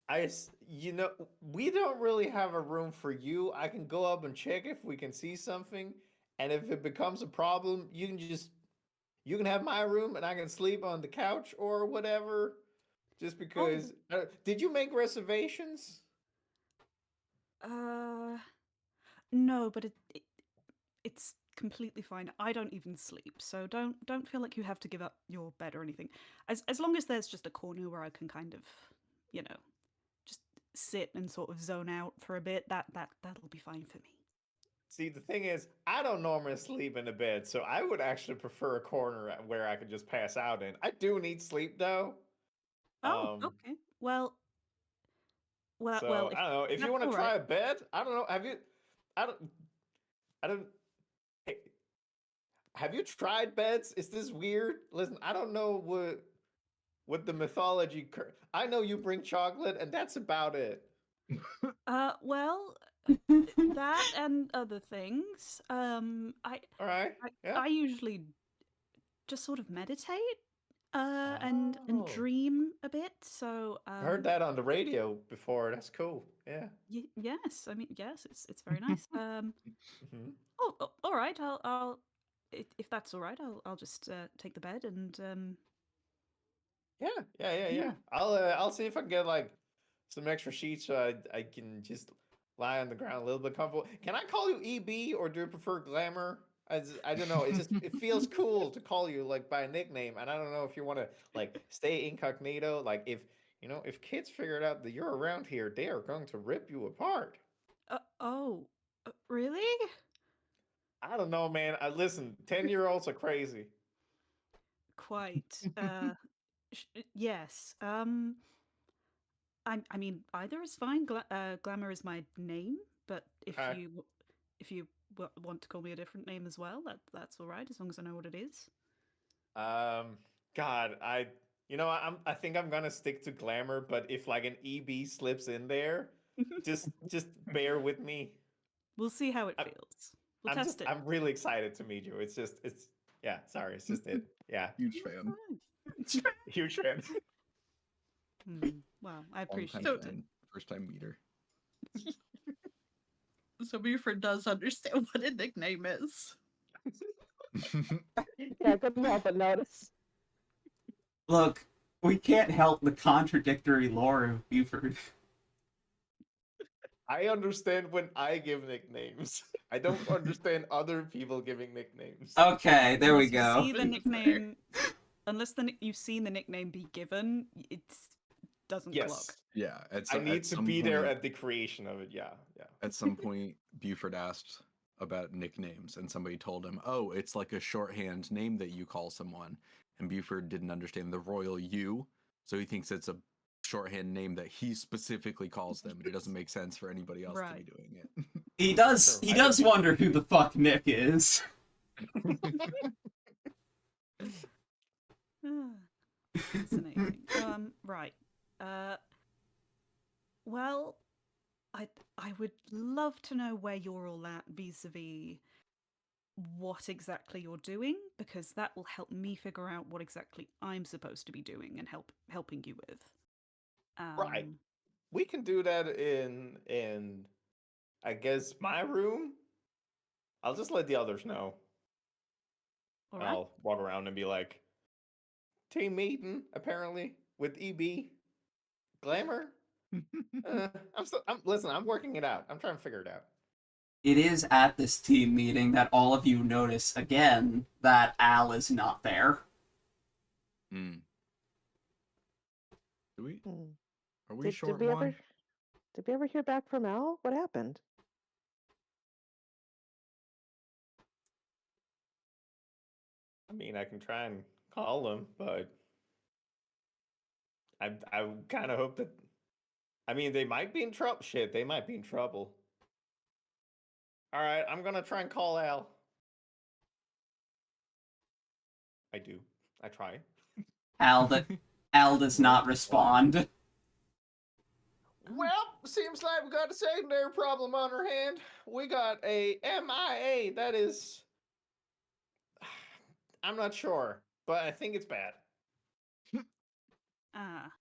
we don't really have a room for you. I can go up and check if we can see something, and if it becomes a problem, you can have my room, and I can sleep on the couch or whatever." Just because, did you make reservations? No, but it's completely fine. I don't even sleep, so don't feel like you have to give up your bed or anything. As long as there's just a corner where I can kind of, just sit and sort of zone out for a bit, that'll be fine for me. See, the thing is, I don't normally sleep in a bed, so I would actually prefer a corner where I could just pass out in. I do need sleep though. Oh, Um, okay. Well, so if I don't know. If you that's want to all right. try a bed, I don't know. I don't. I don't. Hey, have you tried beds? Is this weird? Listen, I don't know what the mythology. I know you bring chocolate, and that's about it. Well, that and other things. All right. Yeah. I usually just sort of meditate, and Oh, dream a bit. So, I heard that on the radio before. That's cool. Yeah. yes, I mean, yes, it's very nice. Hmm. All right. I'll if that's all right, I'll just take the bed and Yeah. yeah. I'll see if I can get like some extra sheets so I can just lie on the ground a little bit comfortable. Can I call you EB or do you prefer Glamour? I don't know. It just it feels cool to call you like by a nickname, and I don't know if you want to like stay incognito. Like if kids figured out that you're around here, they are going to rip you apart. Oh, really? I don't know, man. I listen. 10-year-olds are crazy. Quite. Yes. I mean, either is fine. Glamour is my name, but Okay. if you want to call me a different name as well, that's all right, as long as I know what it is. God, I think I'm gonna stick to Glamour, but if like an EB slips in there, just bear with me. We'll see how it I, feels. We'll test it. I'm really excited to meet you. It's yeah. Sorry, it's just it. Yeah, Huge fan. huge fan. Wow, I Long appreciate time it. fan. First time meter. So Buford does understand what a nickname is. Yeah, I couldn't help but notice. Look, we can't help the contradictory lore of Buford. I understand when I give nicknames. I don't understand other people giving nicknames. Okay, there we Unless you go. see the Fair. nickname, unless you've seen the nickname be given, it doesn't Yes, clock. Yeah, I need at to some be point, there at the creation of it. Yeah, yeah. at some point, Buford asked about nicknames, and somebody told him, "Oh, it's like a shorthand name that you call someone." And Buford didn't understand the royal U, so he thinks it's a shorthand name that he specifically calls them, and it doesn't make sense for anybody else to be Right. doing it. He does. Sure, He I can does be. wonder who the fuck Nick is. Fascinating. Right. Uh, well, I would love to know where you're all at vis-a-vis what exactly you're doing, because that will help me figure out what exactly I'm supposed to be doing and helping you with. Right. We can do that in I guess my room. I'll just let the others know. All right. I'll walk around and be like, team meeting apparently with EB Glamour. I'm listen. I'm working it out. I'm trying to figure it out. It is at this team meeting that all of you notice again that Al is not there. Hmm. Do we? Hmm. Are we Did short we one? ever did we ever hear back from Al? What happened? I mean, I can try and call them, but I kind of hope that. I mean, they might be in trouble. Shit, they might be in trouble. All right, I'm gonna try and call Al. I do. I try. Al that Al does not respond. Well, seems like we got a secondary problem on our hand. We got a MIA that is. I'm not sure, but I think it's bad. Ah,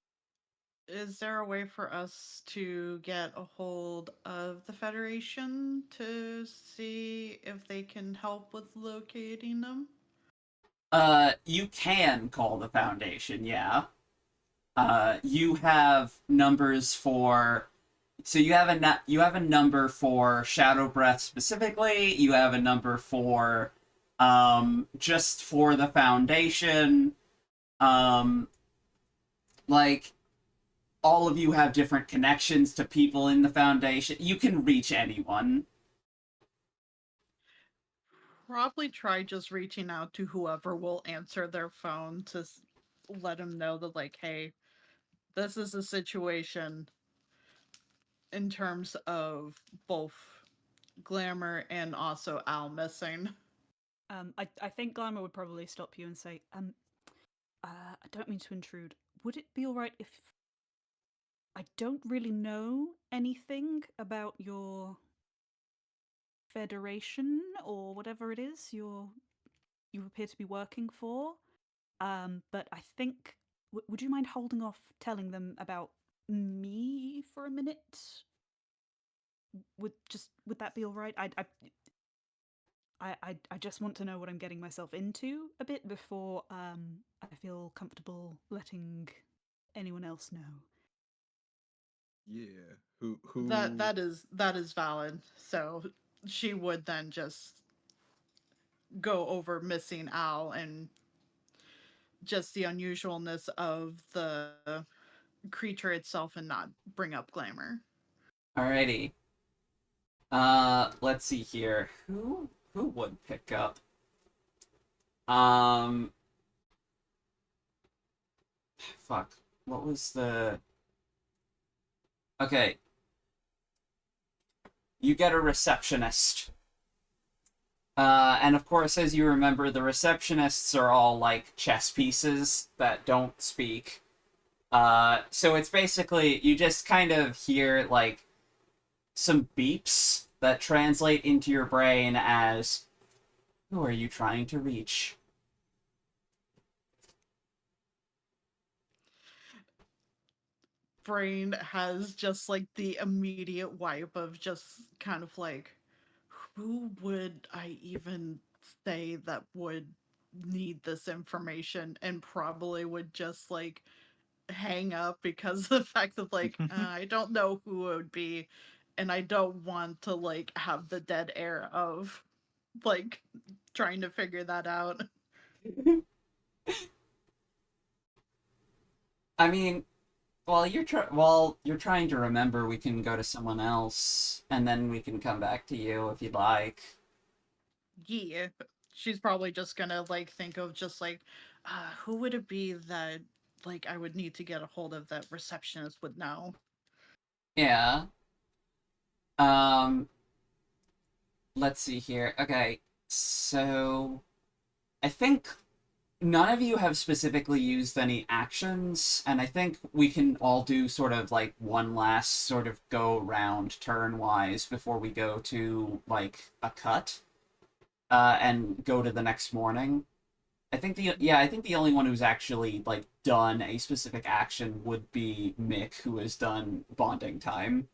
Is there a way for us to get a hold of the Federation to see if they can help with locating them? You can call the Foundation, yeah. You have numbers for. So you have a number for Shadow Breath specifically. You have a number for, just for the Foundation. Um, like all of you have different connections to people in the Foundation. You can reach anyone. Probably try just reaching out to whoever will answer their phone to let them know that, like, hey, this is a situation in terms of both Glamour and also Al missing. I think Glamour would probably stop you and say, I don't mean to intrude. Would it be all right if I don't really know anything about your federation or whatever it is you appear to be working for? But I think would you mind holding off telling them about me for a minute? Would that be all right? I just want to know what I'm getting myself into a bit before I feel comfortable letting anyone else know. Yeah. Who? That is valid. So she would then just go over missing Al and just the unusualness of the creature itself and not bring up glamour. Alrighty. Let's see here. Who would pick up? Um, fuck. What was the? Okay, you get a receptionist. And of course, as you remember, the receptionists are all like chess pieces that don't speak. So it's basically you just kind of hear like some beeps that translate into your brain as, "Who are you trying to reach?" Brain has just like the immediate wipe of just kind of like, who would I even say that would need this information and probably would just like hang up because of the fact that like I don't know who it would be and I don't want to like have the dead air of like trying to figure that out. I mean, while you're trying to remember, we can go to someone else, and then we can come back to you if you'd like. Yeah, she's probably just gonna like think of just like who would it be that like I would need to get a hold of that receptionist would know. Yeah. Um. Let's see here. Okay. So I think none of you have specifically used any actions, and I think we can all do sort of like one last sort of go round turn wise before we go to like a cut, and go to the next morning. I think the only one who's actually like done a specific action would be Mick, who has done bonding time.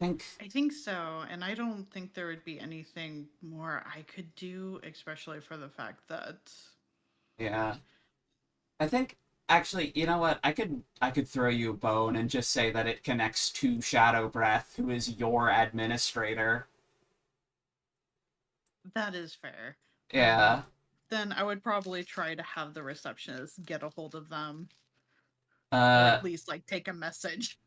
I think I think so, and I don't think there would be anything more I could do, especially for the fact that yeah. I think actually, you know what? I could throw you a bone and just say that it connects to Shadow Breath, who is your administrator. that is fair. Yeah. Then I would probably try to have the receptionist get a hold of them, or Uh at least like take a message.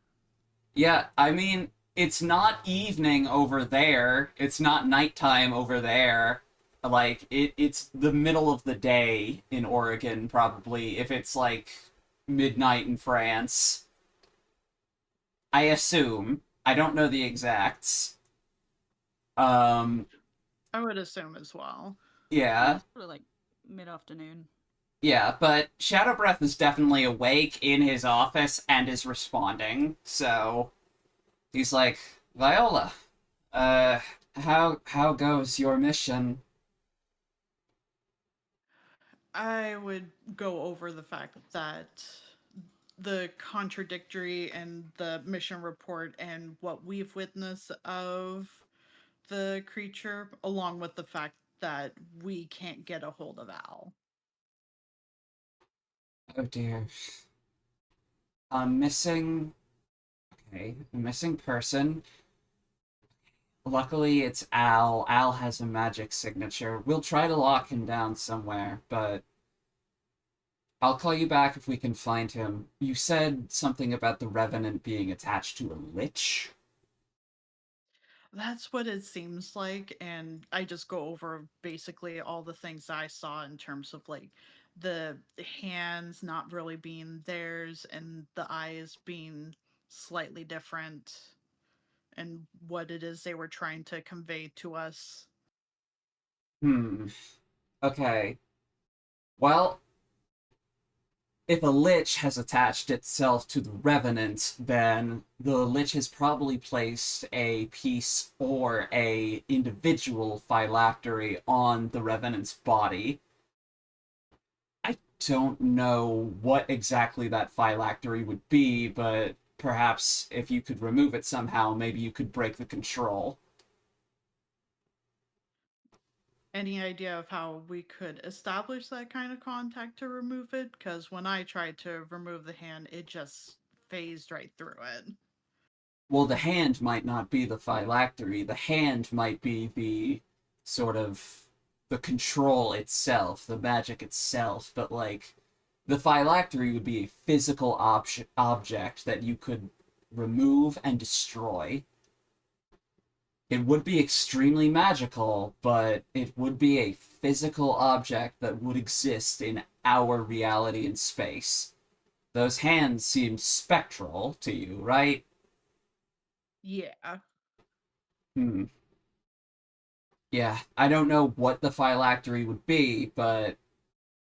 yeah, I mean, it's not evening over there. It's not nighttime over there. Like it's the middle of the day in Oregon probably if it's like midnight in France. I assume. I don't know the exacts. Um I would assume as well. Yeah, yeah. it's probably like mid afternoon. Yeah, but Shadow Breath is definitely awake in his office and is responding. So he's like, "Viola, uh how goes your mission?" I would go over the fact that the contradictory and the mission report and what we've witnessed of the creature, along with the fact that we can't get a hold of Al. Oh dear. A missing okay, a missing person. Luckily it's Al. Al has a magic signature. We'll try to lock him down somewhere, but I'll call you back if we can find him. You said something about the Revenant being attached to a lich? That's what it seems like, and I just go over basically all the things I saw in terms of like the hands not really being theirs and the eyes being slightly different and what it is they were trying to convey to us. Hmm. Okay. Well, if a lich has attached itself to the Revenant, then the lich has probably placed a piece or a individual phylactery on the Revenant's body. I don't know what exactly that phylactery would be, but perhaps if you could remove it somehow, maybe you could break the control. Any idea of how we could establish that kind of contact to remove it? Because when I tried to remove the hand, it just phased right through it. Well, the hand might not be the phylactery. The hand might be the sort of the control itself, the magic itself. But like, the phylactery would be a physical object that you could remove and destroy. It would be extremely magical, but it would be a physical object that would exist in our reality and space. Those hands seem spectral to you, right? Yeah. Hmm. Yeah, I don't know what the phylactery would be, but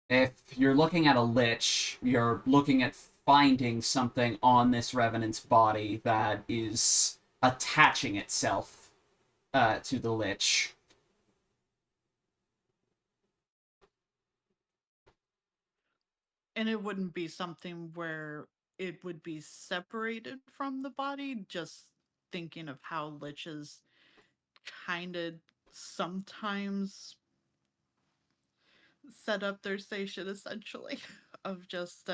if you're looking at a lich, you're looking at finding something on this revenant's body that is attaching itself to the lich. And it wouldn't be something where it would be separated from the body, just thinking of how liches kind of sometimes set up their station essentially of just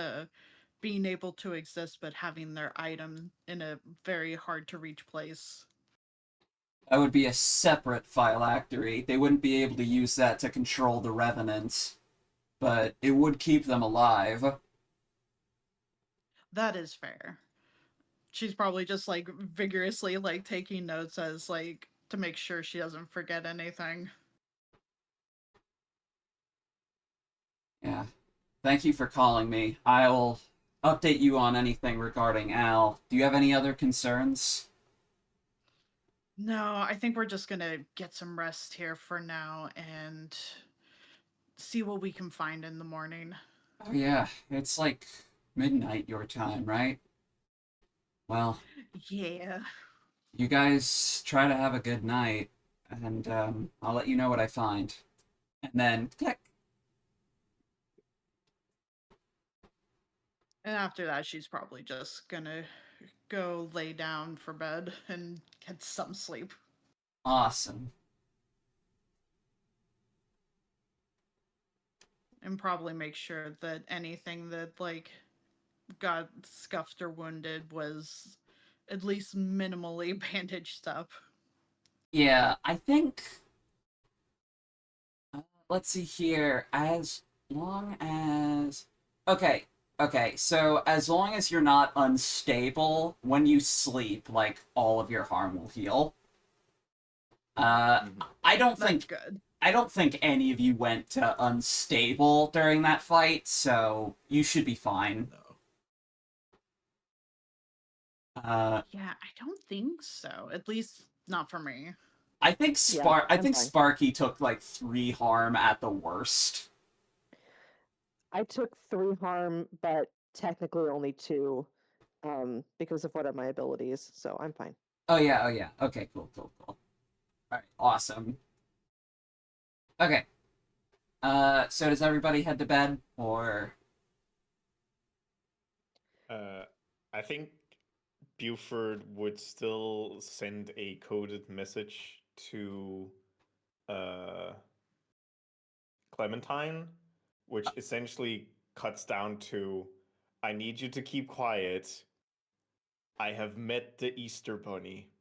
being able to exist but having their item in a very hard to reach place. That would be a separate phylactery. They wouldn't be able to use that to control the revenants, but it would keep them alive. That is fair. She's probably just like vigorously like taking notes as like to make sure she doesn't forget anything. Yeah. Thank you for calling me. I'll update you on anything regarding Al. Do you have any other concerns? No, I think we're just gonna get some rest here for now and see what we can find in the morning. Oh yeah, it's like midnight your time, right? Well, Yeah. you guys try to have a good night, and I'll let you know what I find. And then click. And after that, she's probably just gonna go lay down for bed and get some sleep. Awesome. And probably make sure that anything that, like, got scuffed or wounded was at least minimally bandaged up. Yeah, I think. Let's see here. As long as. Okay, okay, so as long as you're not unstable, when you sleep, like, all of your harm will heal. Mhm. I don't That's think good. I don't think any of you went unstable during that fight, so you should be fine. No. Yeah, I don't think so. At least not for me. I think Yeah, I I'm think fine. Sparky took like 3 harm at the worst. I took 3 harm, but technically only 2, because of one of my abilities, so I'm fine. Oh yeah, oh yeah. Okay, cool. All right, awesome. Okay. So does everybody head to bed or Uh, I think Buford would still send a coded message to uh, Clementine, which essentially cuts down to I need you to keep quiet. I have met the Easter Bunny.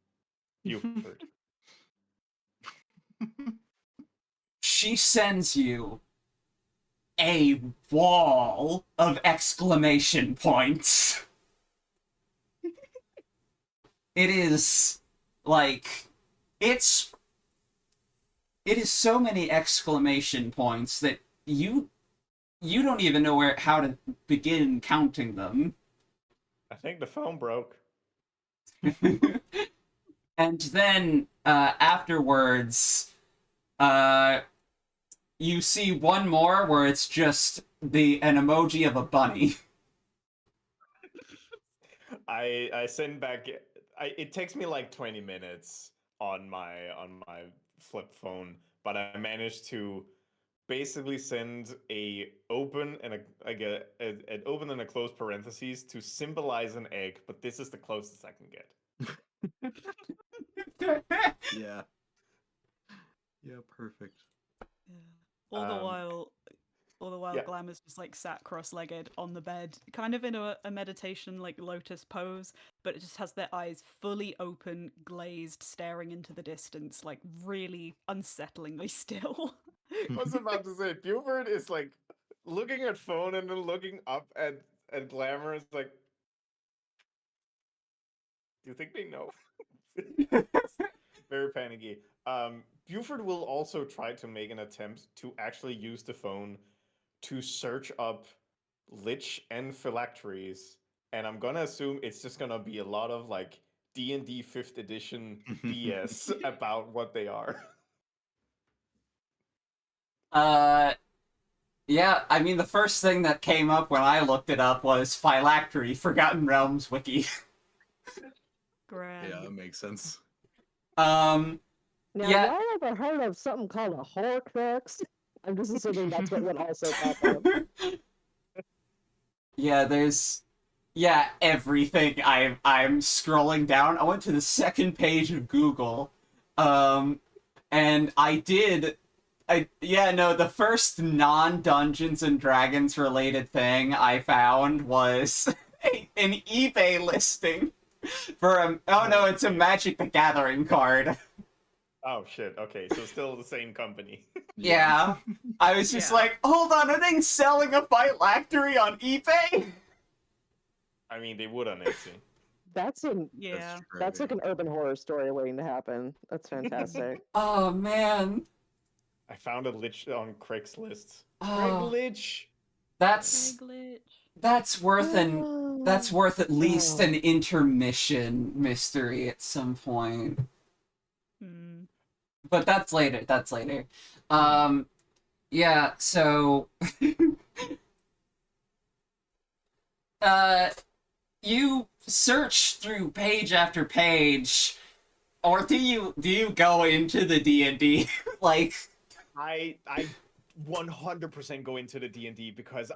Buford. she sends you a wall of exclamation points. It is like it's it is so many exclamation points that you don't even know how to begin counting them. I think the phone broke. And then afterwards, uh, you see one more where it's just an emoji of a bunny. I send back. It takes me like 20 minutes on my flip phone, but I managed to basically send a open and a like an open and a closed parentheses to symbolize an egg, but this is the closest I can get. Yeah. Yeah, perfect. All the Um, while, yeah. Glamour's just like sat cross-legged on the bed, kind of in a meditation like lotus pose, but it just has their eyes fully open, glazed, staring into the distance, like really unsettlingly still. I was about to say, Buford is like looking at phone and then looking up at Glamour. It's like, do you think they know? Very panicky. Buford will also try to make an attempt to actually use the phone to search up lich and phylacteries, and I'm gonna assume it's just gonna be a lot of like D&D 5th edition BS about what they are. Yeah, I mean, the first thing that came up when I looked it up was Phylactery, Forgotten Realms wiki. Grand. Yeah, that makes sense. Now, Yeah. y'all ever heard of something called a Horcrux? I'm just assuming that's what would also pop up. Yeah, there's everything. I'm scrolling down. I went to the second page of Google. And the first non-Dungeons and Dragons related thing I found was an eBay listing for it's a Magic the Gathering card. Oh shit, okay, so still the same company. Yeah. I was just Yeah. like, hold on, are they selling a phylactery on eBay? I mean, they would on Etsy. That's Yeah. that's like an urban horror story waiting to happen. That's fantastic. Oh man. I found a lich on Craigslist. Craig Oh, Lich! that's Glitch. that's worth at least Oh. an intermission mystery at some point. Hmm. But that's later. That's later. Yeah, so uh you search through page after page, or do you go into the D&D like I 100% go into the D&D because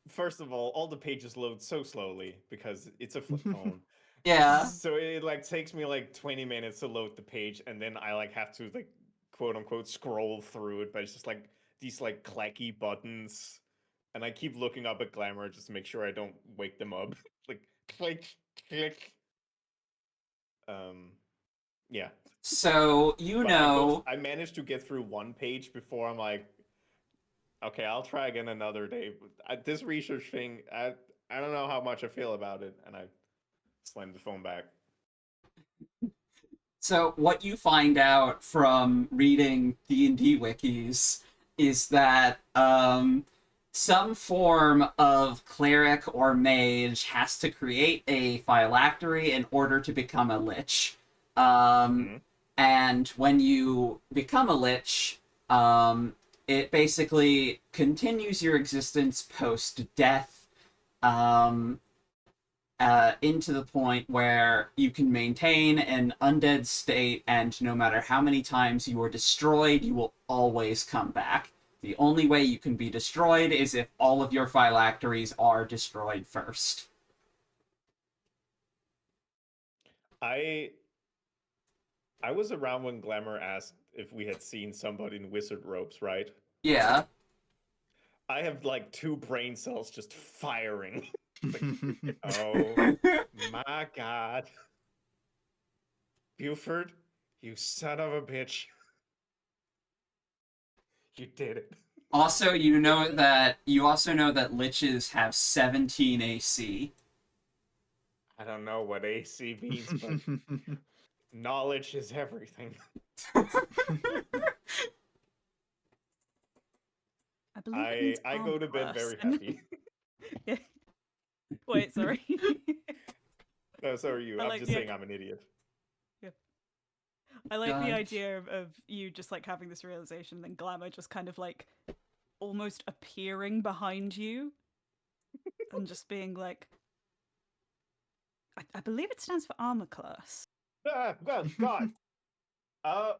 first of all the pages load so slowly because it's a flip phone. yeah. So it like takes me like 20 minutes to load the page, and then I like have to like quote unquote scroll through it, but it's just like these like clacky buttons, and I keep looking up at Glamour just to make sure I don't wake them up. Like click, click. Um, yeah. So But I managed to get through one page before I'm like, okay, I'll try again another day. This research thing, I don't know how much I feel about it, and I slammed the phone back. So what you find out from reading D&D wikis is that some form of cleric or mage has to create a phylactery in order to become a lich. Mm-hmm. And when you become a lich, it basically continues your existence post-death. Into the point where you can maintain an undead state, and no matter how many times you are destroyed, you will always come back. The only way you can be destroyed is if all of your phylacteries are destroyed first. I was around when Glamour asked if we had seen somebody in wizard robes, right? Yeah. I have like 2 brain cells just firing. Like, oh my god. Buford, you son of a bitch. You did it. Also, you also know that liches have 17 AC. I don't know what AC means, but knowledge is everything. I believe it means I go to bed armor very person. happy. Yeah. Wait, sorry. No, so are you. I I'm like just the saying I'm an idiot. I like the Gosh. idea of you just like having this realization, then Glamour just kind of like almost appearing behind you and just being like, I believe it stands for armor class. Ah, well, God.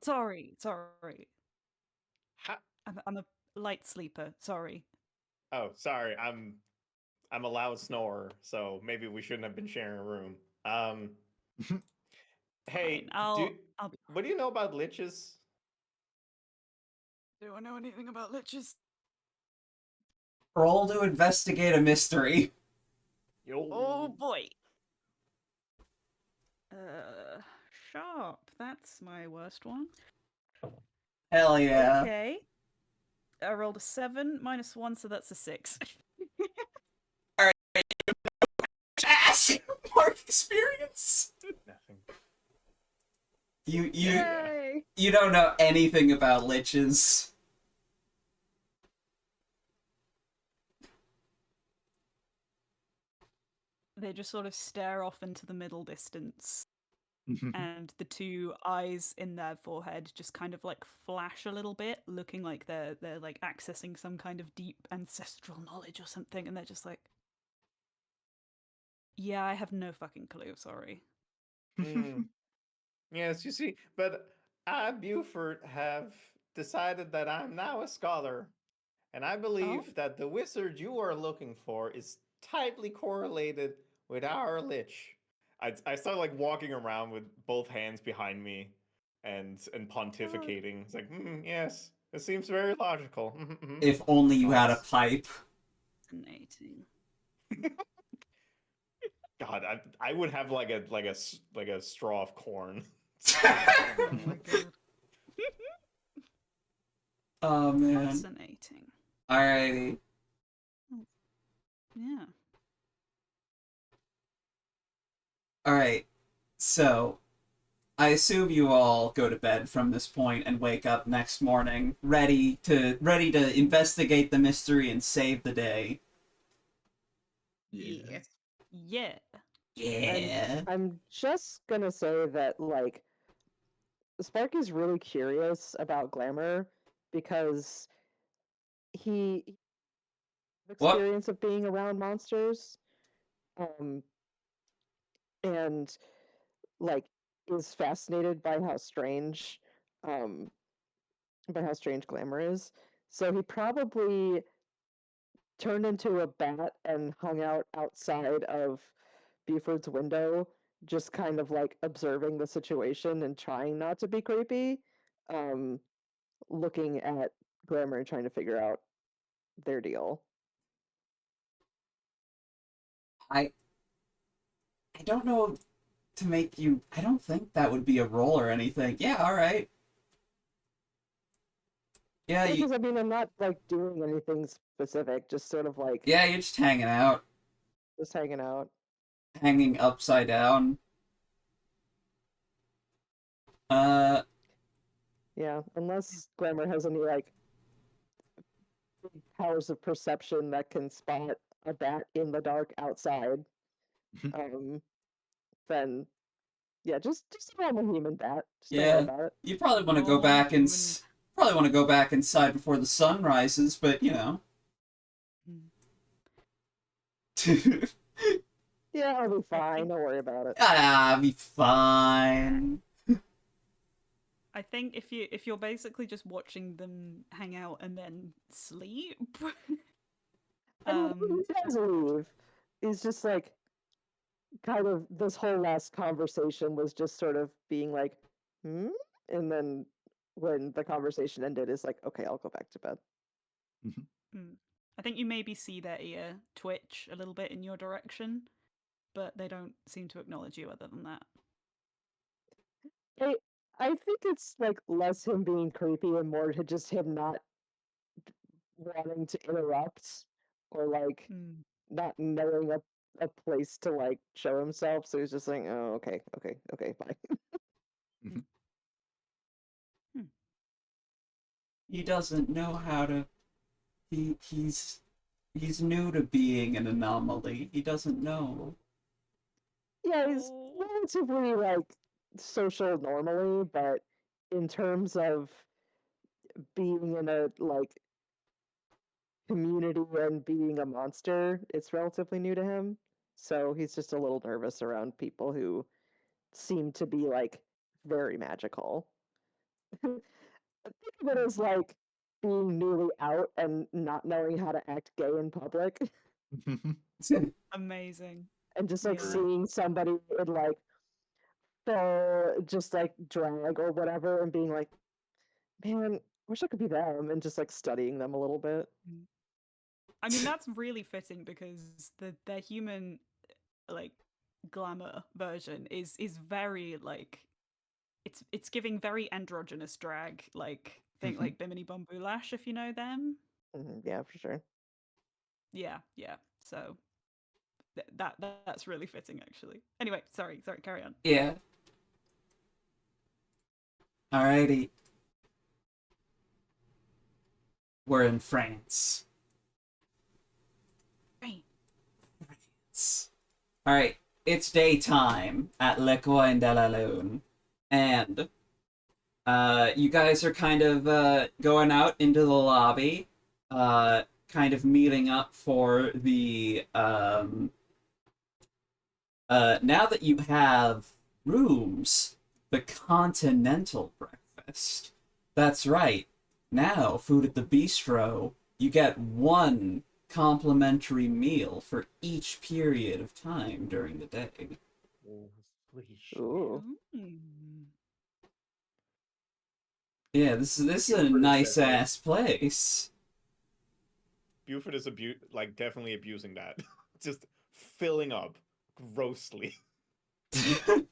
Sorry. Ha- I'm a light sleeper. Sorry. oh, sorry. I'm a loud snorer, so maybe we shouldn't have been sharing a room. Hey, Fine. I'll be what do you know about liches? Do I know anything about liches? Roll to investigate a mystery. Yo. Oh boy. Sharp. That's my worst one. Hell yeah. Okay. I rolled a 7 minus 1, so that's a 6. Ass! Mark experience! Nothing. You Yay! you don't know anything about liches. They just sort of stare off into the middle distance, and the two eyes in their forehead just kind of like flash a little bit, looking like they're like accessing some kind of deep ancestral knowledge or something, and they're just like, yeah, I have no fucking clue, sorry. Mm. Yes, you see, but I, Buford, have decided that I'm now a scholar, and I believe that the wizard you are looking for is tightly correlated with our lich. I start like walking around with both hands behind me and pontificating. It's like, yes, it seems very logical. If only you had a Nods. pipe. Fascinating. God, I would have like a straw of corn. Oh my god. Oh man. Fascinating. Alrighty. Yeah. Alright. So I assume you all go to bed from this point and wake up next morning ready to investigate the mystery and save the day. Yeah. Yeah. Yeah. I'm just gonna say that, like, Sparky's really curious about Glamour because he What? experience of being around monsters, um, and like is fascinated um, by how strange Glamour is. So he probably turned into a bat and hung out outside of Buford's window, just kind of like observing the situation and trying not to be creepy, um, looking at Glamour and trying to figure out their deal. I don't know to make you. I don't think that would be a roll or anything. Yeah, alright. Yeah, you, Because I mean, I'm not like doing anything specific, just sort of like yeah, you're just hanging out. just hanging out. Hanging upside down. Uh, Yeah, unless Glamour has any like big powers of perception that can spot a bat in the dark outside, um, then yeah, just a normal human bat. Just don't worry yeah. about it. You probably want to go Normal back and human. probably want to go back inside before the sun rises, but you know. Yeah, I'll be I fine. think- Don't worry about it. Be fine. I think if you're basically just watching them hang out and then sleep, And when he does leave, he's just like kind of this whole last conversation was just sort of being like, hmm? And then when the conversation ended, it's like, okay, I'll go back to bed. I think you maybe see their ear twitch a little bit in your direction, but they don't seem to acknowledge you other than that. I think it's like less him being creepy and more to just him not wanting to interrupt or like not knowing a place to like show himself. So he's just like, oh, okay, bye. He doesn't know how to. He's new to being an anomaly. He doesn't know. Yeah, he's relatively like social normally, but in terms of being in a like community and being a monster, it's relatively new to him. So he's just a little nervous around people who seem to be like very magical. Think of it as like being newly out and not knowing how to act gay in public Amazing. and just like Yeah. seeing somebody in like full just like drag or whatever and being like, man, wish I could be them and just like studying them a little bit. I mean, that's really fitting because their human like glamour version is very like it's giving very androgynous drag, like think like Bimini Bumbu Lash, if you know them. Yeah, for sure. Yeah, yeah. So that's really fitting actually. Anyway, sorry, carry on. Yeah. Alrighty. We're in France. Right. France. Alright, it's daytime at Le Coin de la Lune. And you guys are kind of going out into the lobby, kind of meeting up for the now that you have rooms, the continental breakfast. That's right. Now, food at the bistro, you get one complimentary meal for each period of time during the day. Holy shit. Ooh. Mm. Yeah, this is a Buford is nice definitely- ass place. Buford is like definitely abusing that. Just filling up grossly. Oh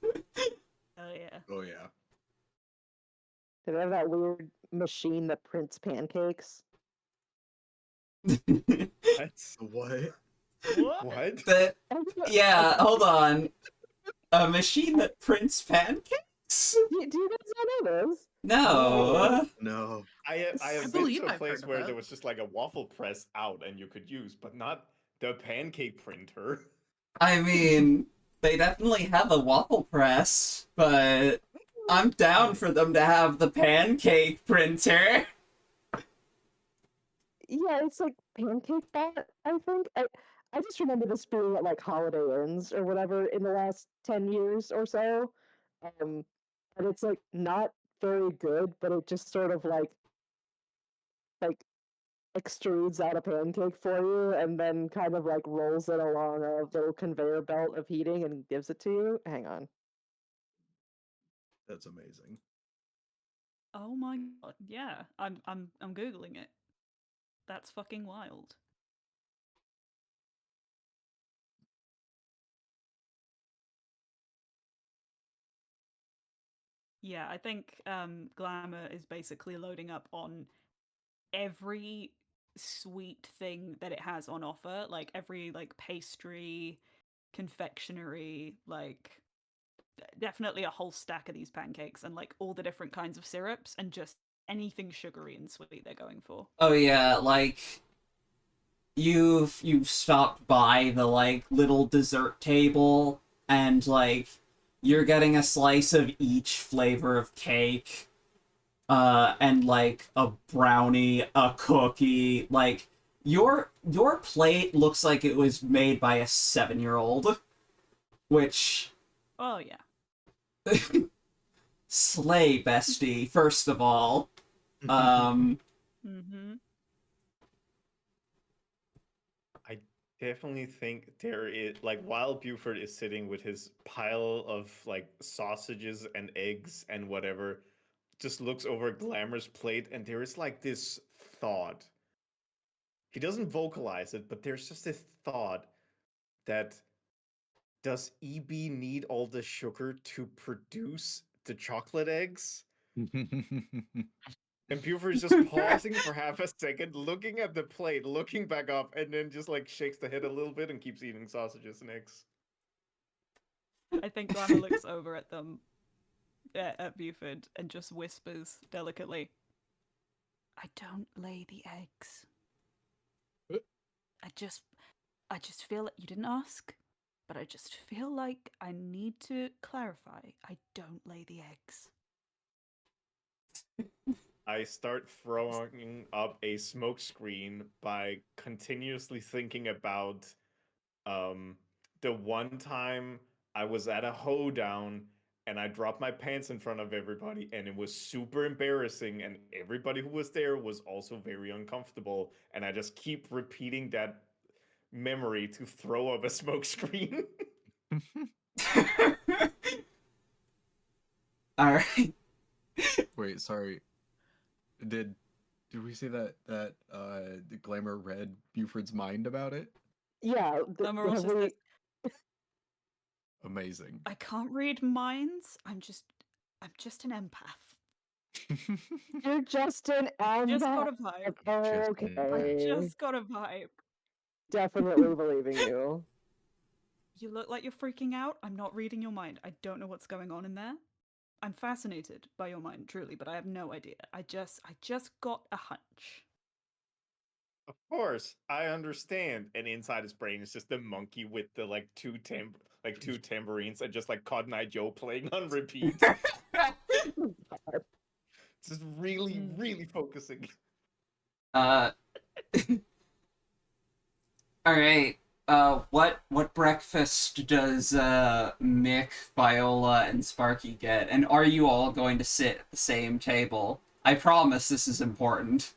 yeah. Oh yeah. Do they have that weird machine that prints pancakes? What? What? What? That, yeah, hold on. A machine that prints pancakes? Do you guys not know this? No. No. I have been believe to a I've place heard of where it. there was just like a waffle press out and you could use, but not the pancake printer. I mean, they definitely have a waffle press, but I'm down for them to have the pancake printer. Yeah, it's like Pancake Bot, I think. I just remember this being at like Holiday Inns or whatever in the last 10 years or so. And it's like not very good, but it just sort of like extrudes out a pancake for you and then kind of like rolls it along a little conveyor belt of heating and gives it to you. Hang on. That's amazing. Oh my god. Yeah. I'm googling it. That's fucking wild. Yeah, I think Glamour is basically loading up on every sweet thing that it has on offer, like every like pastry, confectionery, like definitely a whole stack of these pancakes and like all the different kinds of syrups and just anything sugary and sweet they're going for. Oh yeah, like you've stopped by the like little dessert table and like you're getting a slice of each flavor of cake and like a brownie, a cookie, like your plate looks like it was made by a 7-year-old, which Oh yeah. slay bestie first of all. Mm-hmm. I definitely think there is like while Buford is sitting with his pile of like sausages and eggs and whatever, just looks over Glamour's plate and there is like this thought. He doesn't vocalize it, but there's just this thought that does EB need all the sugar to produce the chocolate eggs? And Buford is just pausing for half a second, looking at the plate, looking back up, and then just like shakes the head a little bit and keeps eating sausages and eggs. I think Glamour looks over at them, at Buford, and just whispers delicately, "I don't lay the eggs. I just feel like you didn't ask, but I just feel like I need to clarify. I don't lay the eggs." I start throwing up a smoke screen by continuously thinking about the one time I was at a hoedown and I dropped my pants in front of everybody and it was super embarrassing and everybody who was there was also very uncomfortable and I just keep repeating that memory to throw up a smoke screen. All right. Wait, sorry. Did Did we say that the Glamour read Buford's mind about it? Yeah, Glamour have also we? says, Amazing. I can't read minds. I'm just an empath. You're just an Just empath. got a vibe. Just an I empath. Okay, just got a vibe. definitely believing you. You look like you're freaking out. I'm not reading your mind. I don't know what's going on in there. I'm fascinated by your mind, truly, but I have no idea. I just got a hunch. Of course, I understand. And inside his brain is just a monkey with the like two tambourines and just like Cotton Eye Joe playing on repeat. Just really, really focusing. All right. What breakfast does Mick, Viola, and Sparky get? And are you all going to sit at the same table? I promise this is important.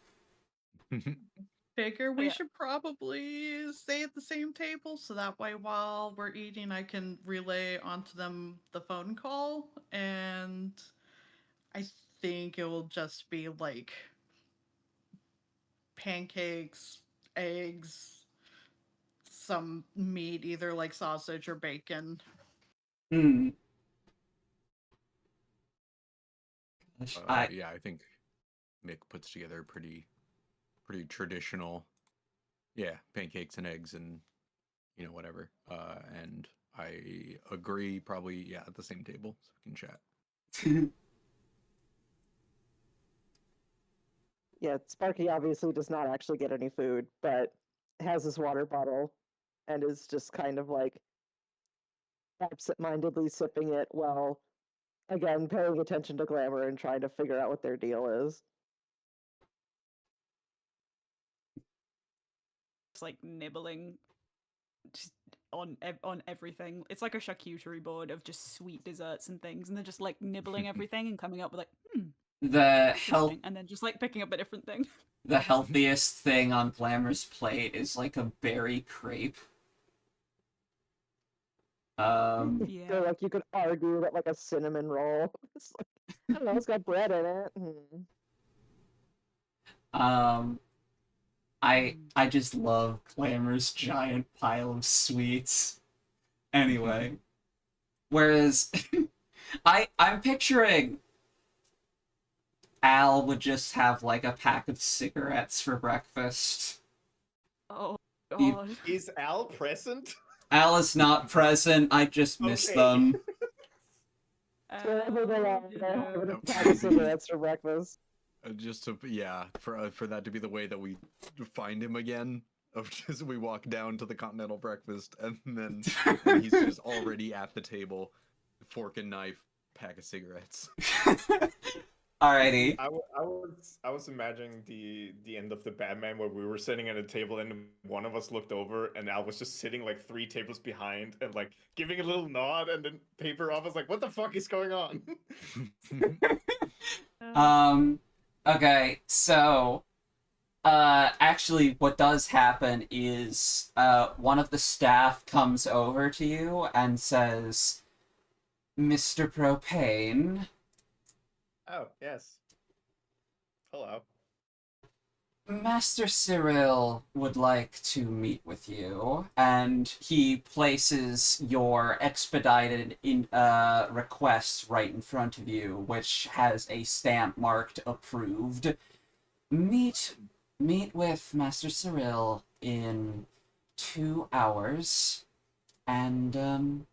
Figure we Yeah. should probably stay at the same table so that way while we're eating I can relay onto them the phone call, and I think it will just be like pancakes, eggs, some meat, either like sausage or bacon. Hmm. Gosh, Yeah, I think Mick puts together a pretty traditional, yeah, pancakes and eggs and whatever. And I agree, probably yeah, at the same table so we can chat. Yeah, Sparky obviously does not actually get any food, but has his water bottle and is just kind of like absent-mindedly sipping it while, again, paying attention to Glamour and trying to figure out what their deal is. It's like nibbling just on everything. It's like a charcuterie board of just sweet desserts and things, and they're just like nibbling everything and coming up with like, the interesting, and then just like picking up a different thing. the healthiest thing on Glamour's plate is like a berry crepe. So Yeah. like you could argue that like a cinnamon roll, it's like, I don't know, it's got bread in it. Um, I just love Glamour's giant pile of sweets. Anyway, whereas I'm picturing Al would just have like a pack of cigarettes for breakfast. Oh You- god. Is Al present? Al is not present. I just miss Okay. them. Wherever they are, you they're know. having a pack of cigarettes for breakfast. Just to yeah, for that to be the way that we find him again. Of just we walk down to the continental breakfast and then and he's just already at the table, fork and knife, pack of cigarettes. Alrighty. I was imagining the end of the Batman where we were sitting at a table and one of us looked over and Al was just sitting like 3 tables behind and like giving a little nod and then paper off. I was like, what the fuck is going on? Okay, so actually what does happen is one of the staff comes over to you and says, Mr. Propane, Oh, yes. Hello. Master Cyril would like to meet with you, and he places your expedited request right in front of you, which has a stamp marked approved. Meet with Master Cyril in 2 hours, and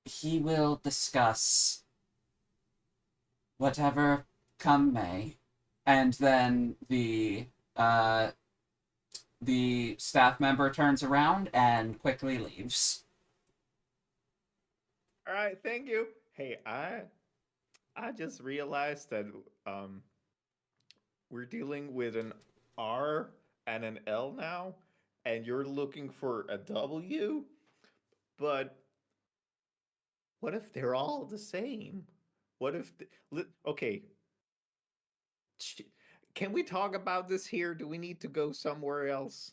he will discuss whatever come may. And then the staff member turns around and quickly leaves. All right, thank you. Hey, I just realized that we're dealing with an R and an L now, and you're looking for a W, but what if they're all the same? What if okay, can we talk about this here? Do we need to go somewhere else?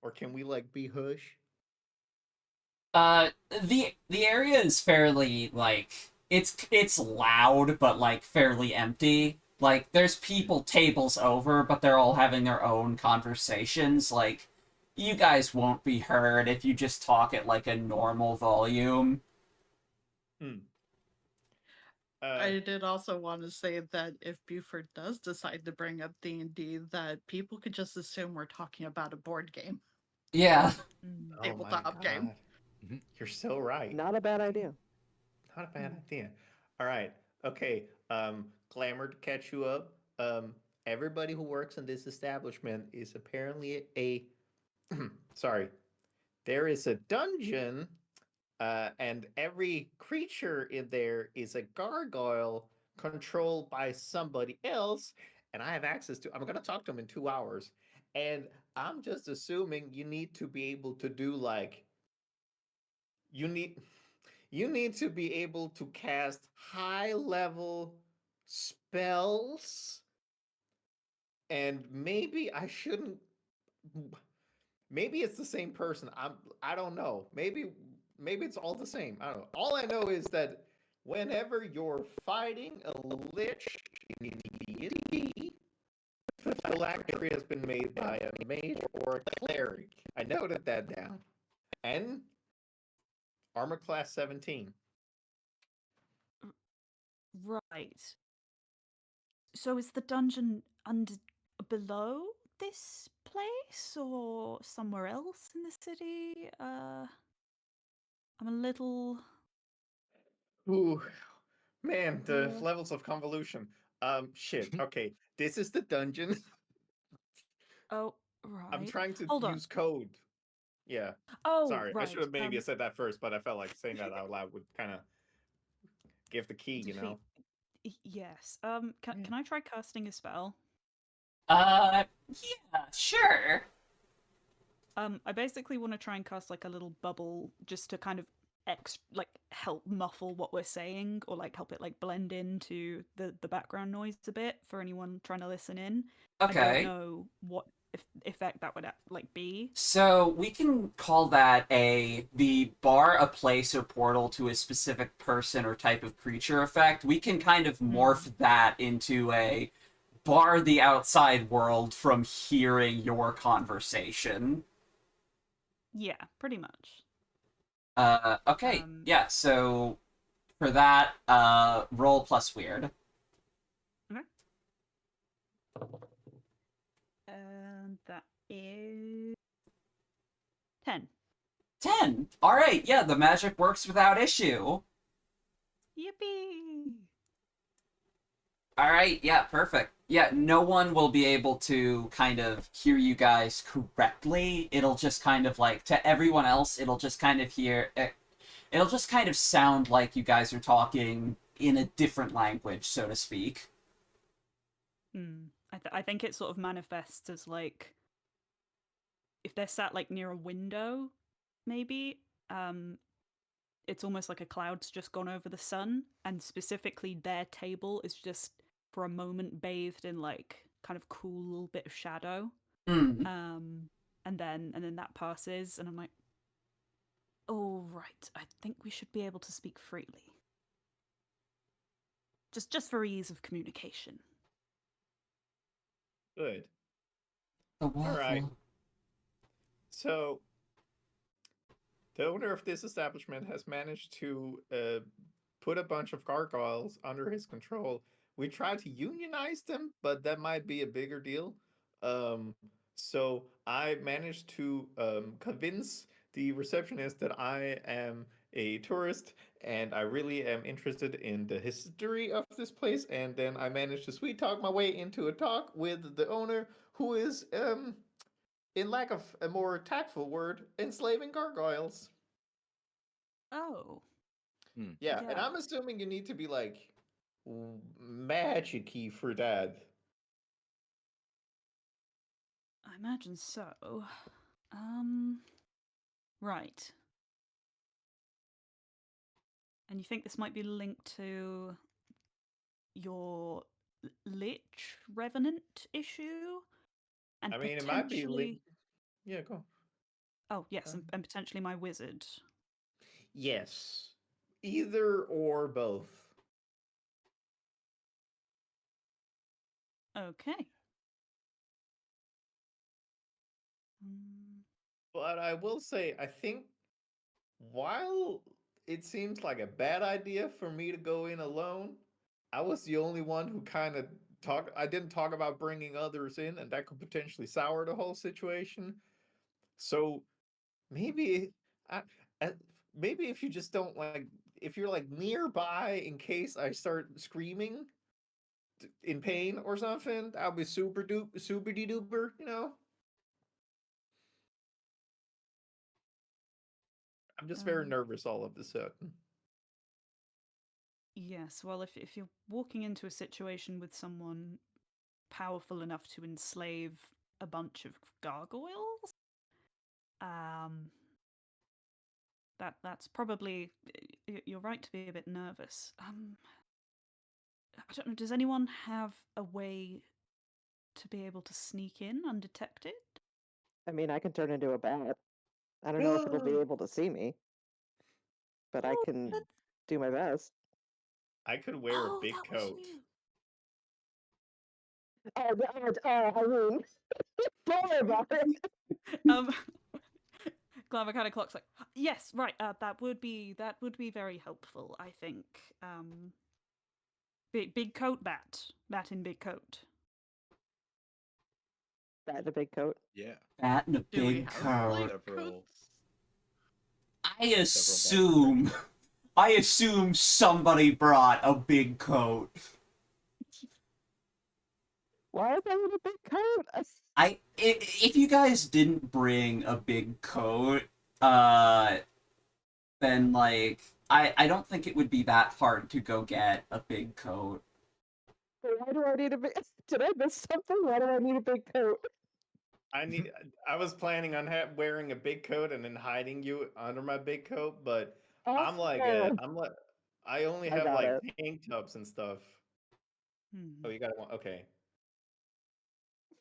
Or can we like be hush? The area is fairly like it's loud but like fairly empty. Like, there's people tables over, but they're all having their own conversations. Like, you guys won't be heard if you just talk at, like, a normal volume. Hmm. I did also want to say that if Buford does decide to bring up D&D, that people could just assume we're talking about a board game, Yeah. Mm. Oh my tabletop game. God. Mhm. You're so right. Not a bad idea. Not a bad Mm. idea. All right. Okay. Glamour to catch you up. Everybody who works in this establishment is apparently a sorry. There is a dungeon, and every creature in there is a gargoyle controlled by somebody else, and I have access to. I'm gonna talk to them in 2 hours, and I'm just assuming you need to be able to do like you need you need to be able to cast high level spells, and maybe I shouldn't, maybe it's the same person. I don't know. Maybe it's all the same. I don't know. All I know is that whenever you're fighting a lich in D&D, the phylactery has been made by a mage or a cleric. I noted that down. And armor class 17. Right. So is the dungeon under below this place or somewhere else in the city? I'm a little Ooh, man, the uh, levels of convolution. Shit. Okay, this is the dungeon. oh, I'm right. trying to Hold on. use code. Yeah. Oh, Sorry, I should right. have maybe said that first, but I felt like saying that out loud would kind of give the key, you know. Defeat. Yes. Yeah. Can I try casting a spell? Yeah, sure. I basically want to try and cast like a little bubble just to kind of like help muffle what we're saying or like help it like blend into the background noise a bit for anyone trying to listen in. I don't Okay. know what effect that would like be. So we can call that the bar a place or portal to a specific person or type of creature effect. We can kind of morph that into a bar the outside world from hearing your conversation. Yeah, pretty much. Okay, yeah, so for that, roll plus weird. Okay. And that is 10. 10. All right, yeah, the magic works without issue. Yippee! All right, yeah, perfect. Yeah, no one will be able to kind of hear you guys correctly. It'll just kind of like, to everyone else, it'll just kind of it'll just kind of sound like you guys are talking in a different language, so to speak. I think it sort of manifests as like if they're sat like near a window, maybe. It's almost like a cloud's just gone over the sun, and specifically their table is just for a moment bathed in like kind of cool little bit of shadow. Hmm. And then that passes, and I'm like, oh right, I think we should be able to speak freely. Just for ease of communication. Good. The All right. waffle. So the owner of this establishment has managed to put a bunch of gargoyles under his control. We tried to unionize them, but that might be a bigger deal. Um, so I managed to convince the receptionist that I am a tourist and I really am interested in the history of this place. And then I managed to sweet talk my way into a talk with the owner, who is, in lack of a more tactful word, enslaving gargoyles. Oh. Yeah, and Yeah. I'm assuming you need to be like magic-y for that. I imagine so. Right. And you think this might be linked to your Lich Revenant issue? And I mean, it might be potentially. Yeah, go. Oh, yes, Um, and potentially my wizard. yes, either or both. Okay. Mm, But I will say, I think while it seems like a bad idea for me to go in alone, I was the only one who kind of talked. I didn't talk about bringing others in, and that could potentially sour the whole situation. So maybe, I, I, maybe if you just don't like, if you're like nearby in case I start screaming in pain or something, that would be super de duper, you know? I'm just very um, nervous all of a sudden. yes, well, if you're walking into a situation with someone powerful enough to enslave a bunch of gargoyles, um, that's probably you're right to be a bit nervous. I don't know. Does anyone have a way to be able to sneak in undetected? I mean, I can turn into a bat. I don't know if it'll be able to see me, but I Oh, can do my best. I could wear a oh, big that was coat. you. I mean, don't worry about it. Um, Glamour kind of clocks like, yes, right. That would be very helpful. I think. Big coat bat in big coat. Bat in a big coat. Yeah. Bat in a Do we big have coat. like Several- coats? I assume somebody brought a big coat. Why is that in a big coat? If you guys didn't bring a big coat, then like I don't think it would be that hard to go get a big coat. Why do I need a big? Did I miss something? Why do I need a big coat? I was planning on wearing a big coat and then hiding you under my big coat, but I'm like Oh, I only I have got like it. tank tops and stuff. Hmm. Oh, you got one. Okay.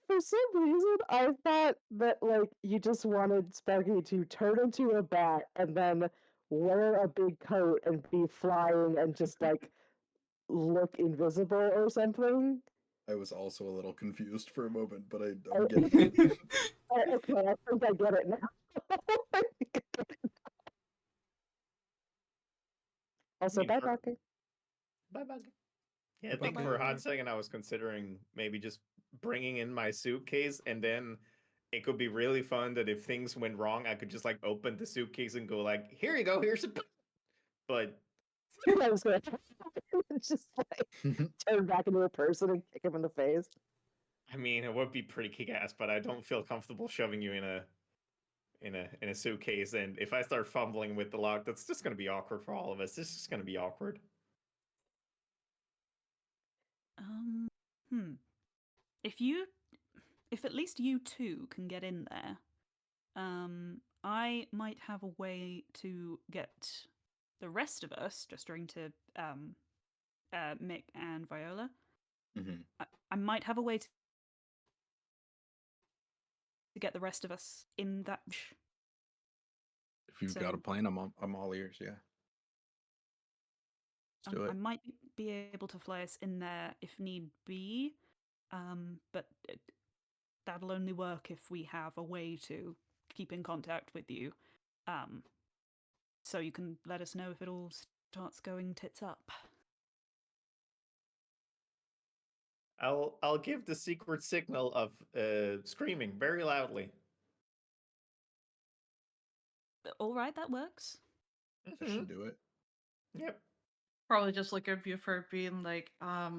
For some reason, I thought that like you just wanted Sparky to turn into a bat and then wear a big coat and be flying and just like look invisible or something. I was also a little confused for a moment, but I'm I- getting it. Okay, I think I get it now. I Also, mean, bye, for Rocky. bye bye. Yeah, I think Bye-bye. for a hot second I was considering maybe just bringing in my suitcase, and then it could be really fun that if things went wrong, I could just like open the suitcase and go like, "Here you go, here's a." But I was gonna just like turn back into a person and kick him in the face. I mean, it would be pretty kick-ass, but I don't feel comfortable shoving you in a suitcase. And if I start fumbling with the lock, that's just gonna be awkward for all of us. This is gonna be awkward. Um. Hmm. If at least you two can get in there, I might have a way to get the rest of us, just referring to Mick and Viola. hmm I might have a way to get the rest of us in that. If you've So got a plan, I'm all ears. Yeah. Let's do I it. might be able to fly us in there if need be, but that'll only work if we have a way to keep in contact with you, so you can let us know if it all starts going tits up. I'll give the secret signal of screaming very loudly. All right, that works. That should do it. Yep. Probably just look at you for being like, I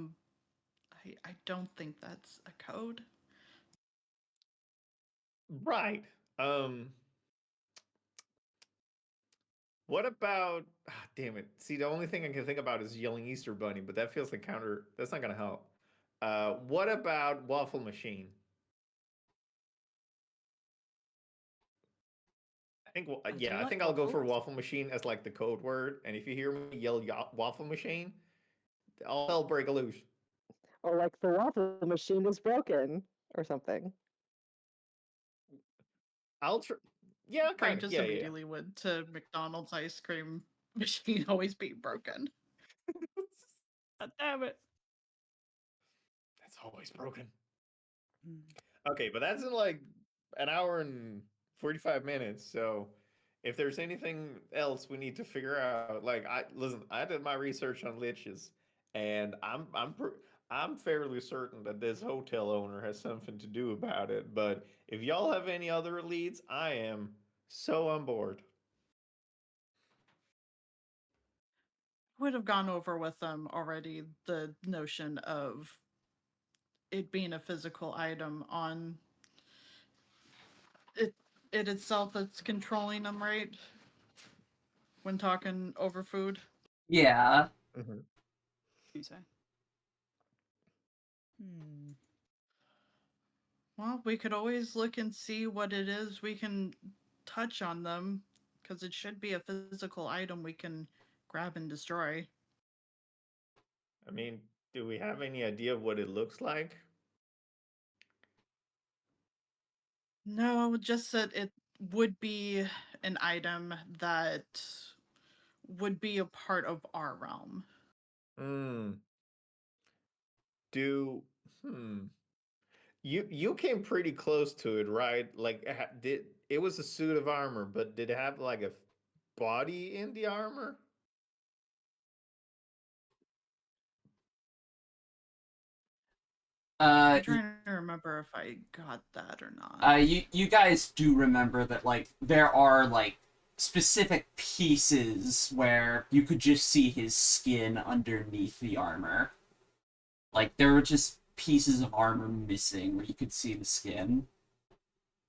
don't think that's a code. Right. What about? Damn it! See, the only thing I can think about is yelling Easter Bunny, but that feels like counter. That's not gonna help. What about Waffle Machine? I think. I do Yeah, I like think I'll go for waffles. Waffle Machine as like the code word. And if you hear me yell Waffle Machine, all hell break loose. Or like the waffle machine is broken or something. I'll try. Yeah, Brain kind of. just Yeah, yeah, yeah. immediately went to McDonald's ice cream machine always being broken. Damn it! That's Always broken. Mm. Okay, but that's in like an hour and 45 minutes. So if there's anything else we need to figure out, like I did my research on liches, and I'm fairly certain that this hotel owner has something to do about it. But if y'all have any other leads, I am so on board. Would have gone over with them already the notion of it being a physical item on it it itself that's controlling them, right? When talking over food. Yeah. Mm-hmm. So. Hmm. Well, we could always look and see what it is we can touch on them, because it should be a physical item we can grab and destroy. I mean, do we have any idea of what it looks like? No, just that it would be an item that would be a part of our realm. Hmm. Do hmm. You came pretty close to it, right? Like, did it was a suit of armor, but did it have like a body in the armor? Uh, I'm trying to remember if I got that or not. you guys do remember that like there are like specific pieces where you could just see his skin underneath the armor. Like there were just pieces of armor missing where you could see the skin.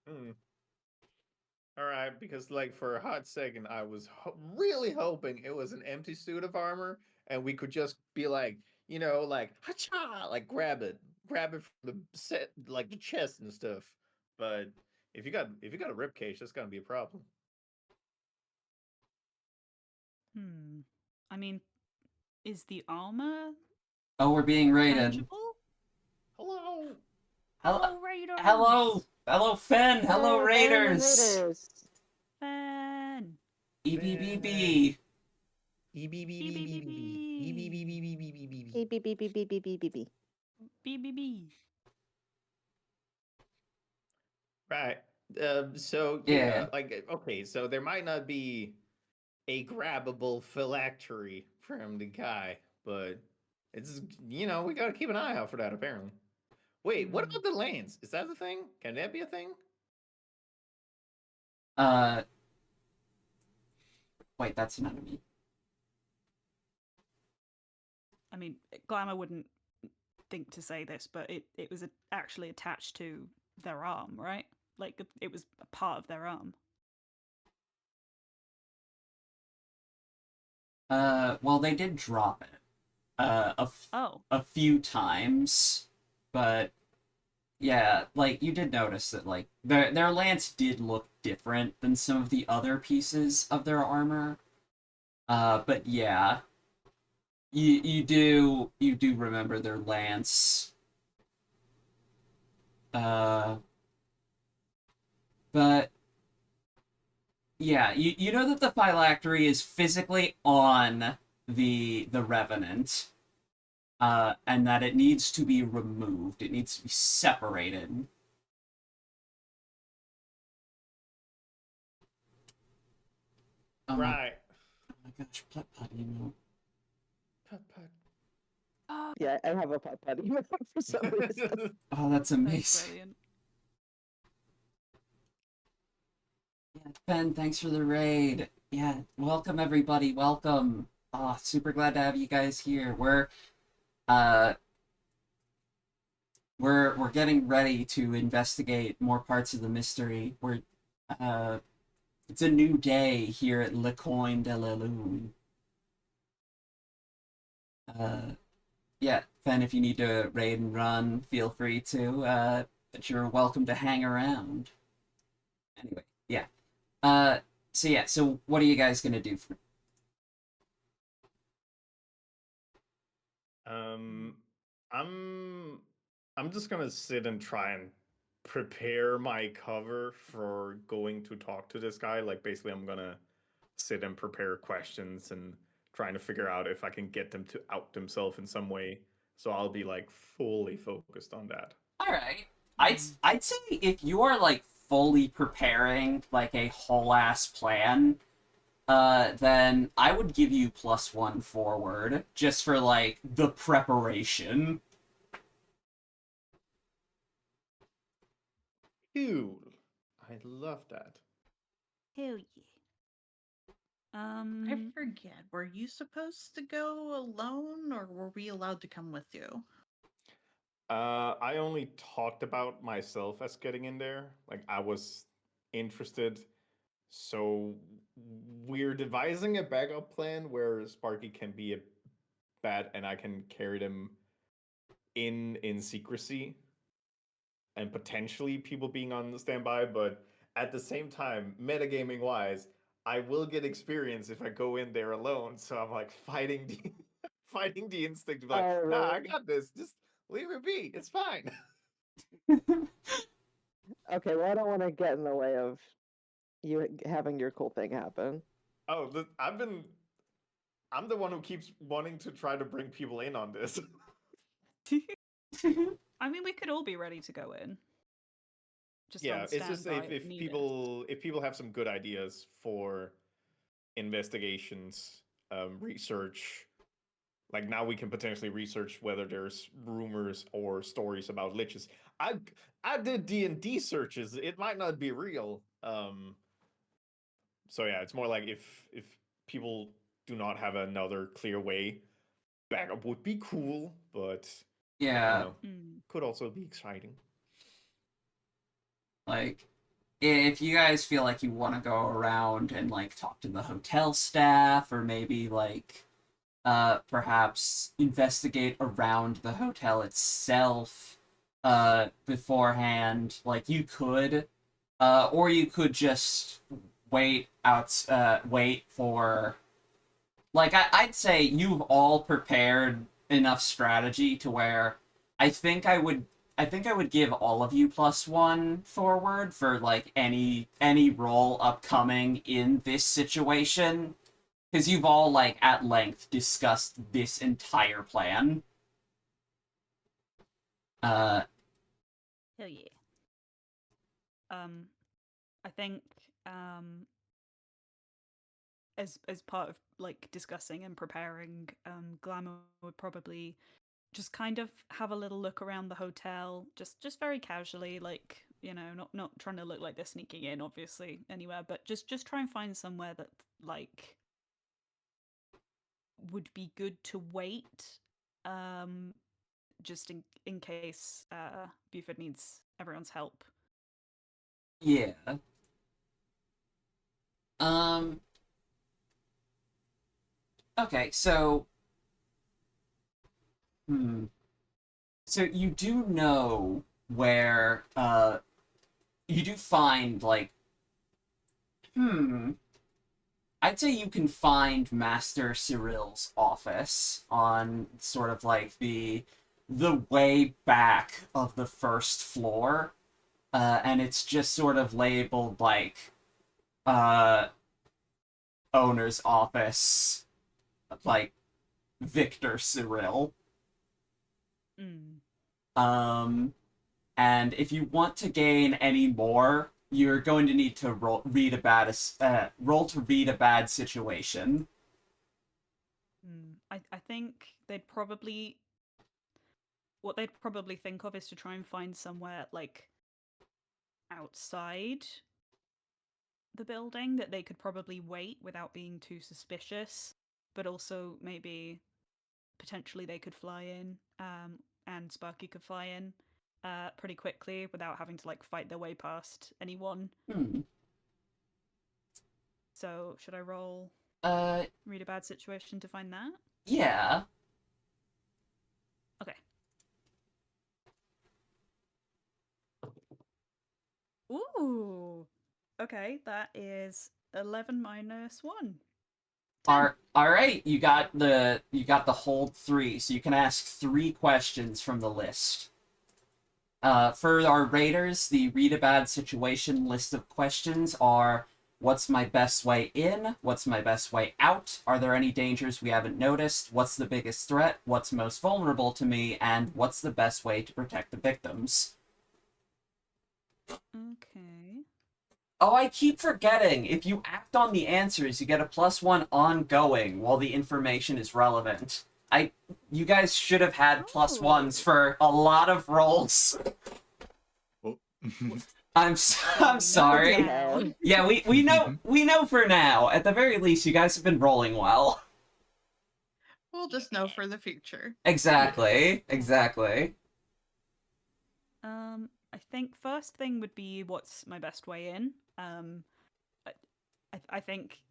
Hmm. All right, because like for a hot second, I was really hoping it was an empty suit of armor, and we could just be like, like hacha, like grab it from the set, like the chest and stuff. But if you got a rib cage, that's gonna be a problem. Hmm. I mean, is the armor Oh, we're being raided. tangible? Hello. Hello, Oh, raiders! hello, Fen. Hello, Hey, Fen and raiders. Raiders. Fan. EBBB. E B B Beep B beep B beep B B B beep. B B B B B B B. Beep, beep, beep, beep, beep, beep, beep, beep, beep. Beep beep beep. Right. So Yeah. yeah, like okay, so there might not be a grabbable phylactery from the guy, but it's we gotta keep an eye out for that apparently. Wait, what Hmm. about the lanes? Is that the thing? Can that be a thing? Uh, wait, that's an enemy. I mean, Glamour wouldn't think to say this, but it was actually attached to their arm, right? Like it was a part of their arm. Well, they did drop it. Oh. A few times, but yeah, like you did notice that like their lance did look different than some of the other pieces of their armor. But yeah, you do remember their lance. Uh, but yeah, you know that the phylactery is physically on the Revenant, and that it needs to be removed. It needs to be separated. Right. Oh my gosh, putt putt emote. Put, put. Yeah, I have a putt putt emote for some reason. Oh, that's That's amazing. brilliant. Yeah, Ben, thanks for the raid. Yeah, welcome everybody. Welcome. Oh, super glad to have you guys here. Uh we're getting ready to investigate more parts of the mystery. Uh it's a new day here at Le Coin de la Lune. Uh yeah, Ben, if you need to raid and run, feel free to. But you're welcome to hang around. Anyway, yeah. Uh so yeah, so what are you guys gonna do for Um, I'm I'm just gonna sit and try and prepare my cover for going to talk to this guy. Like basically, I'm gonna sit and prepare questions and trying to figure out if I can get them to out themselves in some way. So I'll be like fully focused on that. All right. I'd say if you are like fully preparing like a whole ass plan, then I would give you +1 forward just for like the preparation. Cool. I love that. Hell yeah. I forget. Were you supposed to go alone, or were we allowed to come with you? I only talked about myself as getting in there. Like I was interested. So we're devising a backup plan where Sparky can be a bat and I can carry them in secrecy and potentially people being on standby, but at the same time, metagaming wise, I will get experience if I go in there alone. So I'm like fighting the fighting the instinct to be like, Oh, nah, I really? got this. Just leave it be. It's fine. Okay, well, I don't want to get in the way of you having your cool thing happen. Oh, I'm the one who keeps wanting to try to bring people in on this. I mean, we could all be ready to go in. Just Yeah, on it's just standby if needed. people have some good ideas for investigations, research, like now we can potentially research whether there's rumors or stories about liches. I did D&D searches. It might not be real. So yeah, it's more like if people do not have another clear way, backup would be cool, but you Yeah, know, Mm. could also be exciting. like if you guys feel like you want to go around and like talk to the hotel staff or maybe like perhaps investigate around the hotel itself beforehand, like you could or you could just wait for like I'd say you've all prepared enough strategy to where I think I would I think I would give all of you +1 forward for like any role upcoming in this situation because you've all like at length discussed this entire plan. Uh, Hell yeah. I think as part of like discussing and preparing, Glamour would probably just kind of have a little look around the hotel, just very casually, like, you know, not trying to look like they're sneaking in obviously anywhere, but just try and find somewhere that like would be good to wait, um just in case Buford needs everyone's help. yeah. Um. Okay, so hmm. So you do know where you do find like hmm. I'd say you can find Master Cyril's office on sort of like the way back of the first floor, and it's just sort of labeled like uh, owner's office, like Victor Cyril. Mm. Um, and if you want to gain any more, you're going to need to roll to read a bad situation. I think they'd probably what they'd probably think of is to try and find somewhere like outside the building that they could probably wait without being too suspicious, but also maybe potentially they could fly in, and Sparky could fly in pretty quickly without having to like fight their way past anyone. Hmm. So should I roll Uh, read a bad situation to find that? yeah. Okay. Ooh. Okay, that is 11 minus 1. 10. All right. You got the hold 3, so you can ask 3 questions from the list. For our raiders, the read a bad situation list of questions are What's my best way in? What's my best way out? Are there any dangers we haven't noticed? What's the biggest threat? What's most vulnerable to me? And what's the best way to protect the victims? Okay. Oh, I keep forgetting. If you act on the answers, you get a +1 ongoing while the information is relevant. You guys should have had +1s for a lot of rolls. Oh. I'm sorry. now. Yeah, we know for now. At the very least, you guys have been rolling well. We'll just know for the future. Exactly. I think first thing would be what's my best way in. I think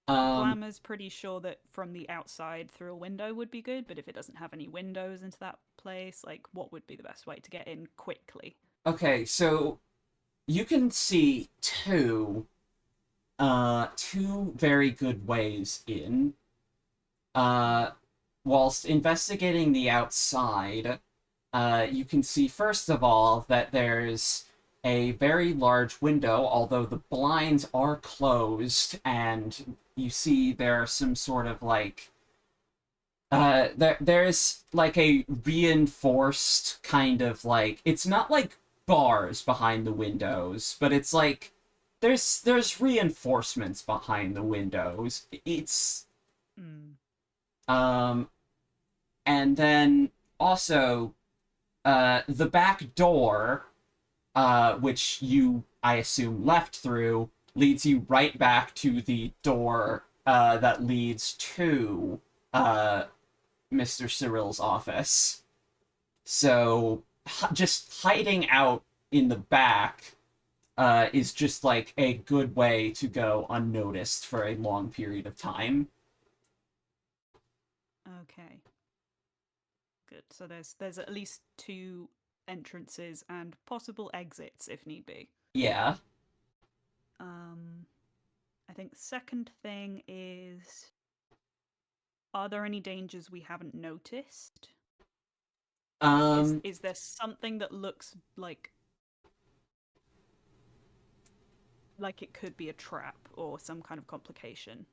Glamour's pretty sure that from the outside through a window would be good, but if it doesn't have any windows into that place, like what would be the best way to get in quickly? Okay, so you can see two very good ways in. Whilst investigating the outside, you can see first of all that there's a very large window, although the blinds are closed, and you see there are some sort of like there's like a reinforced kind of like, it's not like bars behind the windows, but it's like there's reinforcements behind the windows. It's and then also the back door, which you, I assume, left through, leads you right back to the door that leads to Mr. Cyril's office. So just hiding out in the back is just like a good way to go unnoticed for a long period of time. Okay. Good. So there's at least 2 entrances and possible exits if need be. Yeah. I think second thing is, are there any dangers we haven't noticed? Is there something that looks like it could be a trap or some kind of complication?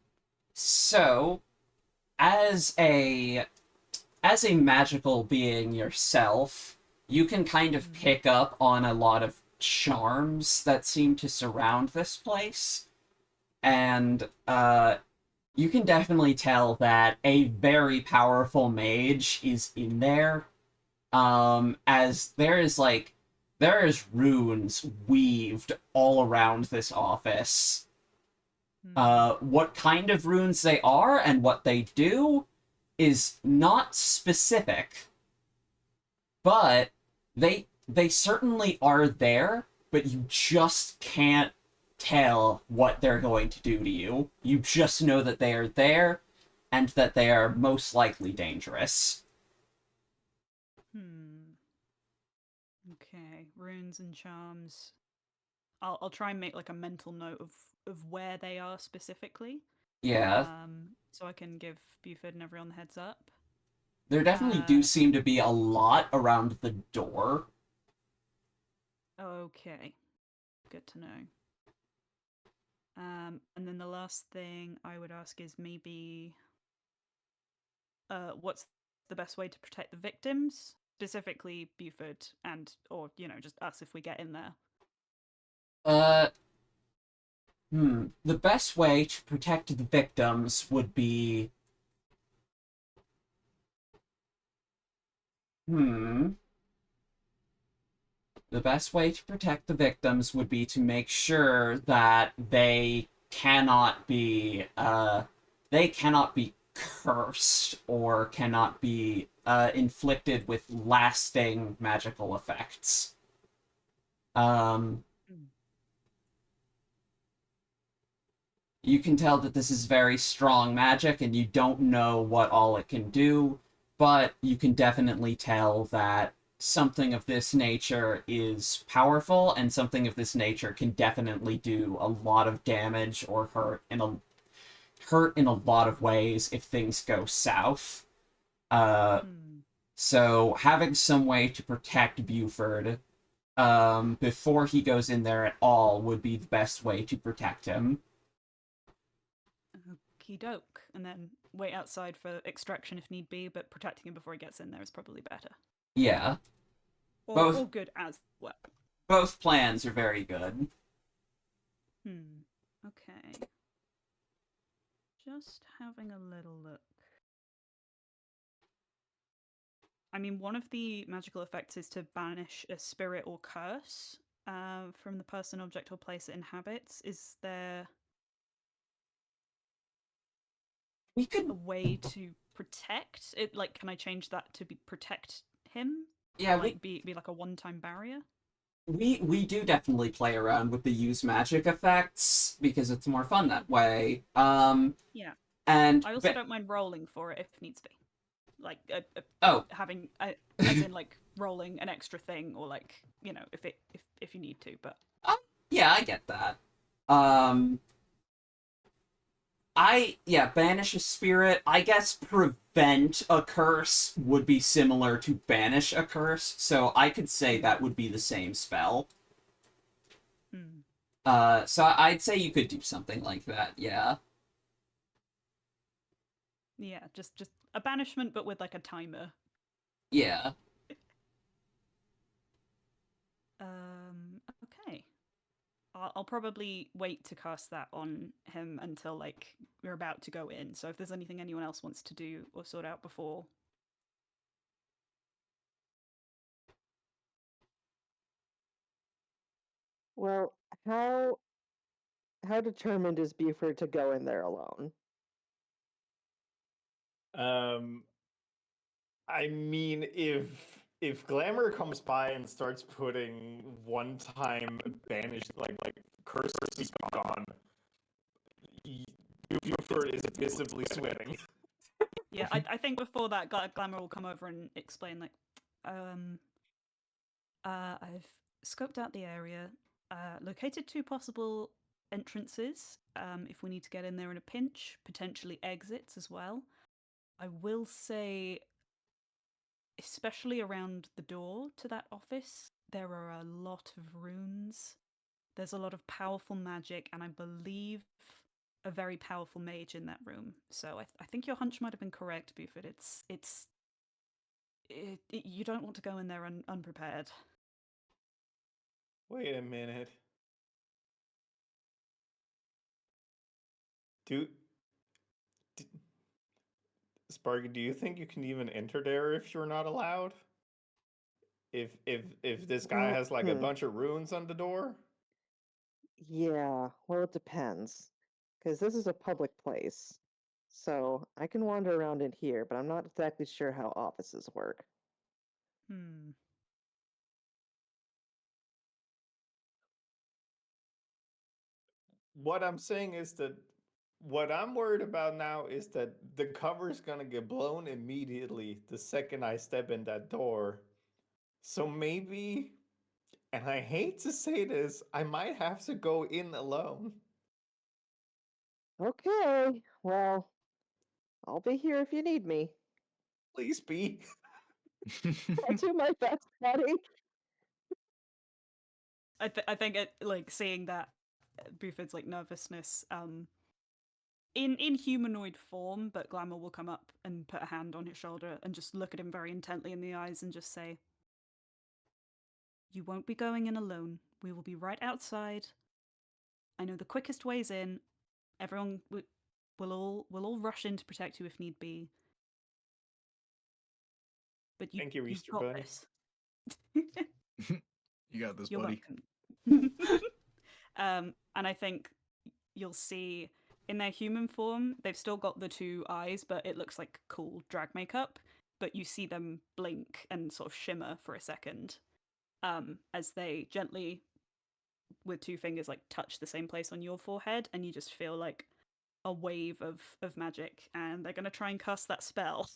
So, as a magical being yourself, you can kind of pick up on a lot of charms that seem to surround this place. And you can definitely tell that a very powerful mage is in there. As there is runes weaved all around this office. What kind of runes they are and what they do is not specific, but they certainly are there, but you just can't tell what they're going to do to you. You just know that they are there and that they are most likely dangerous. Okay, runes and charms. I'll try and make like a mental note of where they are specifically. Yeah. So I can give Buford and everyone the heads up. There definitely do seem to be a lot around the door. Okay. Good to know. And then the last thing I would ask is maybe what's the best way to protect the victims? Specifically Buford and, or, just us if we get in there. The best way to protect the victims would be... The best way to protect the victims would be to make sure that they cannot be cursed or cannot be inflicted with lasting magical effects. You can tell that this is very strong magic and you don't know what all it can do, but you can definitely tell that something of this nature is powerful, and something of this nature can definitely do a lot of damage or hurt in a lot of ways if things go south. So having some way to protect Buford before he goes in there at all would be the best way to protect him. Okie doke. And then wait outside for extraction if need be, but protecting him before he gets in there is probably better. Yeah. Or good as well. Both plans are very good. Okay. Just having a little look. I mean, one of the magical effects is to banish a spirit or curse from the person, object, or place it inhabits. Is there We could a way to protect it? Like, can I change that to be protect him? Yeah, Or, like, be like a one-time barrier? we do definitely play around with the use magic effects because it's more fun that way. Yeah. And I also don't mind rolling for it if needs be. Like, oh, having, as in, like, rolling an extra thing, or, like, you know, if you need to, but... yeah, I get that. Banish a spirit. I guess prevent a curse would be similar to banish a curse, so I could say that would be the same spell. So I'd say you could do something like that, yeah. Yeah, just a banishment, but with, like, a timer. Yeah. Okay. I'll probably wait to cast that on him until, like, we're about to go in. So if there's anything anyone else wants to do or sort out before. Well, how determined is Buford to go in there alone? I mean, if Glamour comes by and starts putting one-time banished like curses on, Buford is visibly sweating. Yeah, I think before that, Glamour will come over and explain, like, I've scoped out the area, located 2 possible entrances, if we need to get in there in a pinch, potentially exits as well. I will say, especially around the door to that office, there are a lot of runes. There's a lot of powerful magic, and I believe a very powerful mage in that room. So I think your hunch might have been correct, Buford. You don't want to go in there unprepared. Wait a minute. Do Sparky, do you think you can even enter there if you're not allowed? If this guy has like a bunch of runes on the door? Yeah, well, it depends. Because this is a public place. So I can wander around in here, but I'm not exactly sure how offices work. What I'm saying is that what I'm worried about now is that the cover's gonna get blown immediately the second I step in that door. So maybe, and I hate to say this, I might have to go in alone. Okay, well, I'll be here if you need me. Please be. I'll do my best, buddy. I think it, like, seeing that Buford's, like, nervousness, in humanoid form, but Glamour will come up and put a hand on his shoulder and just look at him very intently in the eyes and just say, "You won't be going in alone. We will be right outside. I know the quickest way's in. Everyone will all rush in to protect you if need be. But Thank you, you've Easter got Bunny. this." You got this, You're buddy. welcome. And I think you'll see in their human form, they've still got the 2 eyes, but it looks like cool drag makeup. But you see them blink and sort of shimmer for a second, as they gently, with 2 fingers, like, touch the same place on your forehead, and you just feel like a wave of magic, and they're gonna try and cast that spell.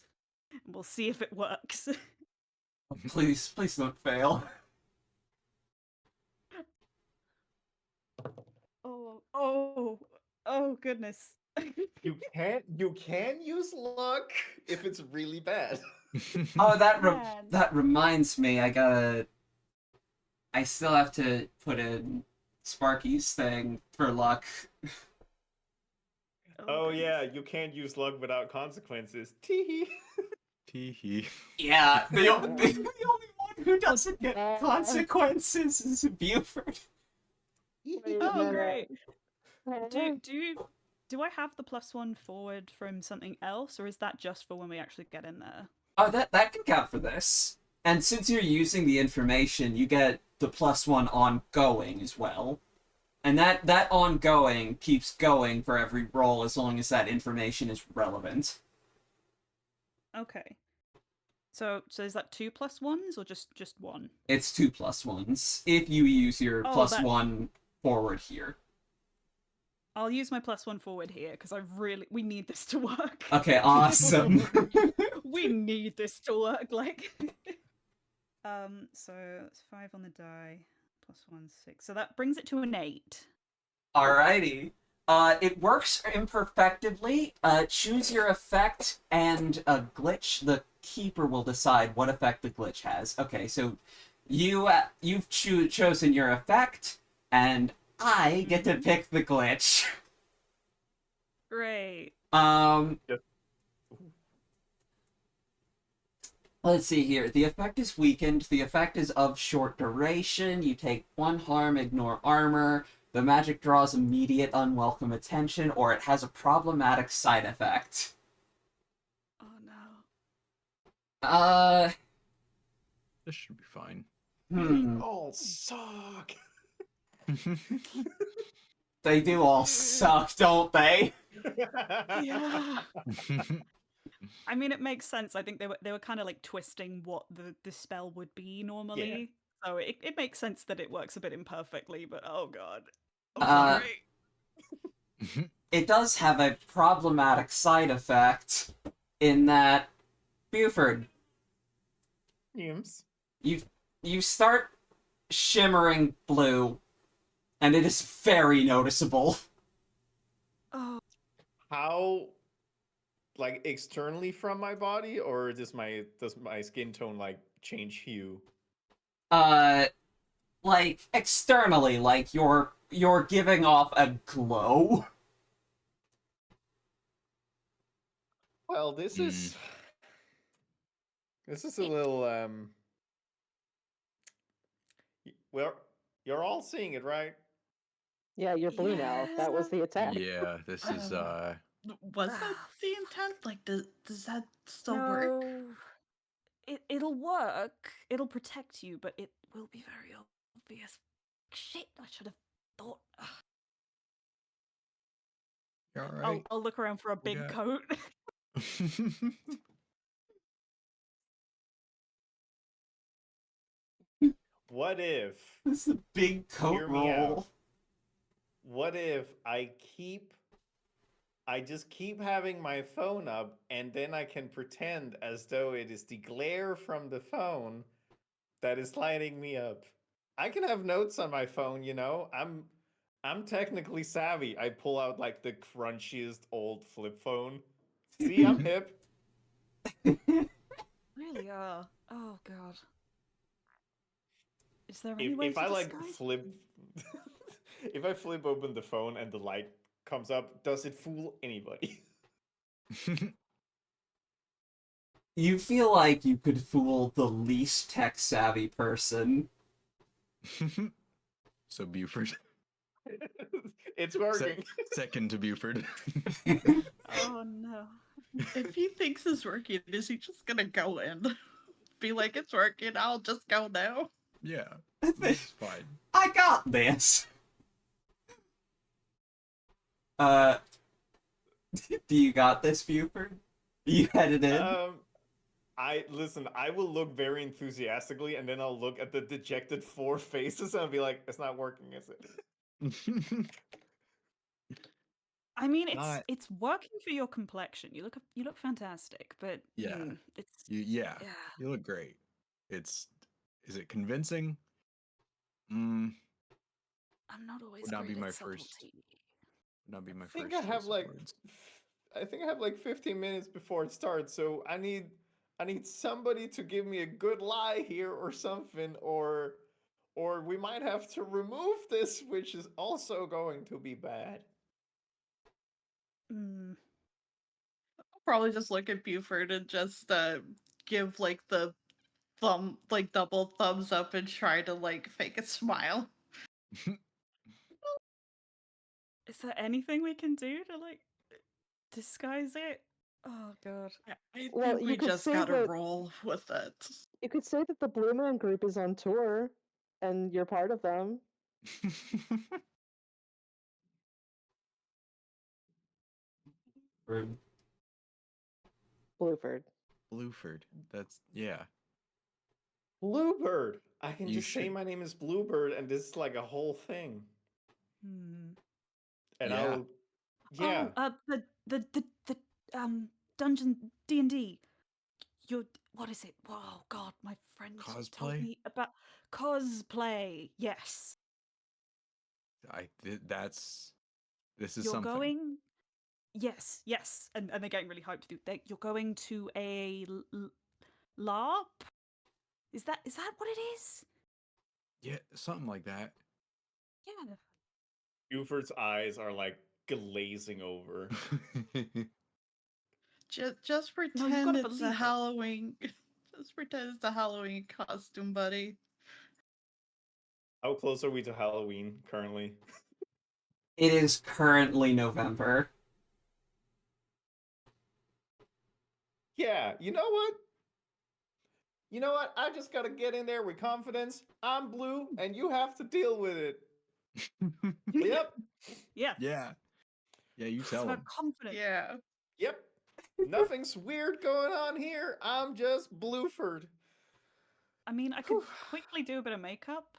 We'll see if it works. Please don't fail. Oh goodness. You can use luck if it's really bad. Oh, Man. that reminds me, I still have to put in Sparky's thing for luck. Oh goodness. yeah, you can't use luck without consequences. Teehee. Teehee. Yeah, the only one who doesn't get Uh, consequences is Buford. Wait a Oh, minute. great. Uh, Do I have the +1 forward from something else, or is that just for when we actually get in there? Oh, that can count for this. And since you're using the information, you get the +1 ongoing as well. And that ongoing keeps going for every roll as long as that information is relevant. Okay. So is that 2 +1s or just one? It's 2 +1s if you use your Oh, +1 forward here. I'll use my +1 forward here because we need this to work. Okay, awesome. We need this to work. Like, so it's 5 on the die, +1 6. So that brings it to an 8. Alrighty. It works imperfectly. Choose your effect and a glitch. The keeper will decide what effect the glitch has. Okay, so you've chosen your effect, and I get to pick the glitch. Great. Let's see here. The effect is weakened. The effect is of short duration. You take 1 harm, ignore armor. The magic draws immediate unwelcome attention, or it has a problematic side effect. Oh no. This should be fine. You all suck. They do all suck, don't they? Yeah. I mean, it makes sense. I think they were kind of like twisting what the spell would be normally. So it makes sense that it works a bit imperfectly, but oh god. I'm sorry. It does have a problematic side effect in that, Buford, Yums. you start shimmering blue, and it is very noticeable. Oh. How, like, externally from my body, or does my skin tone like change hue? Like externally, like you're giving off a glow. Well, this is a little well, you're all seeing it, right? yeah, you're blue now. That was the attack. Yeah, this is Was that the intent? Like, does that still work? No. It'll work. It'll protect you, but it will be very obvious. Shit, I should have thought. you all right. I'll look around for a big got- coat. What if This is a big coat Hear me roll. out. What if I just keep having my phone up, and then I can pretend as though it is the glare from the phone that is lighting me up. I can have notes on my phone, you know. I'm technically savvy. I pull out like the crunchiest old flip phone. See, I'm hip. Really are. Oh god. Is there any way If to I like disguise flip if I flip open the phone and the light comes up, does it fool anybody? You feel like you could fool the least tech savvy person. So Buford. It's working. Second to Buford. Oh no. If he thinks it's working, is he just gonna go in? Be like, it's working, I'll just go now. Yeah, this is fine. I got this. Do you got this, Buford? You headed in? I will look very enthusiastically, and then I'll look at the dejected 4 faces and I'll be like, it's not working, is it? I mean, Not- it's working for your complexion. You look fantastic, but Yeah. it's yeah, you look great. Is it convincing? I'm not always Would not great be my at first. subtlety. Would not be my I think first. I have choice of like words. I think I have like 15 minutes before it starts, so I need somebody to give me a good lie here or something, or we might have to remove this, which is also going to be bad. Mm. Probably just look at Buford and just give like the double thumbs up and try to like fake a smile. Is there anything we can do to like disguise it? Oh god. I Well, think you we could just say gotta that- roll with it. You could say that the Blue Man Group is on tour, and you're part of them. Rude. Blueford. Blueford. That's yeah. Bluebird. I can You just say should- my name is Bluebird, and this is like a whole thing. Hmm. And Yeah. I'll, yeah. Oh, the dungeon D&D. Your what is it? Oh god, my friend told Cosplay? me about cosplay. Yes. That's this is You're something. going. Yes, yes, and they're getting really hyped. You're going to a LARP. Is that what it is? Yeah, something like that. Yeah. Buford's eyes are like glazing over. Just No, you pretend gotta it's a believe it. Halloween. Just pretend it's a Halloween costume, buddy. How close are we to Halloween currently? It is currently November. Yeah, you know what? You know what? I just gotta get in there with confidence. I'm blue, and you have to deal with it. Yep. Yeah. Yeah. Yeah, you It's tell about them. confidence. Yeah. Yep. Nothing's weird going on here. I'm just Blueford. I mean, I could quickly do a bit of makeup.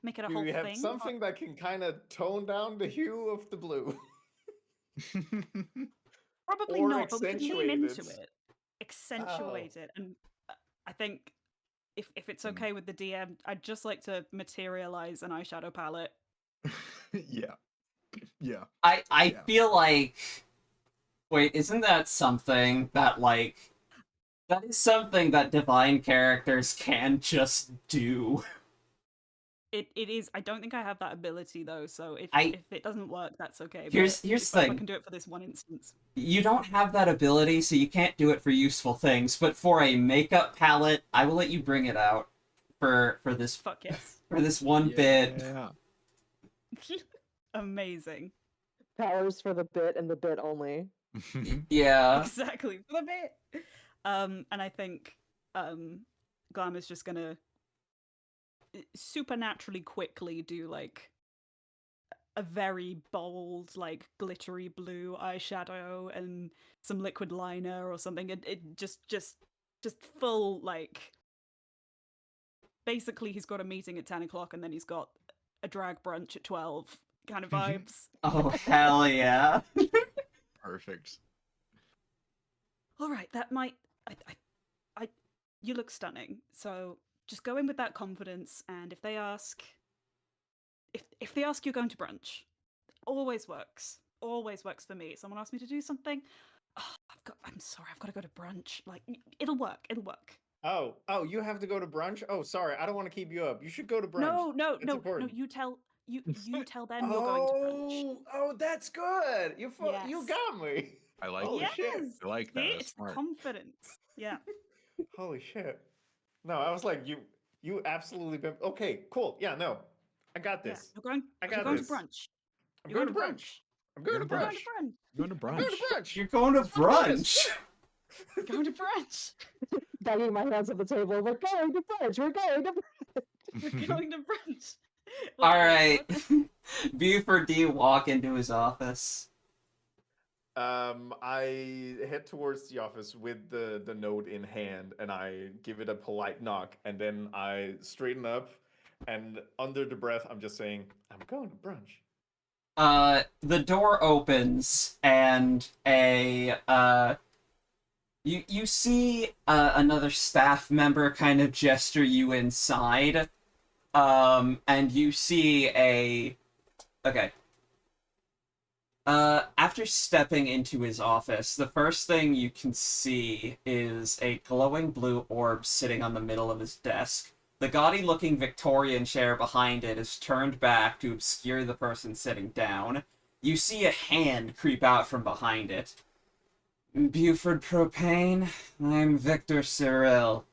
Make it a Do whole you have thing. something that can kind of tone down the hue of the blue? Probably or not, but we could lean accentuate into it. it. Accentuate it. And I think if it's Mm. okay with the DM, I'd just like to materialize an eyeshadow palette. Yeah. Yeah. I Yeah. feel like, wait, isn't that something that like that is something that divine characters can just do? It is. I don't think I have that ability though, so if I- it doesn't work, that's okay. Here's but the if I thing. can do it for this one instance. You don't have that ability, so you can't do it for useful things. But for a makeup palette, I will let you bring it out for this Fuck yes. for this one bit. Yeah. Amazing. Powers for the bit and the bit only. Yeah. Exactly for the bit. And I think Glamour's just gonna supernaturally quickly do like a very bold, like glittery blue eyeshadow and some liquid liner or something. It just full like. Basically, he's got a meeting at 10 o'clock and then he's got a drag brunch at 12 kind of vibes. Oh hell yeah. Perfect. All right, that might. You look stunning. So just go in with that confidence, and if they ask, if they ask you're going to brunch, always works. Always works for me. Someone asks me to do something. Oh, I'm sorry. I've got to go to brunch. Like it'll work. It'll work. Oh, you have to go to brunch? Oh, sorry, I don't want to keep you up. You should go to brunch. No. It's important. You tell them you're going to brunch. Oh, that's good. You Yes. got me. I like Holy that. shit. I like that. See, That's it's smart. confidence. Yeah. Holy shit. No, I was like, you absolutely been okay, cool. Yeah, no. I got Yeah. this. You're got going this. to brunch. I'm You're going to brunch. I'm going to You're You're going brunch. going to brunch. Going to I'm brunch. going to brunch. You're going to Let's fucking do brunch. this. You're going to brunch. Banging my hands on the table. We're going to brunch. We're going to brunch. We're going to brunch. All right. Buford, do you walk into his office? I head towards the office with the note in hand, and I give it a polite knock, and then I straighten up, and under the breath, I'm just saying, I'm going to brunch. The door opens and you see another staff member kind of gesture you inside. And you see okay. After stepping into his office, the first thing you can see is a glowing blue orb sitting on the middle of his desk. The gaudy-looking Victorian chair behind it is turned back to obscure the person sitting down. you see a hand creep out from behind it. Buford Propane, I'm Victor Cyril.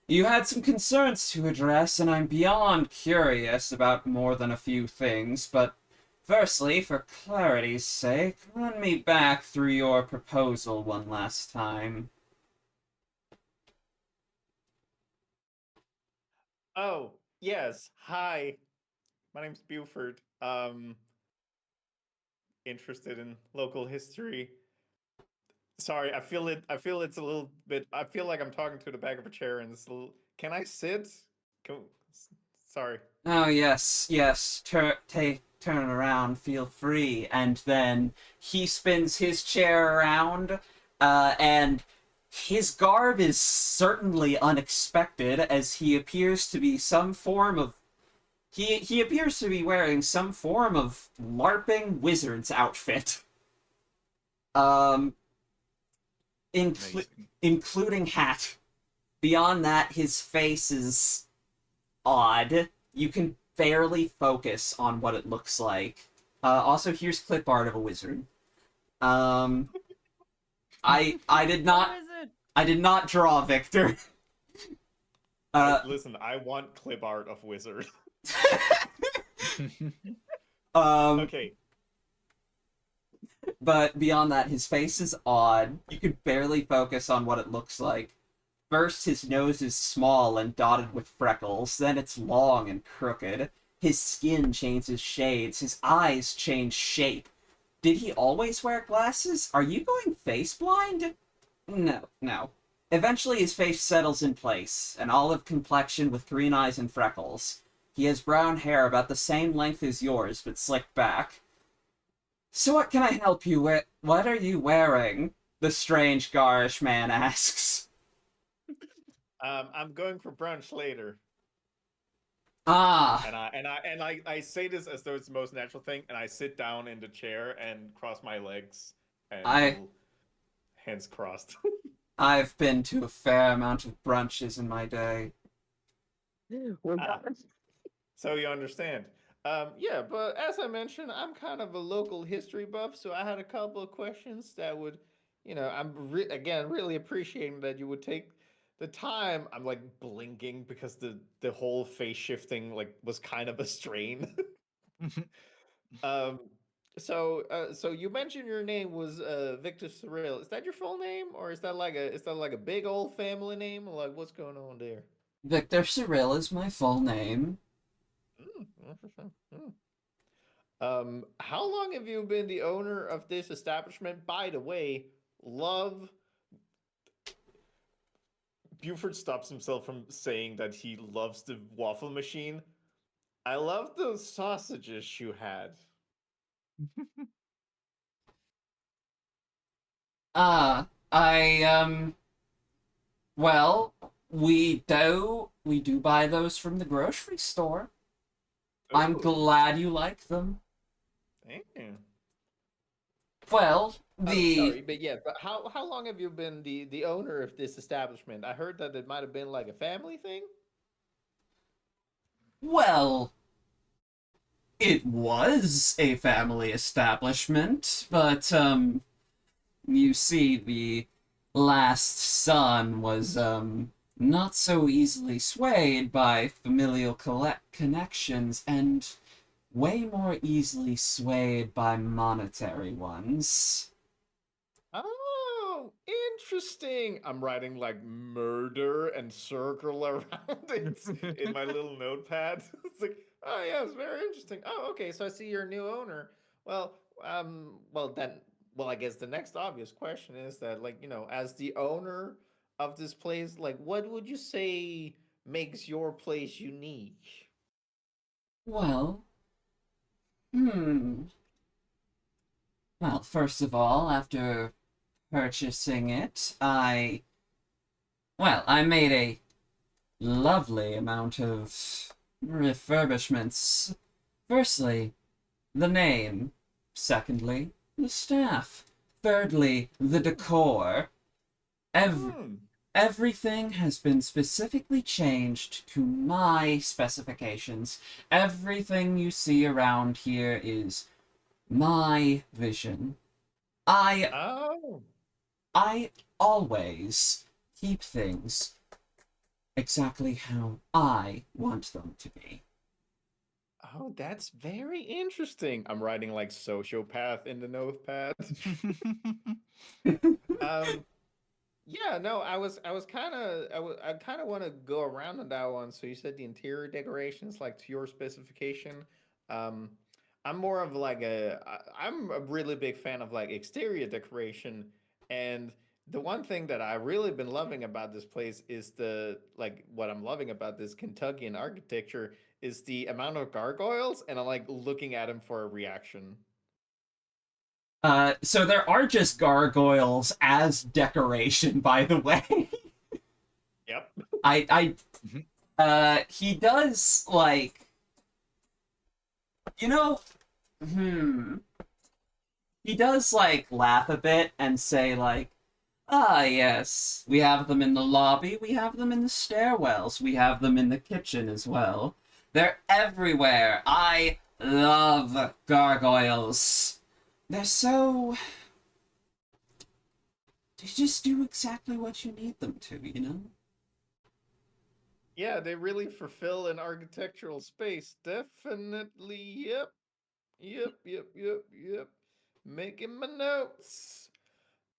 You had some concerns to address, and I'm beyond curious about more than a few things, but firstly, for clarity's sake, run me back through your proposal one last time. Oh, yes. Hi. My name's Buford. Interested in local history. Sorry, I feel it's a little bit. I feel like I'm talking to the back of a chair, and it's a little. Can I sit? Can, sorry. Oh, yes, turn around, feel free. And then he spins his chair around, and his garb is certainly unexpected, as he appears to be some form of. He appears to be wearing some form of LARPing wizard's outfit. Um, Amazing. including hat. Beyond that, his face is odd. You can barely focus on what it looks like. Also, here's clip art of a wizard. Um, I did not Wizard. I did not draw Victor. Listen, I want clip art of wizard. Okay. But beyond that, his face is odd. You can barely focus on what it looks like. First, his nose is small and dotted with freckles, then it's long and crooked. His skin changes shades, his eyes change shape. Did he always wear glasses? Are you going face blind? No. Eventually his face settles in place, an olive complexion with green eyes and freckles. He has brown hair about the same length as yours, but slicked back. So what can I help you with? What are you wearing? The strange garish man asks. I'm going for brunch later. Ah, I say this as though it's the most natural thing, and I sit down in the chair and cross my legs and I- hands crossed. I've been to a fair amount of brunches in my day. We got So you understand. Yeah, but as I mentioned, I'm kind of a local history buff, so I had a couple of questions that would, again really appreciating that you would take the time. I'm like blinking because the whole face shifting like was kind of a strain. um, so you mentioned your name was Victor Cyril. Is that your full name, or is that like a big old family name, or like what's going on there? Victor Cyril is my full name. Interesting. How long have you been the owner of this establishment? By the way, love. Buford stops himself from saying that he loves the waffle machine. I love those sausages you had. I well, we do buy those from the grocery store. I'm Ooh, glad you like them. thank you. Well, Sorry, but yeah, but how long have you been the owner of this establishment? I heard that it might have been like a family thing. well, it was a family establishment, but you see, the last son was not so easily swayed by familial connections and way more easily swayed by monetary ones. Oh, interesting. I'm writing like murder and circle around it in my little notepad. It's like, oh yeah, it's very interesting. Oh, okay, so I see you're a new owner. Well, I guess the next obvious question is that, like, as the owner of this place, like, what would you say makes your place unique? Well, hmm. Well, first of all, after purchasing it, I made a lovely amount of refurbishments. Firstly, the name. Secondly, the staff. Thirdly, the decor. Hmm. Everything has been specifically changed to my specifications. Everything you see around here is my vision. I Oh. I always keep things exactly how I want them to be. Oh, that's very interesting. I'm writing like sociopath in the notepad. um, yeah, no, I kind of want to go around on that one. So you said the interior decorations, like to your specification. Um, I'm more of like I'm a really big fan of like exterior decoration, and the one thing that I really been loving about this place is what I'm loving about this Kentuckian architecture is the amount of gargoyles, and I'm like looking at them for a reaction. So there are just gargoyles as decoration, by the way. Yep. He does, like, you know, he does, like, laugh a bit and say, like, ah, yes, we have them in the lobby, we have them in the stairwells, we have them in the kitchen as well. They're everywhere. I love gargoyles. They're so... They just do exactly what you need them to, you know? Yeah, they really fulfill an architectural space. Definitely. Yep. Yep. Yep. Yep. Yep. Making my notes.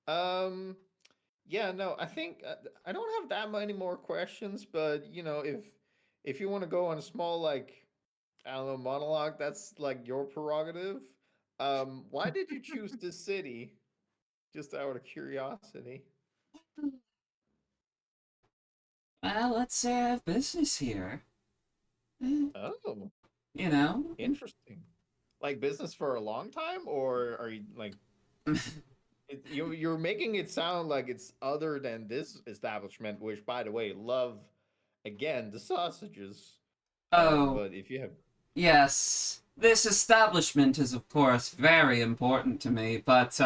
Um. Yeah. No. I think I don't have that many more questions, but if you want to go on a small I don't know monologue, that's like your prerogative. Why did you choose this city? Just out of curiosity. Well, let's say I have business here. Oh, You know? interesting. Like business for a long time, or are you like you're making it sound like it's other than this establishment, which by the way, love again the sausages. Oh, But if you have yes. This establishment is, of course, very important to me, but,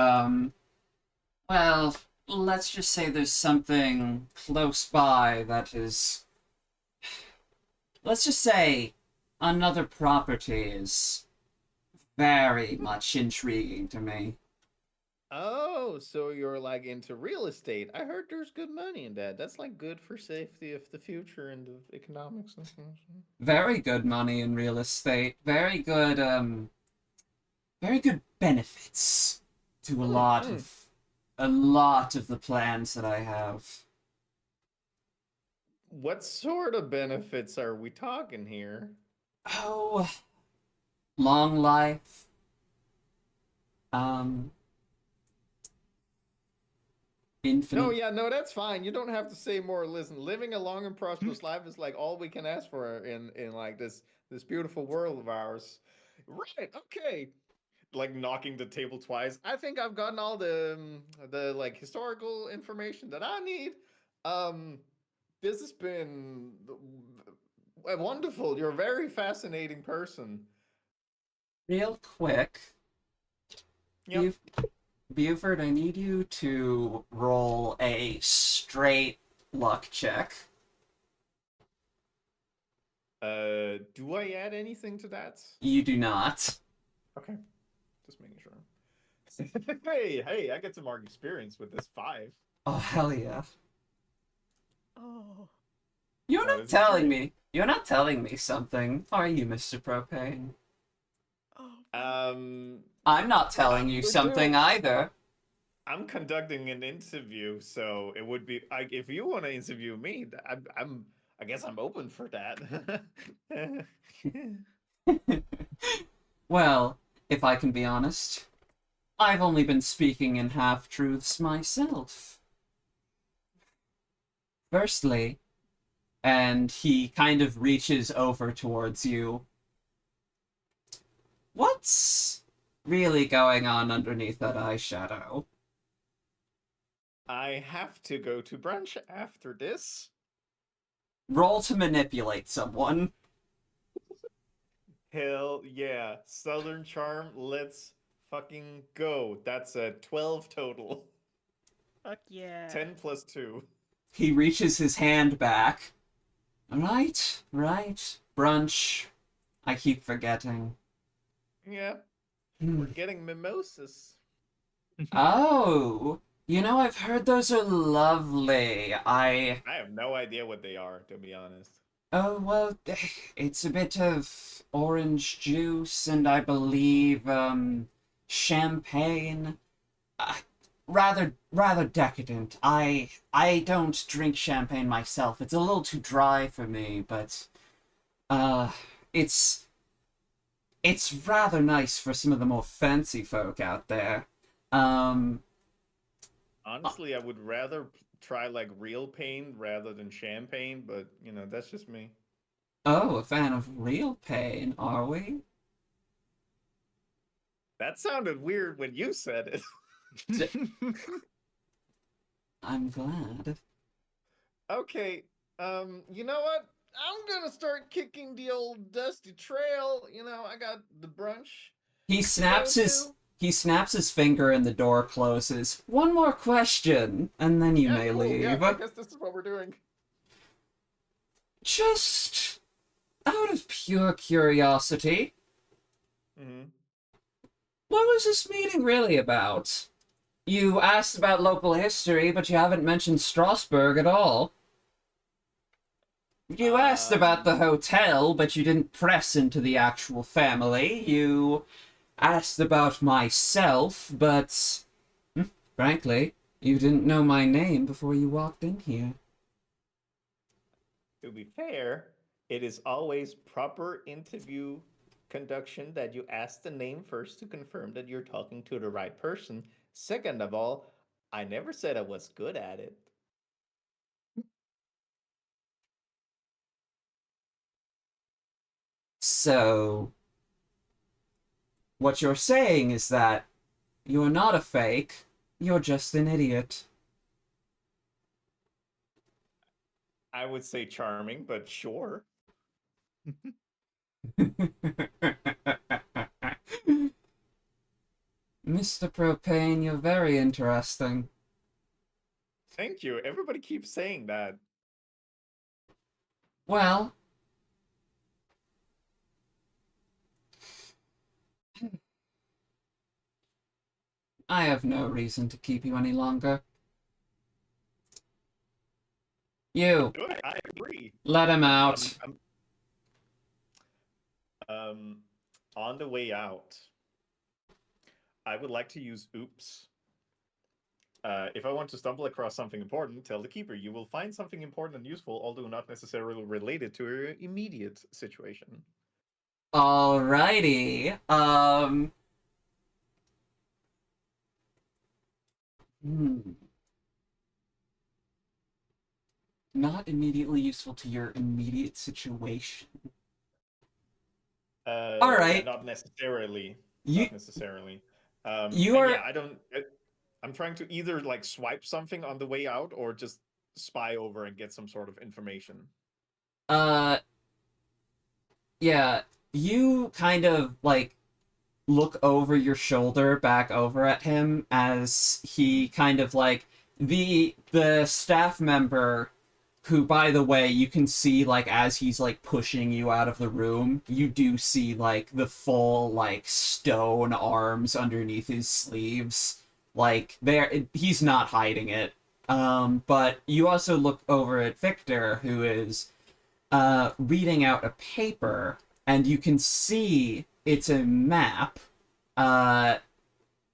well, let's just say there's something close by that is... Let's just say another property is very much intriguing to me. oh, so you're like into real estate. I heard there's good money in that. That's like good for safety of the future and of economics and things. Very good money in real estate. Very good benefits to Mm. a lot of the plans that I have. What sort of benefits are we talking here? Oh, long life. Um, No, infinite. yeah, no, that's fine. You don't have to say more. Listen, living a long and prosperous life is like all we can ask for in like this beautiful world of ours. Right, okay. Like knocking the table twice. I think I've gotten all the like historical information that I need. Um this has been wonderful. You're a very fascinating person. Real quick, Yep. Buf- Buford, I need you to roll a straight luck check. Do I add anything to that? You do not. Okay. Just making sure. Hey, I get some more experience with this 5. Oh, hell yeah. Oh. You're No, not this is telling great. me. You're not telling me something, are you, Mr. Propane? Oh. I'm not telling you we're something doing. either. I'm conducting an interview, so it would be like if you want to interview me, I guess I'm open for that. Well, if I can be honest, I've only been speaking in half-truths myself. Firstly, and he kind of reaches over towards you. What's really going on underneath that eyeshadow? I have to go to brunch after this. Roll to manipulate someone. Hell yeah, Southern Charm, let's fucking go. That's a 12 total. Fuck yeah. 10 plus 2. He reaches his hand back. Right. Brunch. I keep forgetting. Yeah. We're getting mimosas. Oh, I've heard those are lovely. I have no idea what they are, to be honest. Oh, well, it's a bit of orange juice and I believe, champagne. Uh, rather decadent. I don't drink champagne myself. It's a little too dry for me, but, uh, it's, it's rather nice for some of the more fancy folk out there. Um, Honestly, I would rather try like real pain rather than champagne, but that's just me. oh, a fan of real pain, are we? That sounded weird when you said it. I'm glad. Okay, you know what? I'm gonna start kicking the old dusty trail. I got the brunch He to go snaps his to. he snaps his finger and the door closes. One more question, and then you Yeah, may cool. Yeah, leave. I guess this is what we're doing. Just out of pure curiosity, Mm-hmm. what was this meeting really about? You asked about local history, but you haven't mentioned Strasbourg at all. You asked about the hotel, but you didn't press into the actual family. You asked about myself, but frankly, you didn't know my name before you walked in here. To be fair, it is always proper interview conduction that you ask the name first to confirm that you're talking to the right person. Second of all, I never said I was good at it. So, what you're saying is that you're not a fake, you're just an idiot. I would say charming, but sure. Mr. Propane, you're very interesting. Thank you. Everybody keeps saying that. Well, I have no reason to keep you any longer. You, Good, I agree. let him out. On the way out, I would like to use oops. If I want to stumble across something important, tell the keeper. You will find something important and useful, although not necessarily related to your immediate situation. Alrighty. Not immediately useful to your immediate situation. Yeah, Alright. not necessarily. You, Not necessarily. you And are... yeah, I'm trying to either like swipe something on the way out or just spy over and get some sort of information. Yeah, you kind of, like, look over your shoulder back over at him as he kind of, like, the staff member who, by the way, you can see, like, as he's, like, pushing you out of the room, you do see, like, the full, like, stone arms underneath his sleeves. Like, he's not hiding it. But you also look over at Victor, who is, reading out a paper, and you can see it's a map,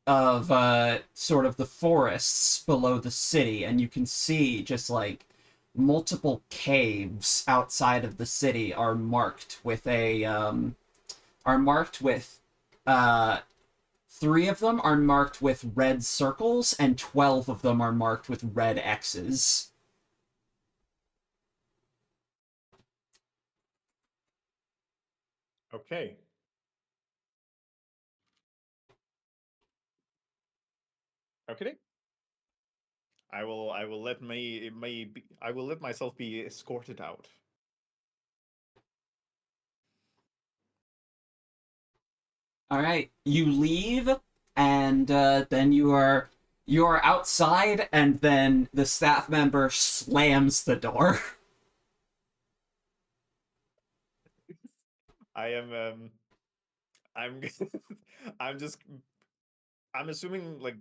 of, sort of the forests below the city, and you can see just, like, multiple caves outside of the city are marked with uh, 3 of them are marked with red circles, and 12 of them are marked with red X's. Okay. Okay. I will let I will let myself be escorted out. Alright, you leave, and then you are outside, and then the staff member slams the door. I am I'm I'm just I'm assuming like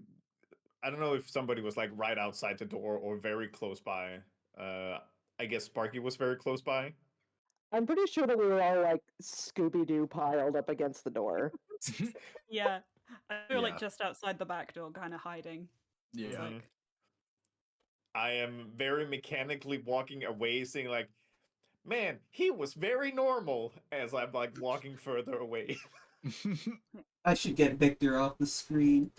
I don't know if somebody was like right outside the door or very close by. I guess Sparky was very close by. I'm pretty sure that we were all like Scooby Doo piled up against the door. Yeah. We were like Yeah. just outside the back door, kind of hiding. It's Yeah. like, I am very mechanically walking away, saying like, "Man, he was very normal." As I'm like walking further away. I should get Victor off the screen.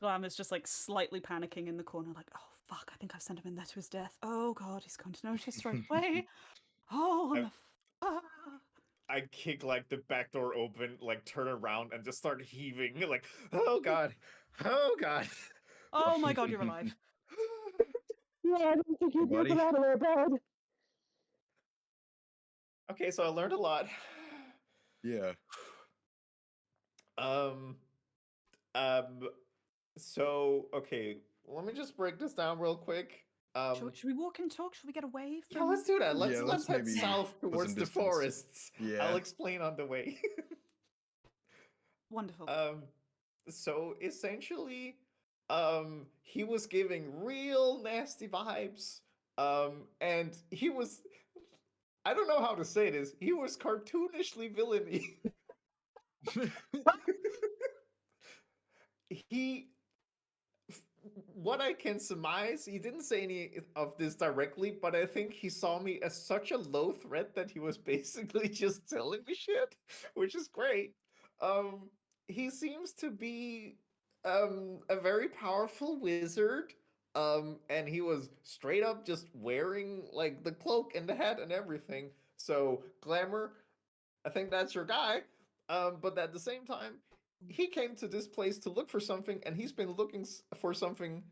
Glam is just like slightly panicking in the corner, like, oh fuck, I think I've sent him in there to his death. Oh god, he's going to notice right away. Oh, what I- the fuck? I kick like the back door open, like turn around and just start heaving, like, "Oh god, oh god." Oh my god, you're alive. Yeah, I didn't think you'd make Buddy. it out of there, bud. Okay, so I learned a lot. Yeah. Um, um, so okay, let me just break this down real quick. Should we walk and talk? Should we get away from? Yeah, let's do that. Let's Yeah, let's let's head maybe south put towards some the distance. forests. Yeah. I'll explain on the way. Wonderful. So essentially, he was giving real nasty vibes. And he was, I don't know how to say this. He was cartoonishly villainy. he What I can surmise, he didn't say any of this directly, but I think he saw me as such a low threat that he was basically just telling me shit, which is great. Um, he seems to be a very powerful wizard. And he was straight up just wearing like the cloak and the hat and everything. So glamour, I think that's your guy. But at the same time, he came to this place to look for something, and he's been looking for something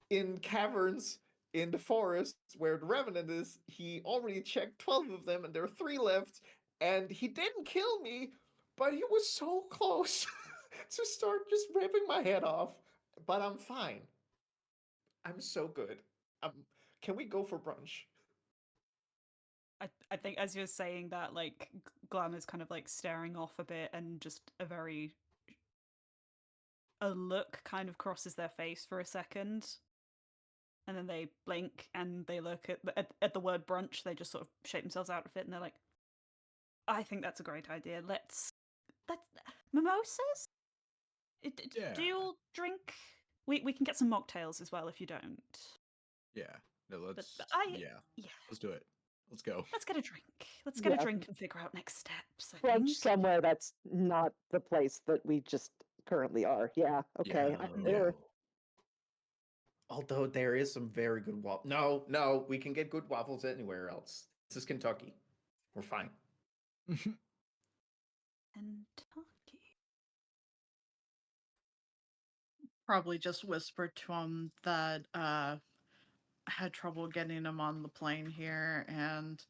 in caverns in the forest where the Revenant is. He already checked 12 of them, and there are 3 left. And he didn't kill me, but he was so close to start just ripping my head off. But I'm fine. I'm so good. Can we go for brunch? I think as you're saying that, like, Glam is kind of like staring off a bit, and just a look kind of crosses their face for a second, and then they blink and they look at the word brunch. They just sort of shake themselves out of it, and they're like, I think that's a great idea. Let's mimosas. Do you Yeah. all drink? We can get some mocktails as well if you don't. Yeah. No, But let's. yeah, Let's do it. Let's go. let's get a drink. Let's get a Yeah. drink and figure out next steps. I Brunch think. somewhere that's not the place that we just currently are. Yeah, okay. Yeah. Although there is some very good waffles. No, we can get good waffles anywhere else. This is Kentucky. We're fine. Kentucky. Probably just whispered to him that I had trouble getting him on the plane here, and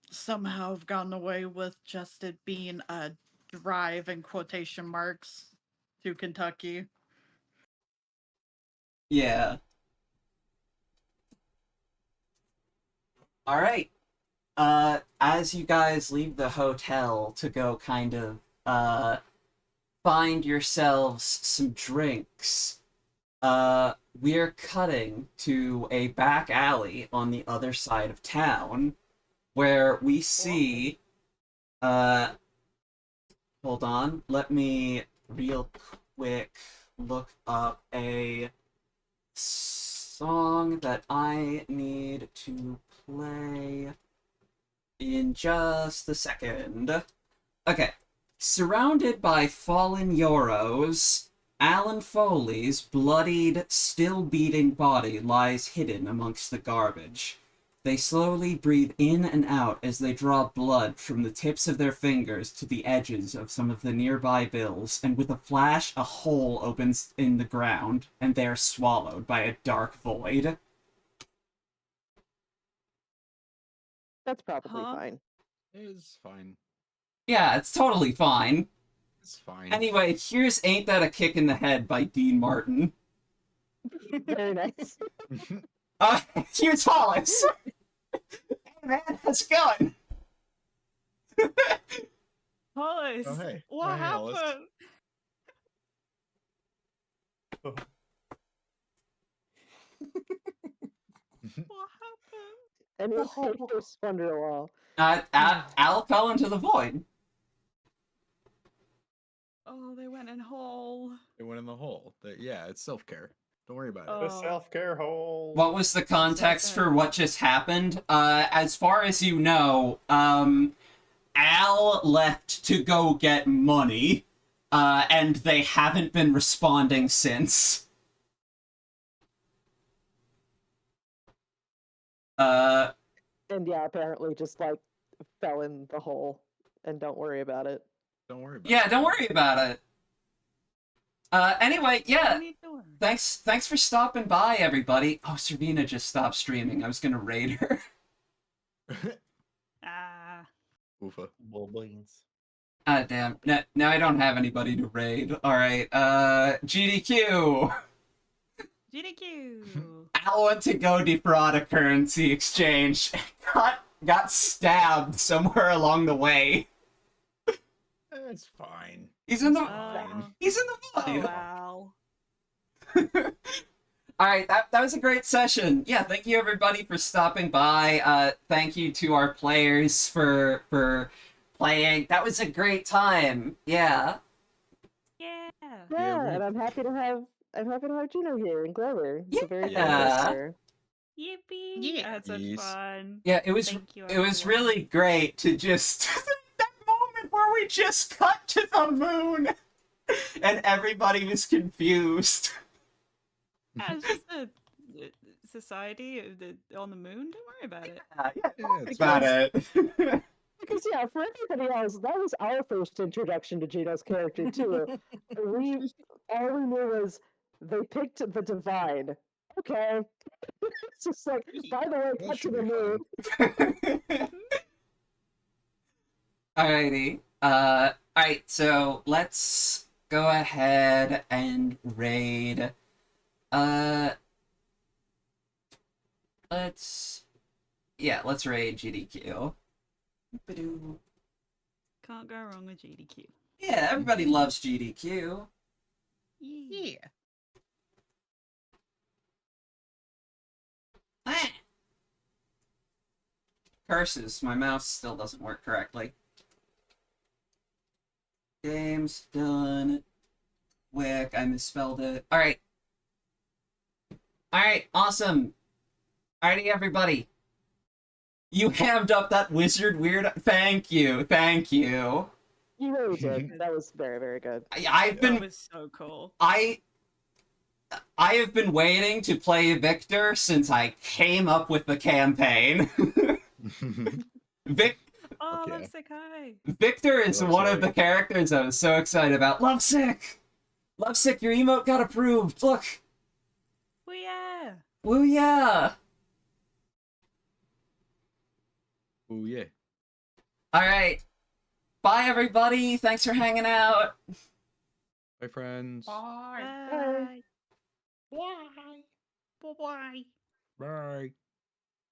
somehow have gotten away with just it being a drive in quotation marks to Kentucky. Yeah. All right. As you guys leave the hotel to go kind of find yourselves some drinks, we're cutting to a back alley on the other side of town where we see hold on, let me real quick look up a song that I need to play in just a second. Okay. Surrounded by fallen Yoros, Alan Foley's bloodied, still beating body lies hidden amongst the garbage. They slowly breathe in and out as they draw blood from the tips of their fingers to the edges of some of the nearby bills, and with a flash, a hole opens in the ground, and they are swallowed by a dark void. That's probably Huh? fine. It's fine. Yeah, it's totally fine. It's fine. Anyway, here's Ain't That a Kick in the Head by Dean Martin. Very nice. Hugh Tallis! Hey man, how's it going? Hollis, Oh, hey. what Hey, Hollis. happened? What happened? And it was Paper's Wonderwall. Al fell into the void. Oh, they went in hole. It went in the hole. Yeah, it's self-care. Don't worry about The Oh. self-care hole. What was the context sad. for what just happened? As far as you know, Al left to go get money, and they haven't been responding since. And yeah, apparently just like fell in the hole. And don't worry about it. it. Don't worry about it. Yeah, don't worry about it. Anyway, yeah, No need to worry. thanks for stopping by, everybody. Oh, Servina just stopped streaming. I was gonna raid her. Ah. Oofa. Bubblings. Ah, damn. Now I don't have anybody to raid. Alright, GDQ! GDQ. Al went to go defraud a currency exchange. Got stabbed somewhere along the way. It's fine. He's in the Oh, He's in the void. wow. Alright, that was a great session. Yeah, thank you everybody for stopping by. Thank you to our players for playing. That was a great time. Yeah. Yeah. Yeah, and I'm happy to have Juno here and Glover. It's a very fun Yeah. roster. Yippee. Yeah. I had such Yes. fun. Yeah, it was Thank you, it was everyone. really great to just that moment where we just cut to the moon and everybody was confused. Yeah, it's just the society on the moon. Don't worry about it. Yeah, Yeah, it's about fine. it. Because yeah, for everybody else, that was our first introduction to Juno's character too. All we knew was they picked the divine. Okay. It's just like, by the way, That cut to should the be moon. fun. Alrighty. Alright, so let's go ahead and raid. Let's raid GDQ. Ba-doo. Can't go wrong with GDQ. Yeah, everybody loves GDQ. Yeah. Ah. Curses, my mouse still doesn't work correctly. Game's done. Wick, I misspelled it. Alright. Alright, awesome. Alrighty, everybody. You hammed up that wizard weird. Thank you, thank you. You really did. That was very, very good. I've That been was so cool. I have been waiting to play Victor since I came up with the campaign. Oh, Okay. Lovesick, hi. Victor is one of Lovesick. the characters I was so excited about. Lovesick! Lovesick, your emote got approved! Look! Well, yeah. Woo yeah! Ooh, yeah. Alright. Bye everybody, thanks for hanging out! Bye, friends. Bye. Bye. Bye. Bye. Bye.